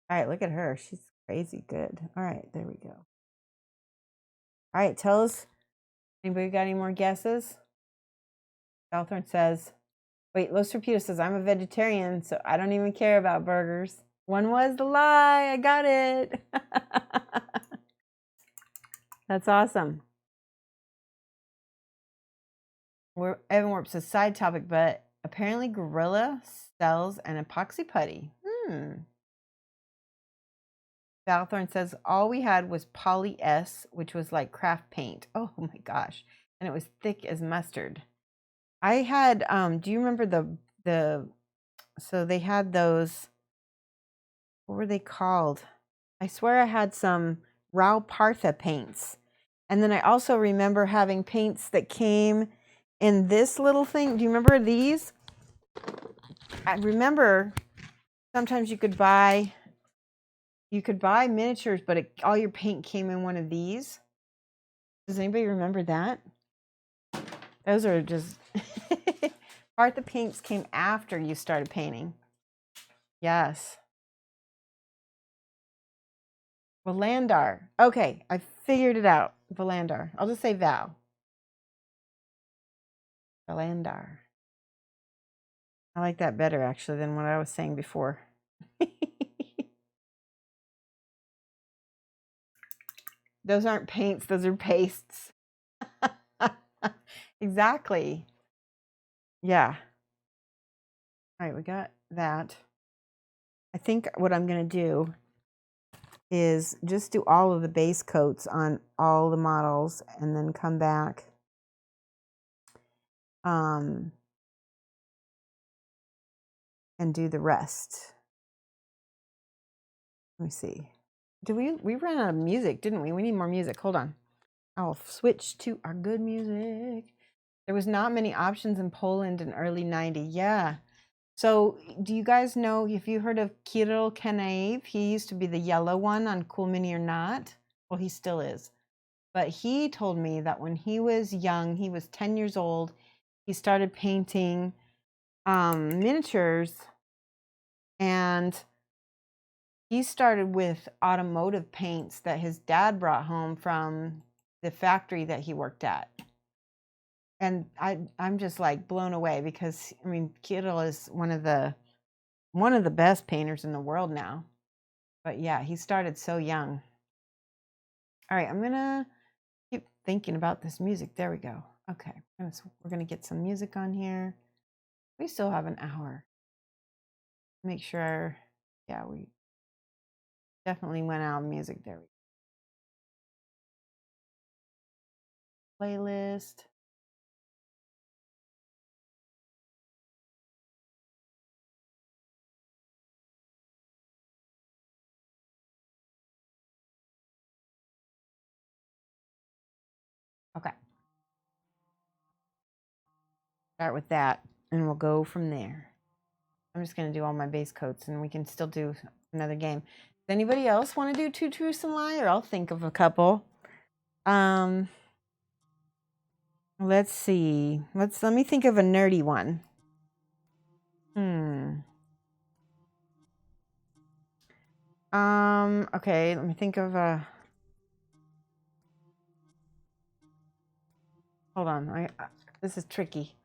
right, look at her. She's crazy good. All right, there we go. All right, tell us, anybody got any more guesses? Valthorn says, wait, Los Torpedos says, I'm a vegetarian, so I don't even care about burgers. One was the lie. I got it. That's awesome. Evan Warp says, side topic, but apparently Gorilla sells an epoxy putty. Valthorn says, all we had was Poly S, which was like craft paint. Oh my gosh. And it was thick as mustard. I had, do you remember so they had those, what were they called? I swear I had some Rao Partha paints. And then I also remember having paints that came in this little thing. Do you remember these? I remember sometimes you could buy miniatures, but all your paint came in one of these. Does anybody remember that? Those are just part the paints came after you started painting. Yes. Valandar. Okay, I figured it out. Valandar. I'll just say Val. Valandar. I like that better actually than what I was saying before. Those aren't paints, those are pastes. Exactly. Yeah. All right, we got that. I think what I'm going to do is just do all of the base coats on all the models and then come back and do the rest. Let me see. We ran out of music, didn't we? We need more music. Hold on. I'll switch to our good music. There was not many options in Poland in early 90. Yeah. So do you guys know, if you heard of Kirill Kanaev, he used to be the yellow one on Cool Mini or Not. Well, he still is. But he told me that when he was young, he was 10 years old, he started painting miniatures, and he started with automotive paints that his dad brought home from the factory that he worked at. And I'm just like blown away because, I mean, Kirill is one of the best painters in the world now. But yeah, he started so young. All right, I'm gonna keep thinking about this music. There we go. Okay, we're gonna get some music on here. We still have an hour. Make sure, yeah, we definitely went out of music. There we go. Playlist. Okay. Start with that, and we'll go from there. I'm just gonna do all my base coats, and we can still do another game. Does anybody else want to do Two Truths and a Lie, or I'll think of a couple. Let's see. Let me think of a nerdy one. Okay, let me think of a. Hold on. This is tricky.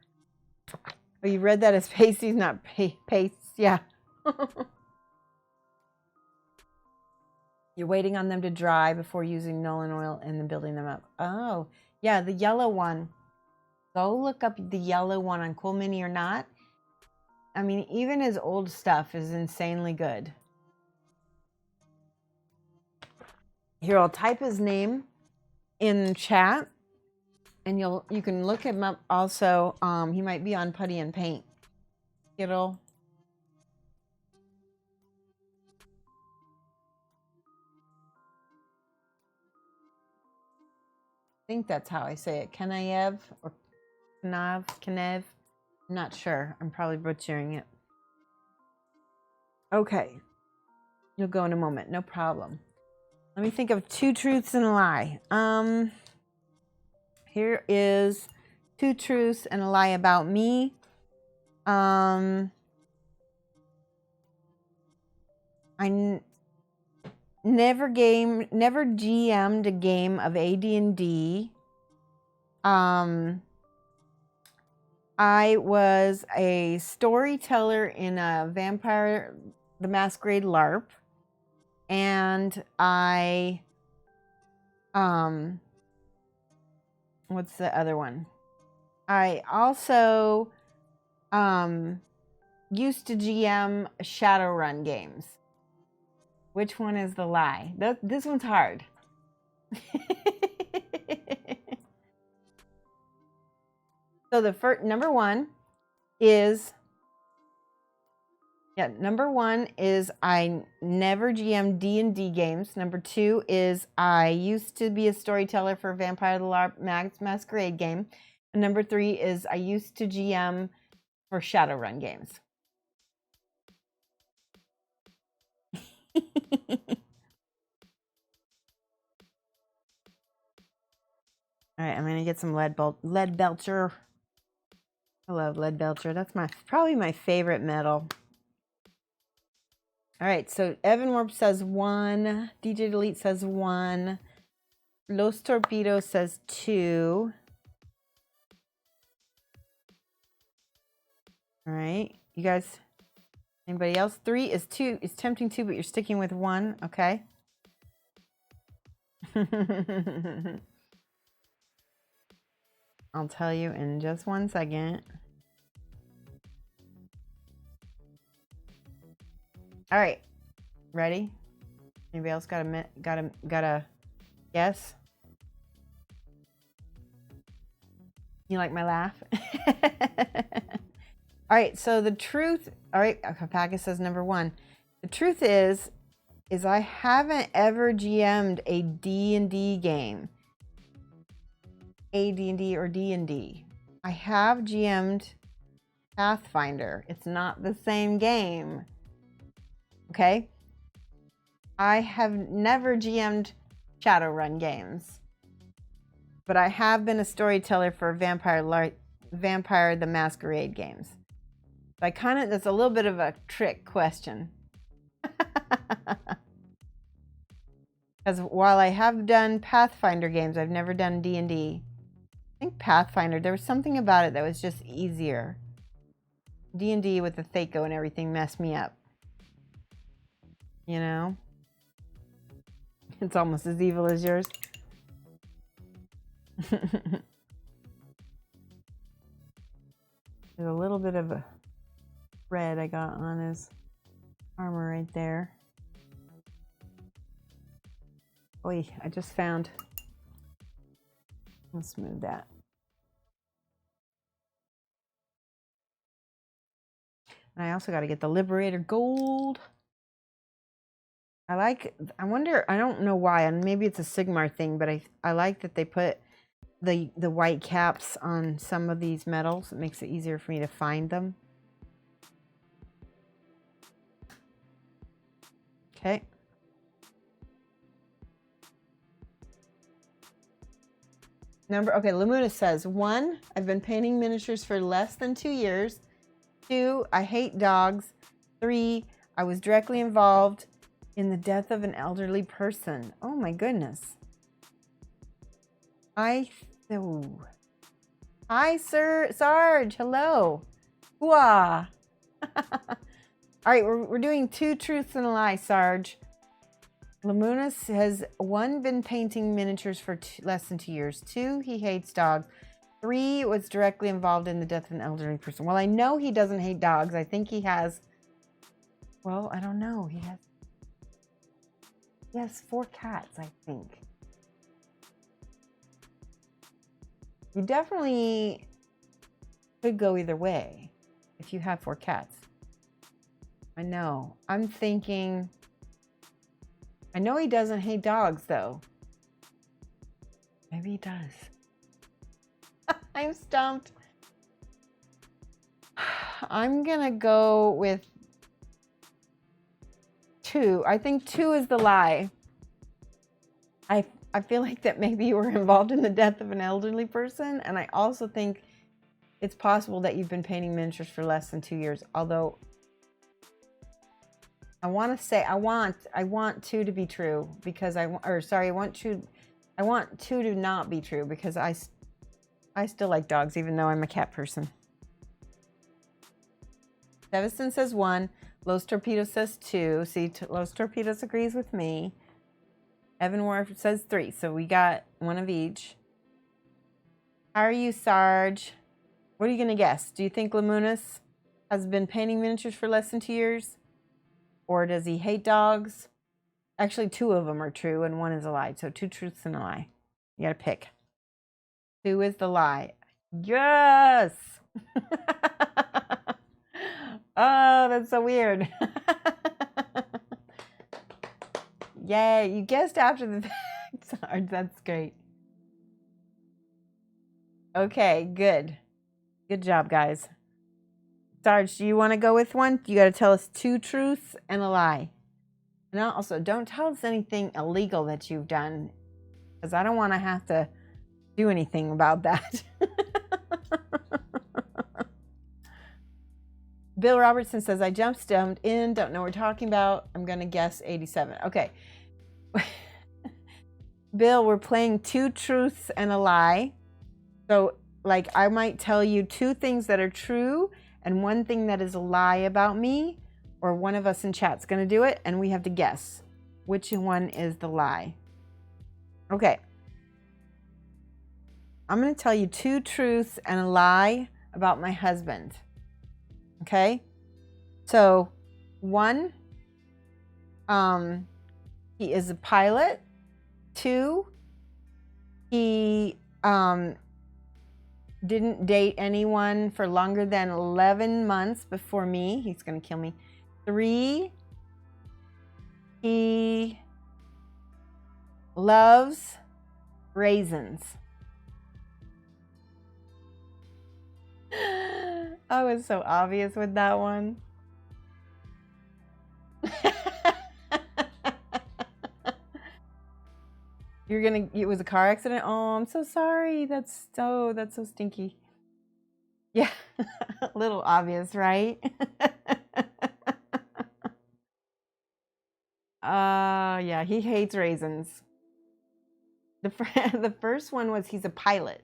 Oh, you read that as pasties, not pastes. Yeah. You're waiting on them to dry before using Nolan oil and then building them up. Oh, yeah, the yellow one. Go look up the yellow one on Cool Mini or Not. I mean, even his old stuff is insanely good. Here, I'll type his name in chat, and you can look him up also. He might be on Putty and Paint. Kirill. I think that's how I say it. Kanaev or Kanev. I'm not sure. I'm probably butchering it. Okay. You'll go in a moment. No problem. Let me think of Two Truths and a Lie. Here is Two Truths and a Lie about me. I never GM'd a game of AD&D. I was a storyteller in a Vampire the Masquerade LARP, and I what's the other one? I also used to GM Shadowrun games. Which one is the lie? This one's hard. So the first number one is I never GM D&D games. Number 2 is I used to be a storyteller for Vampire the LARP Masquerade game. And number 3 is I used to GM for Shadowrun games. All right, I'm gonna get some lead belcher. I love lead belcher. That's probably my favorite metal. All right, so Evan Warp says 1. DJ Delete says 1. Los Torpedos says 2. All right, you guys. Anybody else? 3 is 2. It's tempting 2, but you're sticking with 1. Okay. I'll tell you in just 1 second. All right, ready? Anybody else got a guess? You like my laugh? All right, so the truth. All right, Alpaca says number 1. The truth is I haven't ever GM'd a D&D game. AD&D or D&D. I have GM'd Pathfinder. It's not the same game. Okay? I have never GM'd Shadowrun games. But I have been a storyteller for Vampire the Masquerade games. So that's a little bit of a trick question. Because while I have done Pathfinder games, I've never done D&D. I think Pathfinder, there was something about it that was just easier. D&D with the Thaco and everything messed me up. You know? It's almost as evil as yours. There's a little bit of a red I got on his armor right there. Oy, I just found. Let's smooth that. And I also got to get the Liberator Gold. I wonder, I don't know why, and maybe it's a Sigmar thing, but I like that they put the white caps on some of these medals. It makes it easier for me to find them. Okay. Okay, Lamuna says, 1, I've been painting miniatures for less than 2 years. 2, I hate dogs. 3, I was directly involved in the death of an elderly person. Oh my goodness. Hi, Sir Sarge. Hello. Hooah. All right, we're doing 2 truths and a lie, Sarge. Lamunas has 1, been painting miniatures for less than 2 years. 2, he hates dogs. 3, was directly involved in the death of an elderly person. Well, I know he doesn't hate dogs. I think he has, well, I don't know. He has 4 cats, I think. You definitely could go either way if you have 4 cats. I know. I'm thinking, I know he doesn't hate dogs, though. Maybe he does. I'm stumped. I'm going to go with 2. I think 2 is the lie. I feel like that maybe you were involved in the death of an elderly person, and I also think it's possible that you've been painting miniatures for less than 2 years, although I want to say I want 2 to be true because I want 2 to not be true because I still like dogs even though I'm a cat person. Devison says 1, Los Torpedos says 2. See, Los Torpedos agrees with me. Evan Warf says 3, so we got 1 of each. How are you, Sarge? What are you going to guess? Do you think Lamunas has been painting miniatures for less than 2 years? Or does he hate dogs? Actually, 2 of them are true and 1 is a lie. So 2 truths and a lie. You got to pick. 2 is the lie. Yes! Oh, that's so weird. Yay, you guessed after the fact, Sarge. That's great. Okay, good. Good job, guys. Sarge, do you want to go with 1? You got to tell us 2 truths and a lie. And also, don't tell us anything illegal that you've done, because I don't want to have to do anything about that. Bill Robertson says, I jumped in, don't know what we're talking about. I'm going to guess 87. Okay. Bill, we're playing 2 truths and a lie. So, like, I might tell you 2 things that are true and 1 thing that is a lie about me, or one of us in chat's going to do it, and we have to guess which one is the lie. Okay. I'm going to tell you 2 truths and a lie about my husband. Okay? So, 1, he is a pilot. 2, he didn't date anyone for longer than 11 months before me. He's going to kill me. 3, he loves raisins. I was so obvious with that one. It was a car accident? Oh, I'm so sorry. That's so stinky. Yeah, a little obvious, right? Yeah, he hates raisins. The first one was he's a pilot,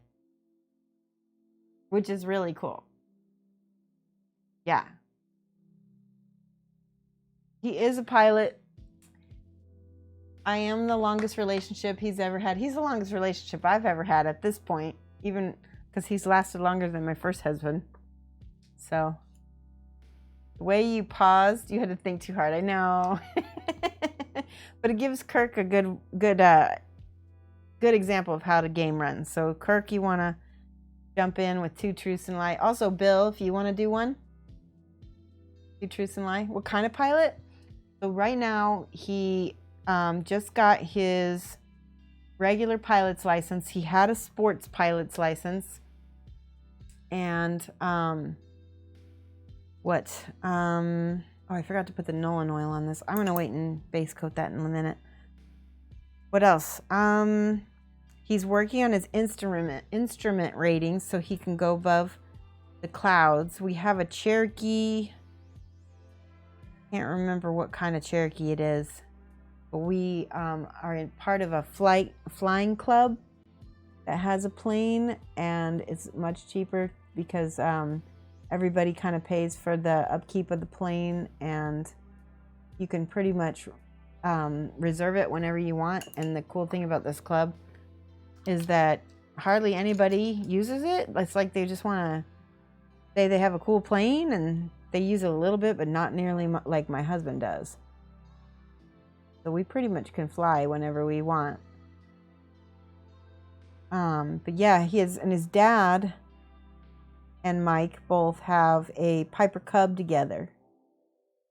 which is really cool. Yeah. He is a pilot. I am the longest relationship he's ever had. He's the longest relationship I've ever had at this point, even because he's lasted longer than my first husband. So, the way you paused, you had to think too hard. I know. But it gives Kirk a good example of how the game runs. So, Kirk, you want to jump in with 2 truths and a lie. Also, Bill, if you want to do one. 2 truths and a lie. What kind of pilot? So, right now, he just got his regular pilot's license. He had a sports pilot's license. And I forgot to put the Nolan oil on this. I'm going to wait and base coat that in a minute. What else? He's working on his instrument ratings so he can go above the clouds. We have a Cherokee. Can't remember what kind of Cherokee it is. But we are in part of a flying club that has a plane, and it's much cheaper because everybody kind of pays for the upkeep of the plane, and you can pretty much reserve it whenever you want. And the cool thing about this club is that hardly anybody uses it. It's like they just want to say they have a cool plane, and they use it a little bit, but not nearly like my husband does. So we pretty much can fly whenever we want. But yeah, his dad and Mike both have a Piper Cub together,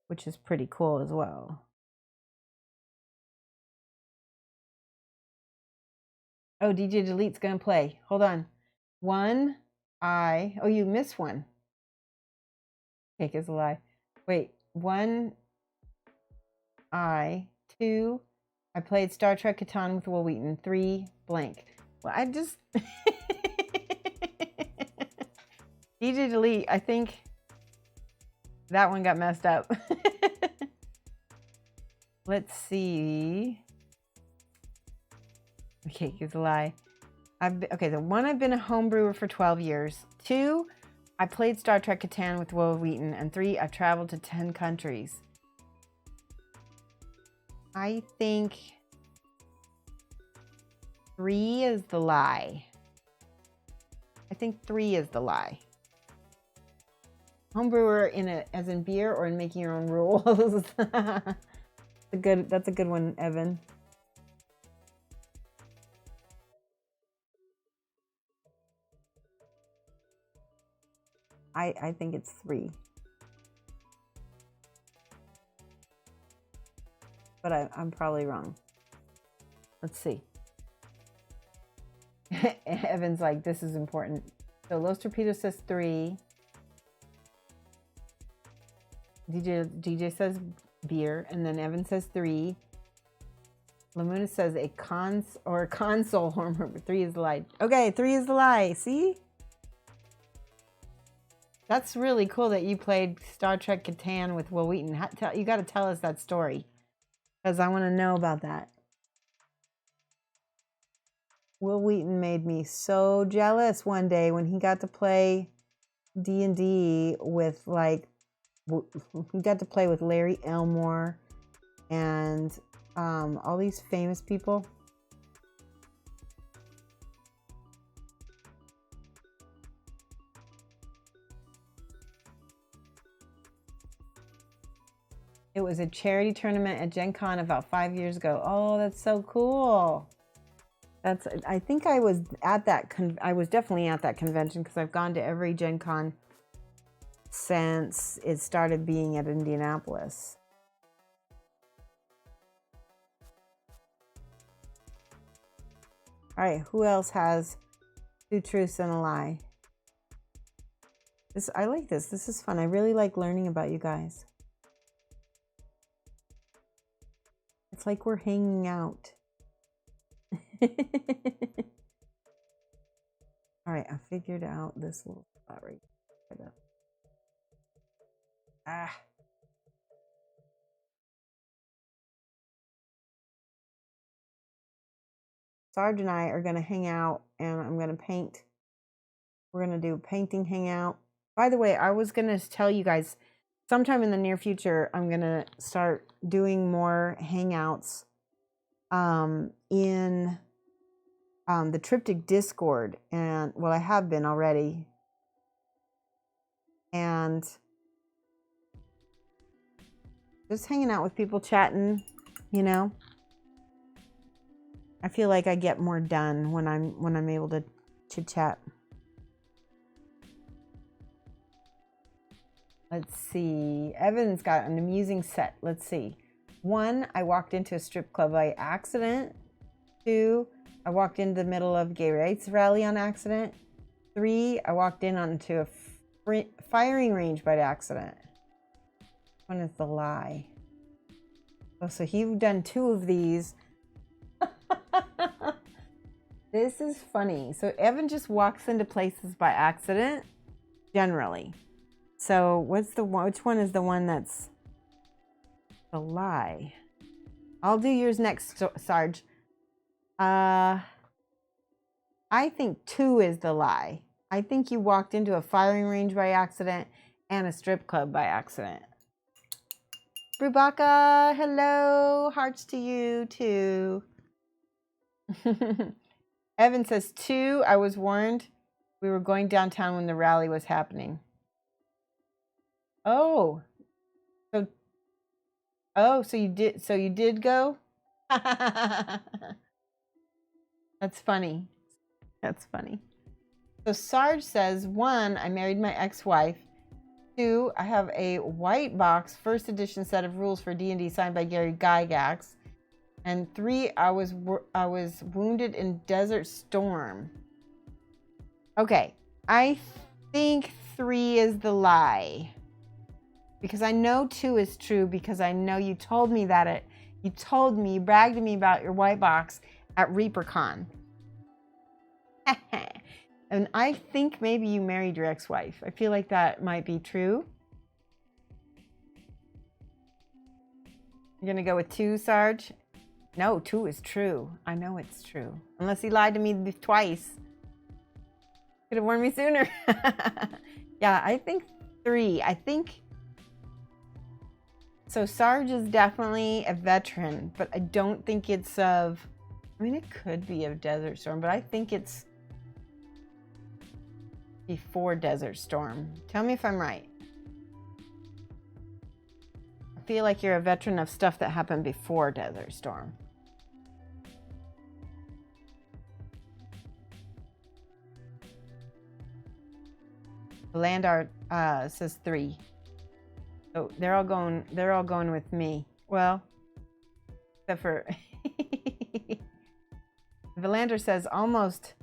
which is pretty cool as well. Oh, DJ Delete's gonna play. Hold on. 1 eye. Oh, you missed one. Cake is a lie. Wait. 1 eye. 2, I played Star Trek Catan with Will Wheaton. 3, blank. Well, I just... DJ Delete, I think that one got messed up. Let's see. Okay, here's a lie. Okay, the 1, I've been a home brewer for 12 years. 2, I played Star Trek Catan with Will Wheaton. And 3, I've traveled to 10 countries. I think 3 is the lie. I think 3 is the lie. Homebrewer as in beer or in making your own rules. That's a good one, Evan. I think it's 3. But I'm probably wrong. Let's see. Evan's like, this is important. So Los Torpedoes says 3. DJ says beer, and then Evan says 3. Lamuna says a console hormone, but 3 is the lie. Okay, 3 is the lie. See? That's really cool that you played Star Trek Catan with Will Wheaton. You got to tell us that story, because I want to know about that. Will Wheaton made me so jealous one day when he got to play D&D with, like, he got to play with Larry Elmore and all these famous people. It was a charity tournament at Gen Con about 5 years ago. Oh, that's so cool. I think I was at that, I was definitely at that convention because I've gone to every Gen Con since it started being at Indianapolis. All right, who else has 2 truths and a lie? I like this. This is fun. I really like learning about you guys. It's like we're hanging out. All right, I figured out this little spot right here. Sarge and I are going to hang out, and I'm going to paint. We're going to do a painting hangout. By the way, I was going to tell you guys, sometime in the near future, I'm going to start doing more hangouts in the Triptych Discord. And, well, I have been already. And just hanging out with people, chatting, you know. I feel like I get more done when I'm able to chit chat. Let's see. Evan's got an amusing set. Let's see. 1, I walked into a strip club by accident. 2, I walked into the middle of a gay rights rally on accident. 3, I walked in onto a firing range by accident. One is the lie. Oh, so you've done 2 of these. This is funny. So Evan just walks into places by accident, generally. So which one is the one that's the lie? I'll do yours next, Sarge. I think 2 is the lie. I think you walked into a firing range by accident and a strip club by accident. Brubaka, hello. Hearts to you too. Evan says 2, I was warned. We were going downtown when the rally was happening. Oh, so you did go? That's funny. That's funny. So Sarge says 1, I married my ex-wife. 2, I have a white box first edition set of rules for D&D signed by Gary Gygax. And 3, I was wounded in Desert Storm. Okay, I think 3 is the lie. Because I know 2 is true, because I know you told me that you bragged to me about your white box at ReaperCon. And I think maybe you married your ex-wife. I feel like that might be true. You're gonna go with 2, Sarge? No, 2 is true. I know it's true. Unless he lied to me twice. Could have warned me sooner. Yeah, I think 3. I think... So Sarge is definitely a veteran, but I don't think it's of... I mean, it could be of Desert Storm, but I think it's before Desert Storm. Tell me if I'm right. I feel like you're a veteran of stuff that happened before Desert Storm. Land art says 3. So they're all going with me. Well, except for Valander says almost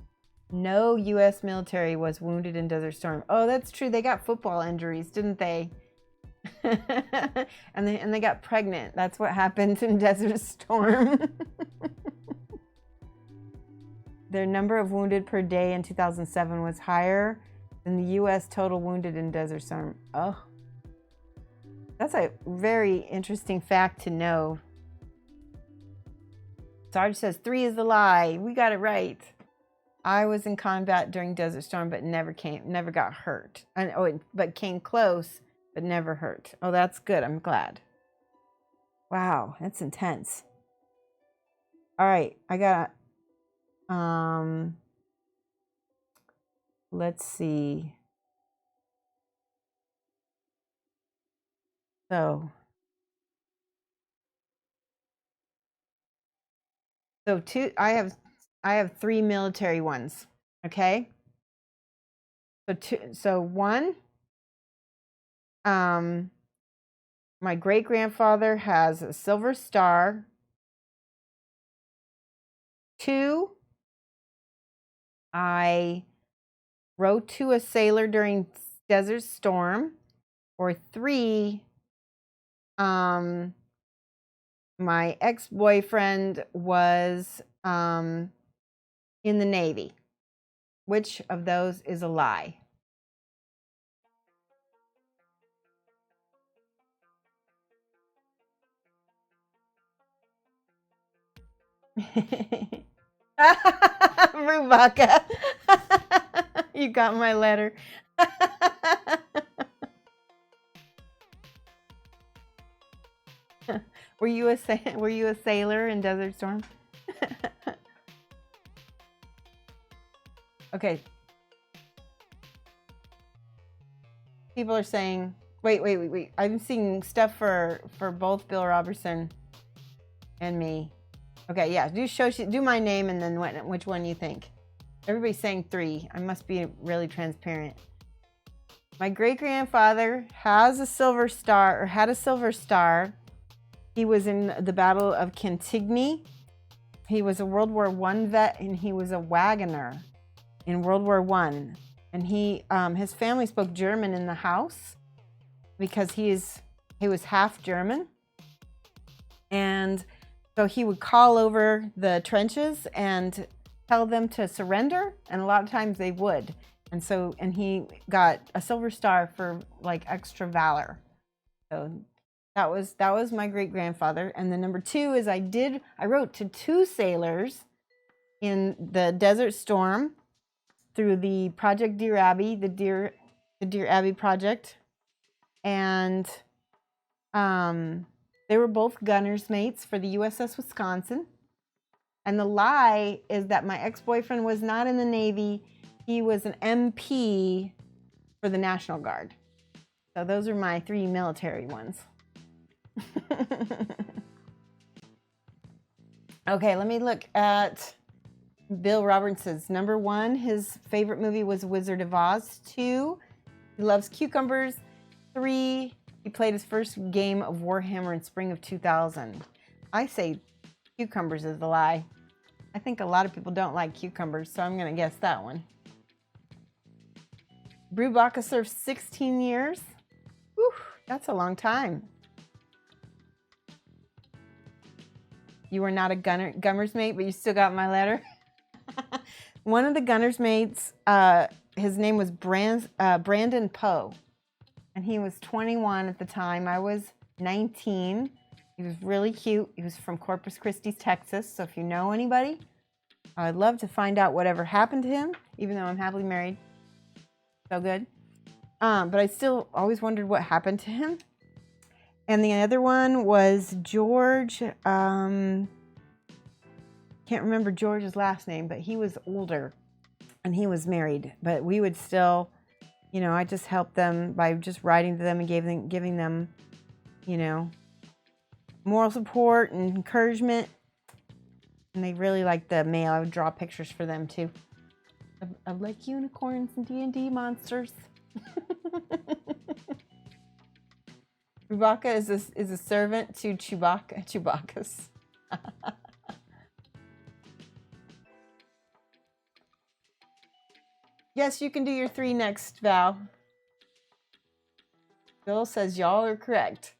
no U.S. military was wounded in Desert Storm. Oh, that's true. They got football injuries, didn't they? and they got pregnant. That's what happened in Desert Storm. their number of wounded per day in 2007 was higher than the U.S. total wounded in Desert Storm. Oh, that's a very interesting fact to know. Sarge says 3 is the lie. We got it right. I was in combat during Desert Storm, but never got hurt. But came close, but never hurt. Oh, that's good. I'm glad. Wow, that's intense. All right, I got. Let's see. So I have 3 military ones. Okay. So one, my great grandfather has a Silver Star. 2, I wrote to a sailor during Desert Storm. Or 3, my ex-boyfriend was in the Navy. Which of those is a lie? Rubaka. You got my letter. Were you a sailor in Desert Storm? Okay. People are saying, wait. I'm seeing stuff for both Bill Robertson and me. Okay, yeah. Do Shoshie, do my name and then which one you think. Everybody's saying 3. I must be really transparent. My great grandfather has a Silver Star, or had a Silver Star. He was in the Battle of Cantigny. He was a World War I vet, and he was a wagoner in World War I. And his family spoke German in the house because he was half German. And so he would call over the trenches and tell them to surrender, and a lot of times they would. And he got a Silver Star for like extra valor. So that was my great grandfather. And then number 2 is I wrote to 2 sailors in the Desert Storm through the Project Dear Abby, the Dear Abby project, and they were both gunner's mates for the USS Wisconsin. And the lie is that my ex-boyfriend was not in the Navy. He was an MP for the National Guard. So those are my 3 military ones. Okay, let me look at Bill Robertson's. Number 1, his favorite movie was Wizard of Oz. 2, he loves cucumbers. 3, he played his first game of Warhammer in spring of 2000. I say cucumbers is the lie. I think a lot of people don't like cucumbers, so I'm going to guess that one. Brubaka served 16 years. Whew, that's a long time. You were not a gunner's mate, but you still got my letter. One of the gunner's mates, his name was Brandon Poe, and he was 21 at the time. I was 19. He was really cute. He was from Corpus Christi, Texas. So if you know anybody, I'd love to find out whatever happened to him, even though I'm happily married. So good. But I still always wondered what happened to him. And the other one was George. Can't remember George's last name, but he was older and he was married. But we would still, I just helped them by just writing to them and giving them, moral support and encouragement. And they really liked the mail. I would draw pictures for them too, of like unicorns and D&D monsters. Chewbacca is a servant to Chewbacca's. Yes, you can do your 3 next, Val. Bill says y'all are correct.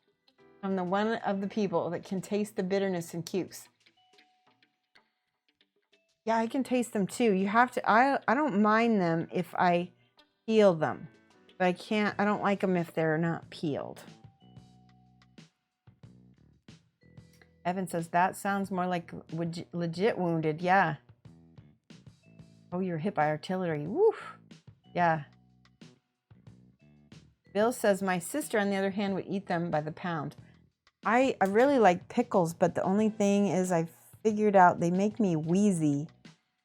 I'm the one of the people that can taste the bitterness in cukes. Yeah, I can taste them too. You have to, I don't mind them if I peel them, but I don't like them if they're not peeled. Evan says, that sounds more like legit wounded. Yeah. Oh, you're hit by artillery. Woo. Yeah. Bill says, my sister, on the other hand, would eat them by the pound. I really like pickles, but the only thing is I figured out they make me wheezy.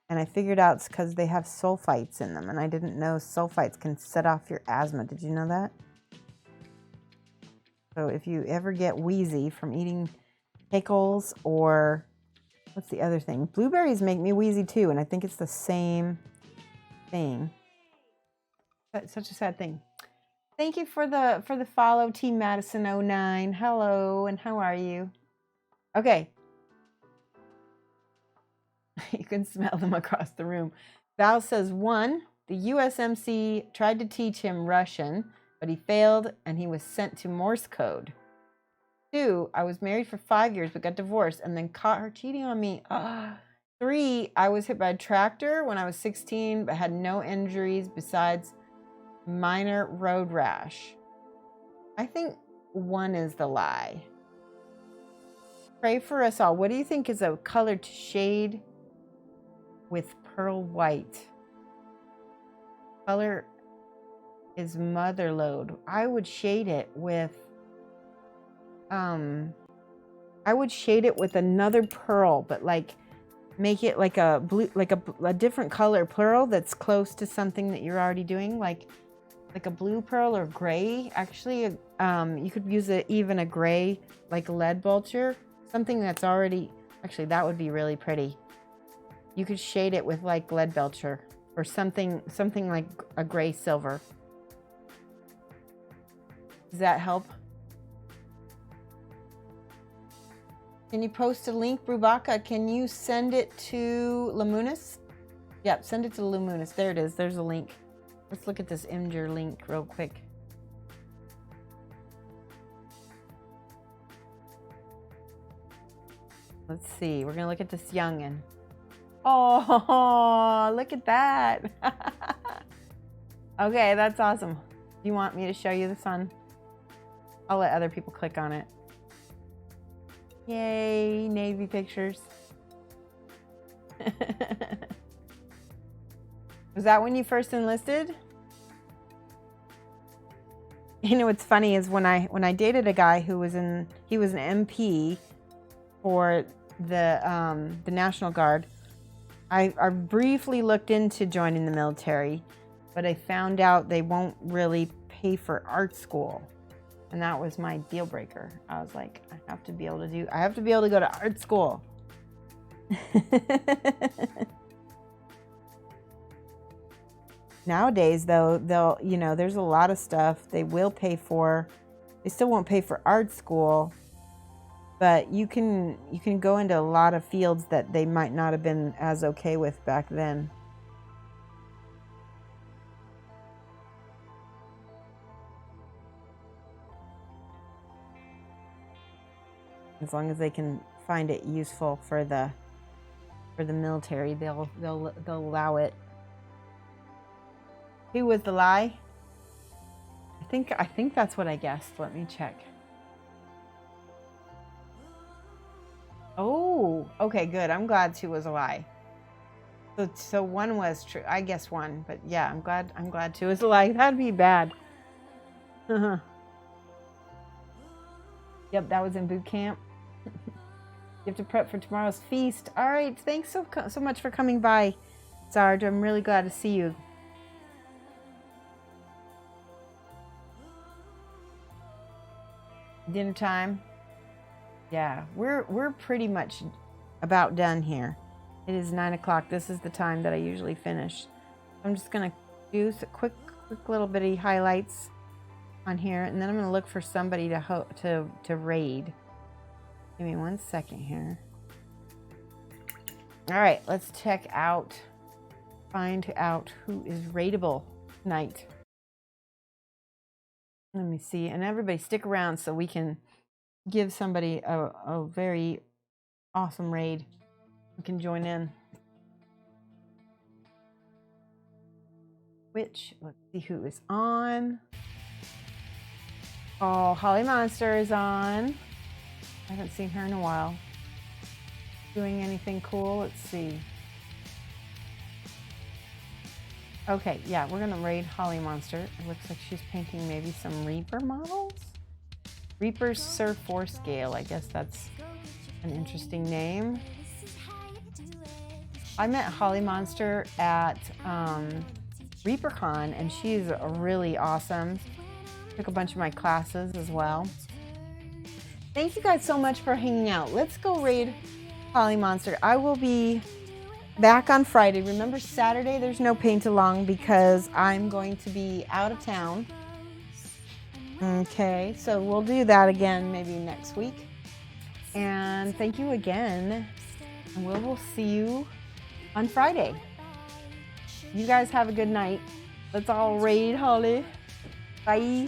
And I figured out it's because they have sulfites in them. And I didn't know sulfites can set off your asthma. Did you know that? So if you ever get wheezy from eating pickles or what's the other thing? Blueberries make me wheezy too. And I think it's the same thing. That's such a sad thing. Thank you for the follow, Team Madison 09. Hello, and how are you? Okay. You can smell them across the room. Val says, 1, the USMC tried to teach him Russian, but he failed and he was sent to Morse code. 2, I was married for 5 years but got divorced and then caught her cheating on me. 3, I was hit by a tractor when I was 16 but had no injuries besides minor road rash. I think 1 is the lie. Pray for us all. What do you think is a color to shade with pearl white? Color is mother lode. I would shade it with another pearl, but like make it like a blue, like a different color pearl that's close to something that you're already doing, like a blue pearl or gray. Actually, you could use even a gray, like lead vulture, something that's already, actually that would be really pretty. You could shade it with like lead vulture or something like a gray silver. Does that help? Can you post a link, Brubaka? Can you send it to Luminous? Yep, send it to Luminous. There it is. There's a link. Let's look at this Imgur link real quick. Let's see. We're going to look at this youngin'. Oh, look at that. Okay, that's awesome. Do you want me to show you this one? I'll let other people click on it. Yay, Navy pictures. Was that when you first enlisted? You know what's funny is when I dated a guy who was he was an MP for the National Guard. I briefly looked into joining the military, but I found out they won't really pay for art school. And that was my deal breaker. I was like, I have to be able to go to art school. Nowadays, though, there's a lot of stuff they will pay for. They still won't pay for art school, but you can go into a lot of fields that they might not have been as okay with back then. As long as they can find it useful for the military, they'll allow it. Who was the lie? I think that's what I guessed. Let me check. Oh, okay, good. I'm glad 2 was a lie. So 1 was true. I guess 1, but yeah, I'm glad 2 was a lie. That'd be bad. Yep, that was in boot camp. You have to prep for tomorrow's feast. All right, thanks so much for coming by, Sarge. I'm really glad to see you. Dinner time. Yeah, we're pretty much about done here. It is 9 o'clock. This is the time that I usually finish. I'm just gonna do some quick little bitty highlights on here, and then I'm gonna look for somebody to raid. Give me 1 second here. All right, let's find out who is raidable tonight. Let me see, and everybody stick around so we can give somebody a very awesome raid who can join in. Which, let's see who is on. Oh, Holly Monster is on. I haven't seen her in a while. Doing anything cool? Let's see. Okay, yeah, we're gonna raid Holly Monster. It looks like she's painting maybe some Reaper models. Reaper Sur 4 scale. I guess that's an interesting name. I met Holly Monster at ReaperCon, and she's really awesome. Took a bunch of my classes as well. Thank you guys so much for hanging out. Let's go raid Holly Monster. I will be back on Friday. Remember, Saturday there's no paint along because I'm going to be out of town. Okay, so we'll do that again maybe next week. And thank you again. And we will see you on Friday. You guys have a good night. Let's all raid Holly. Bye.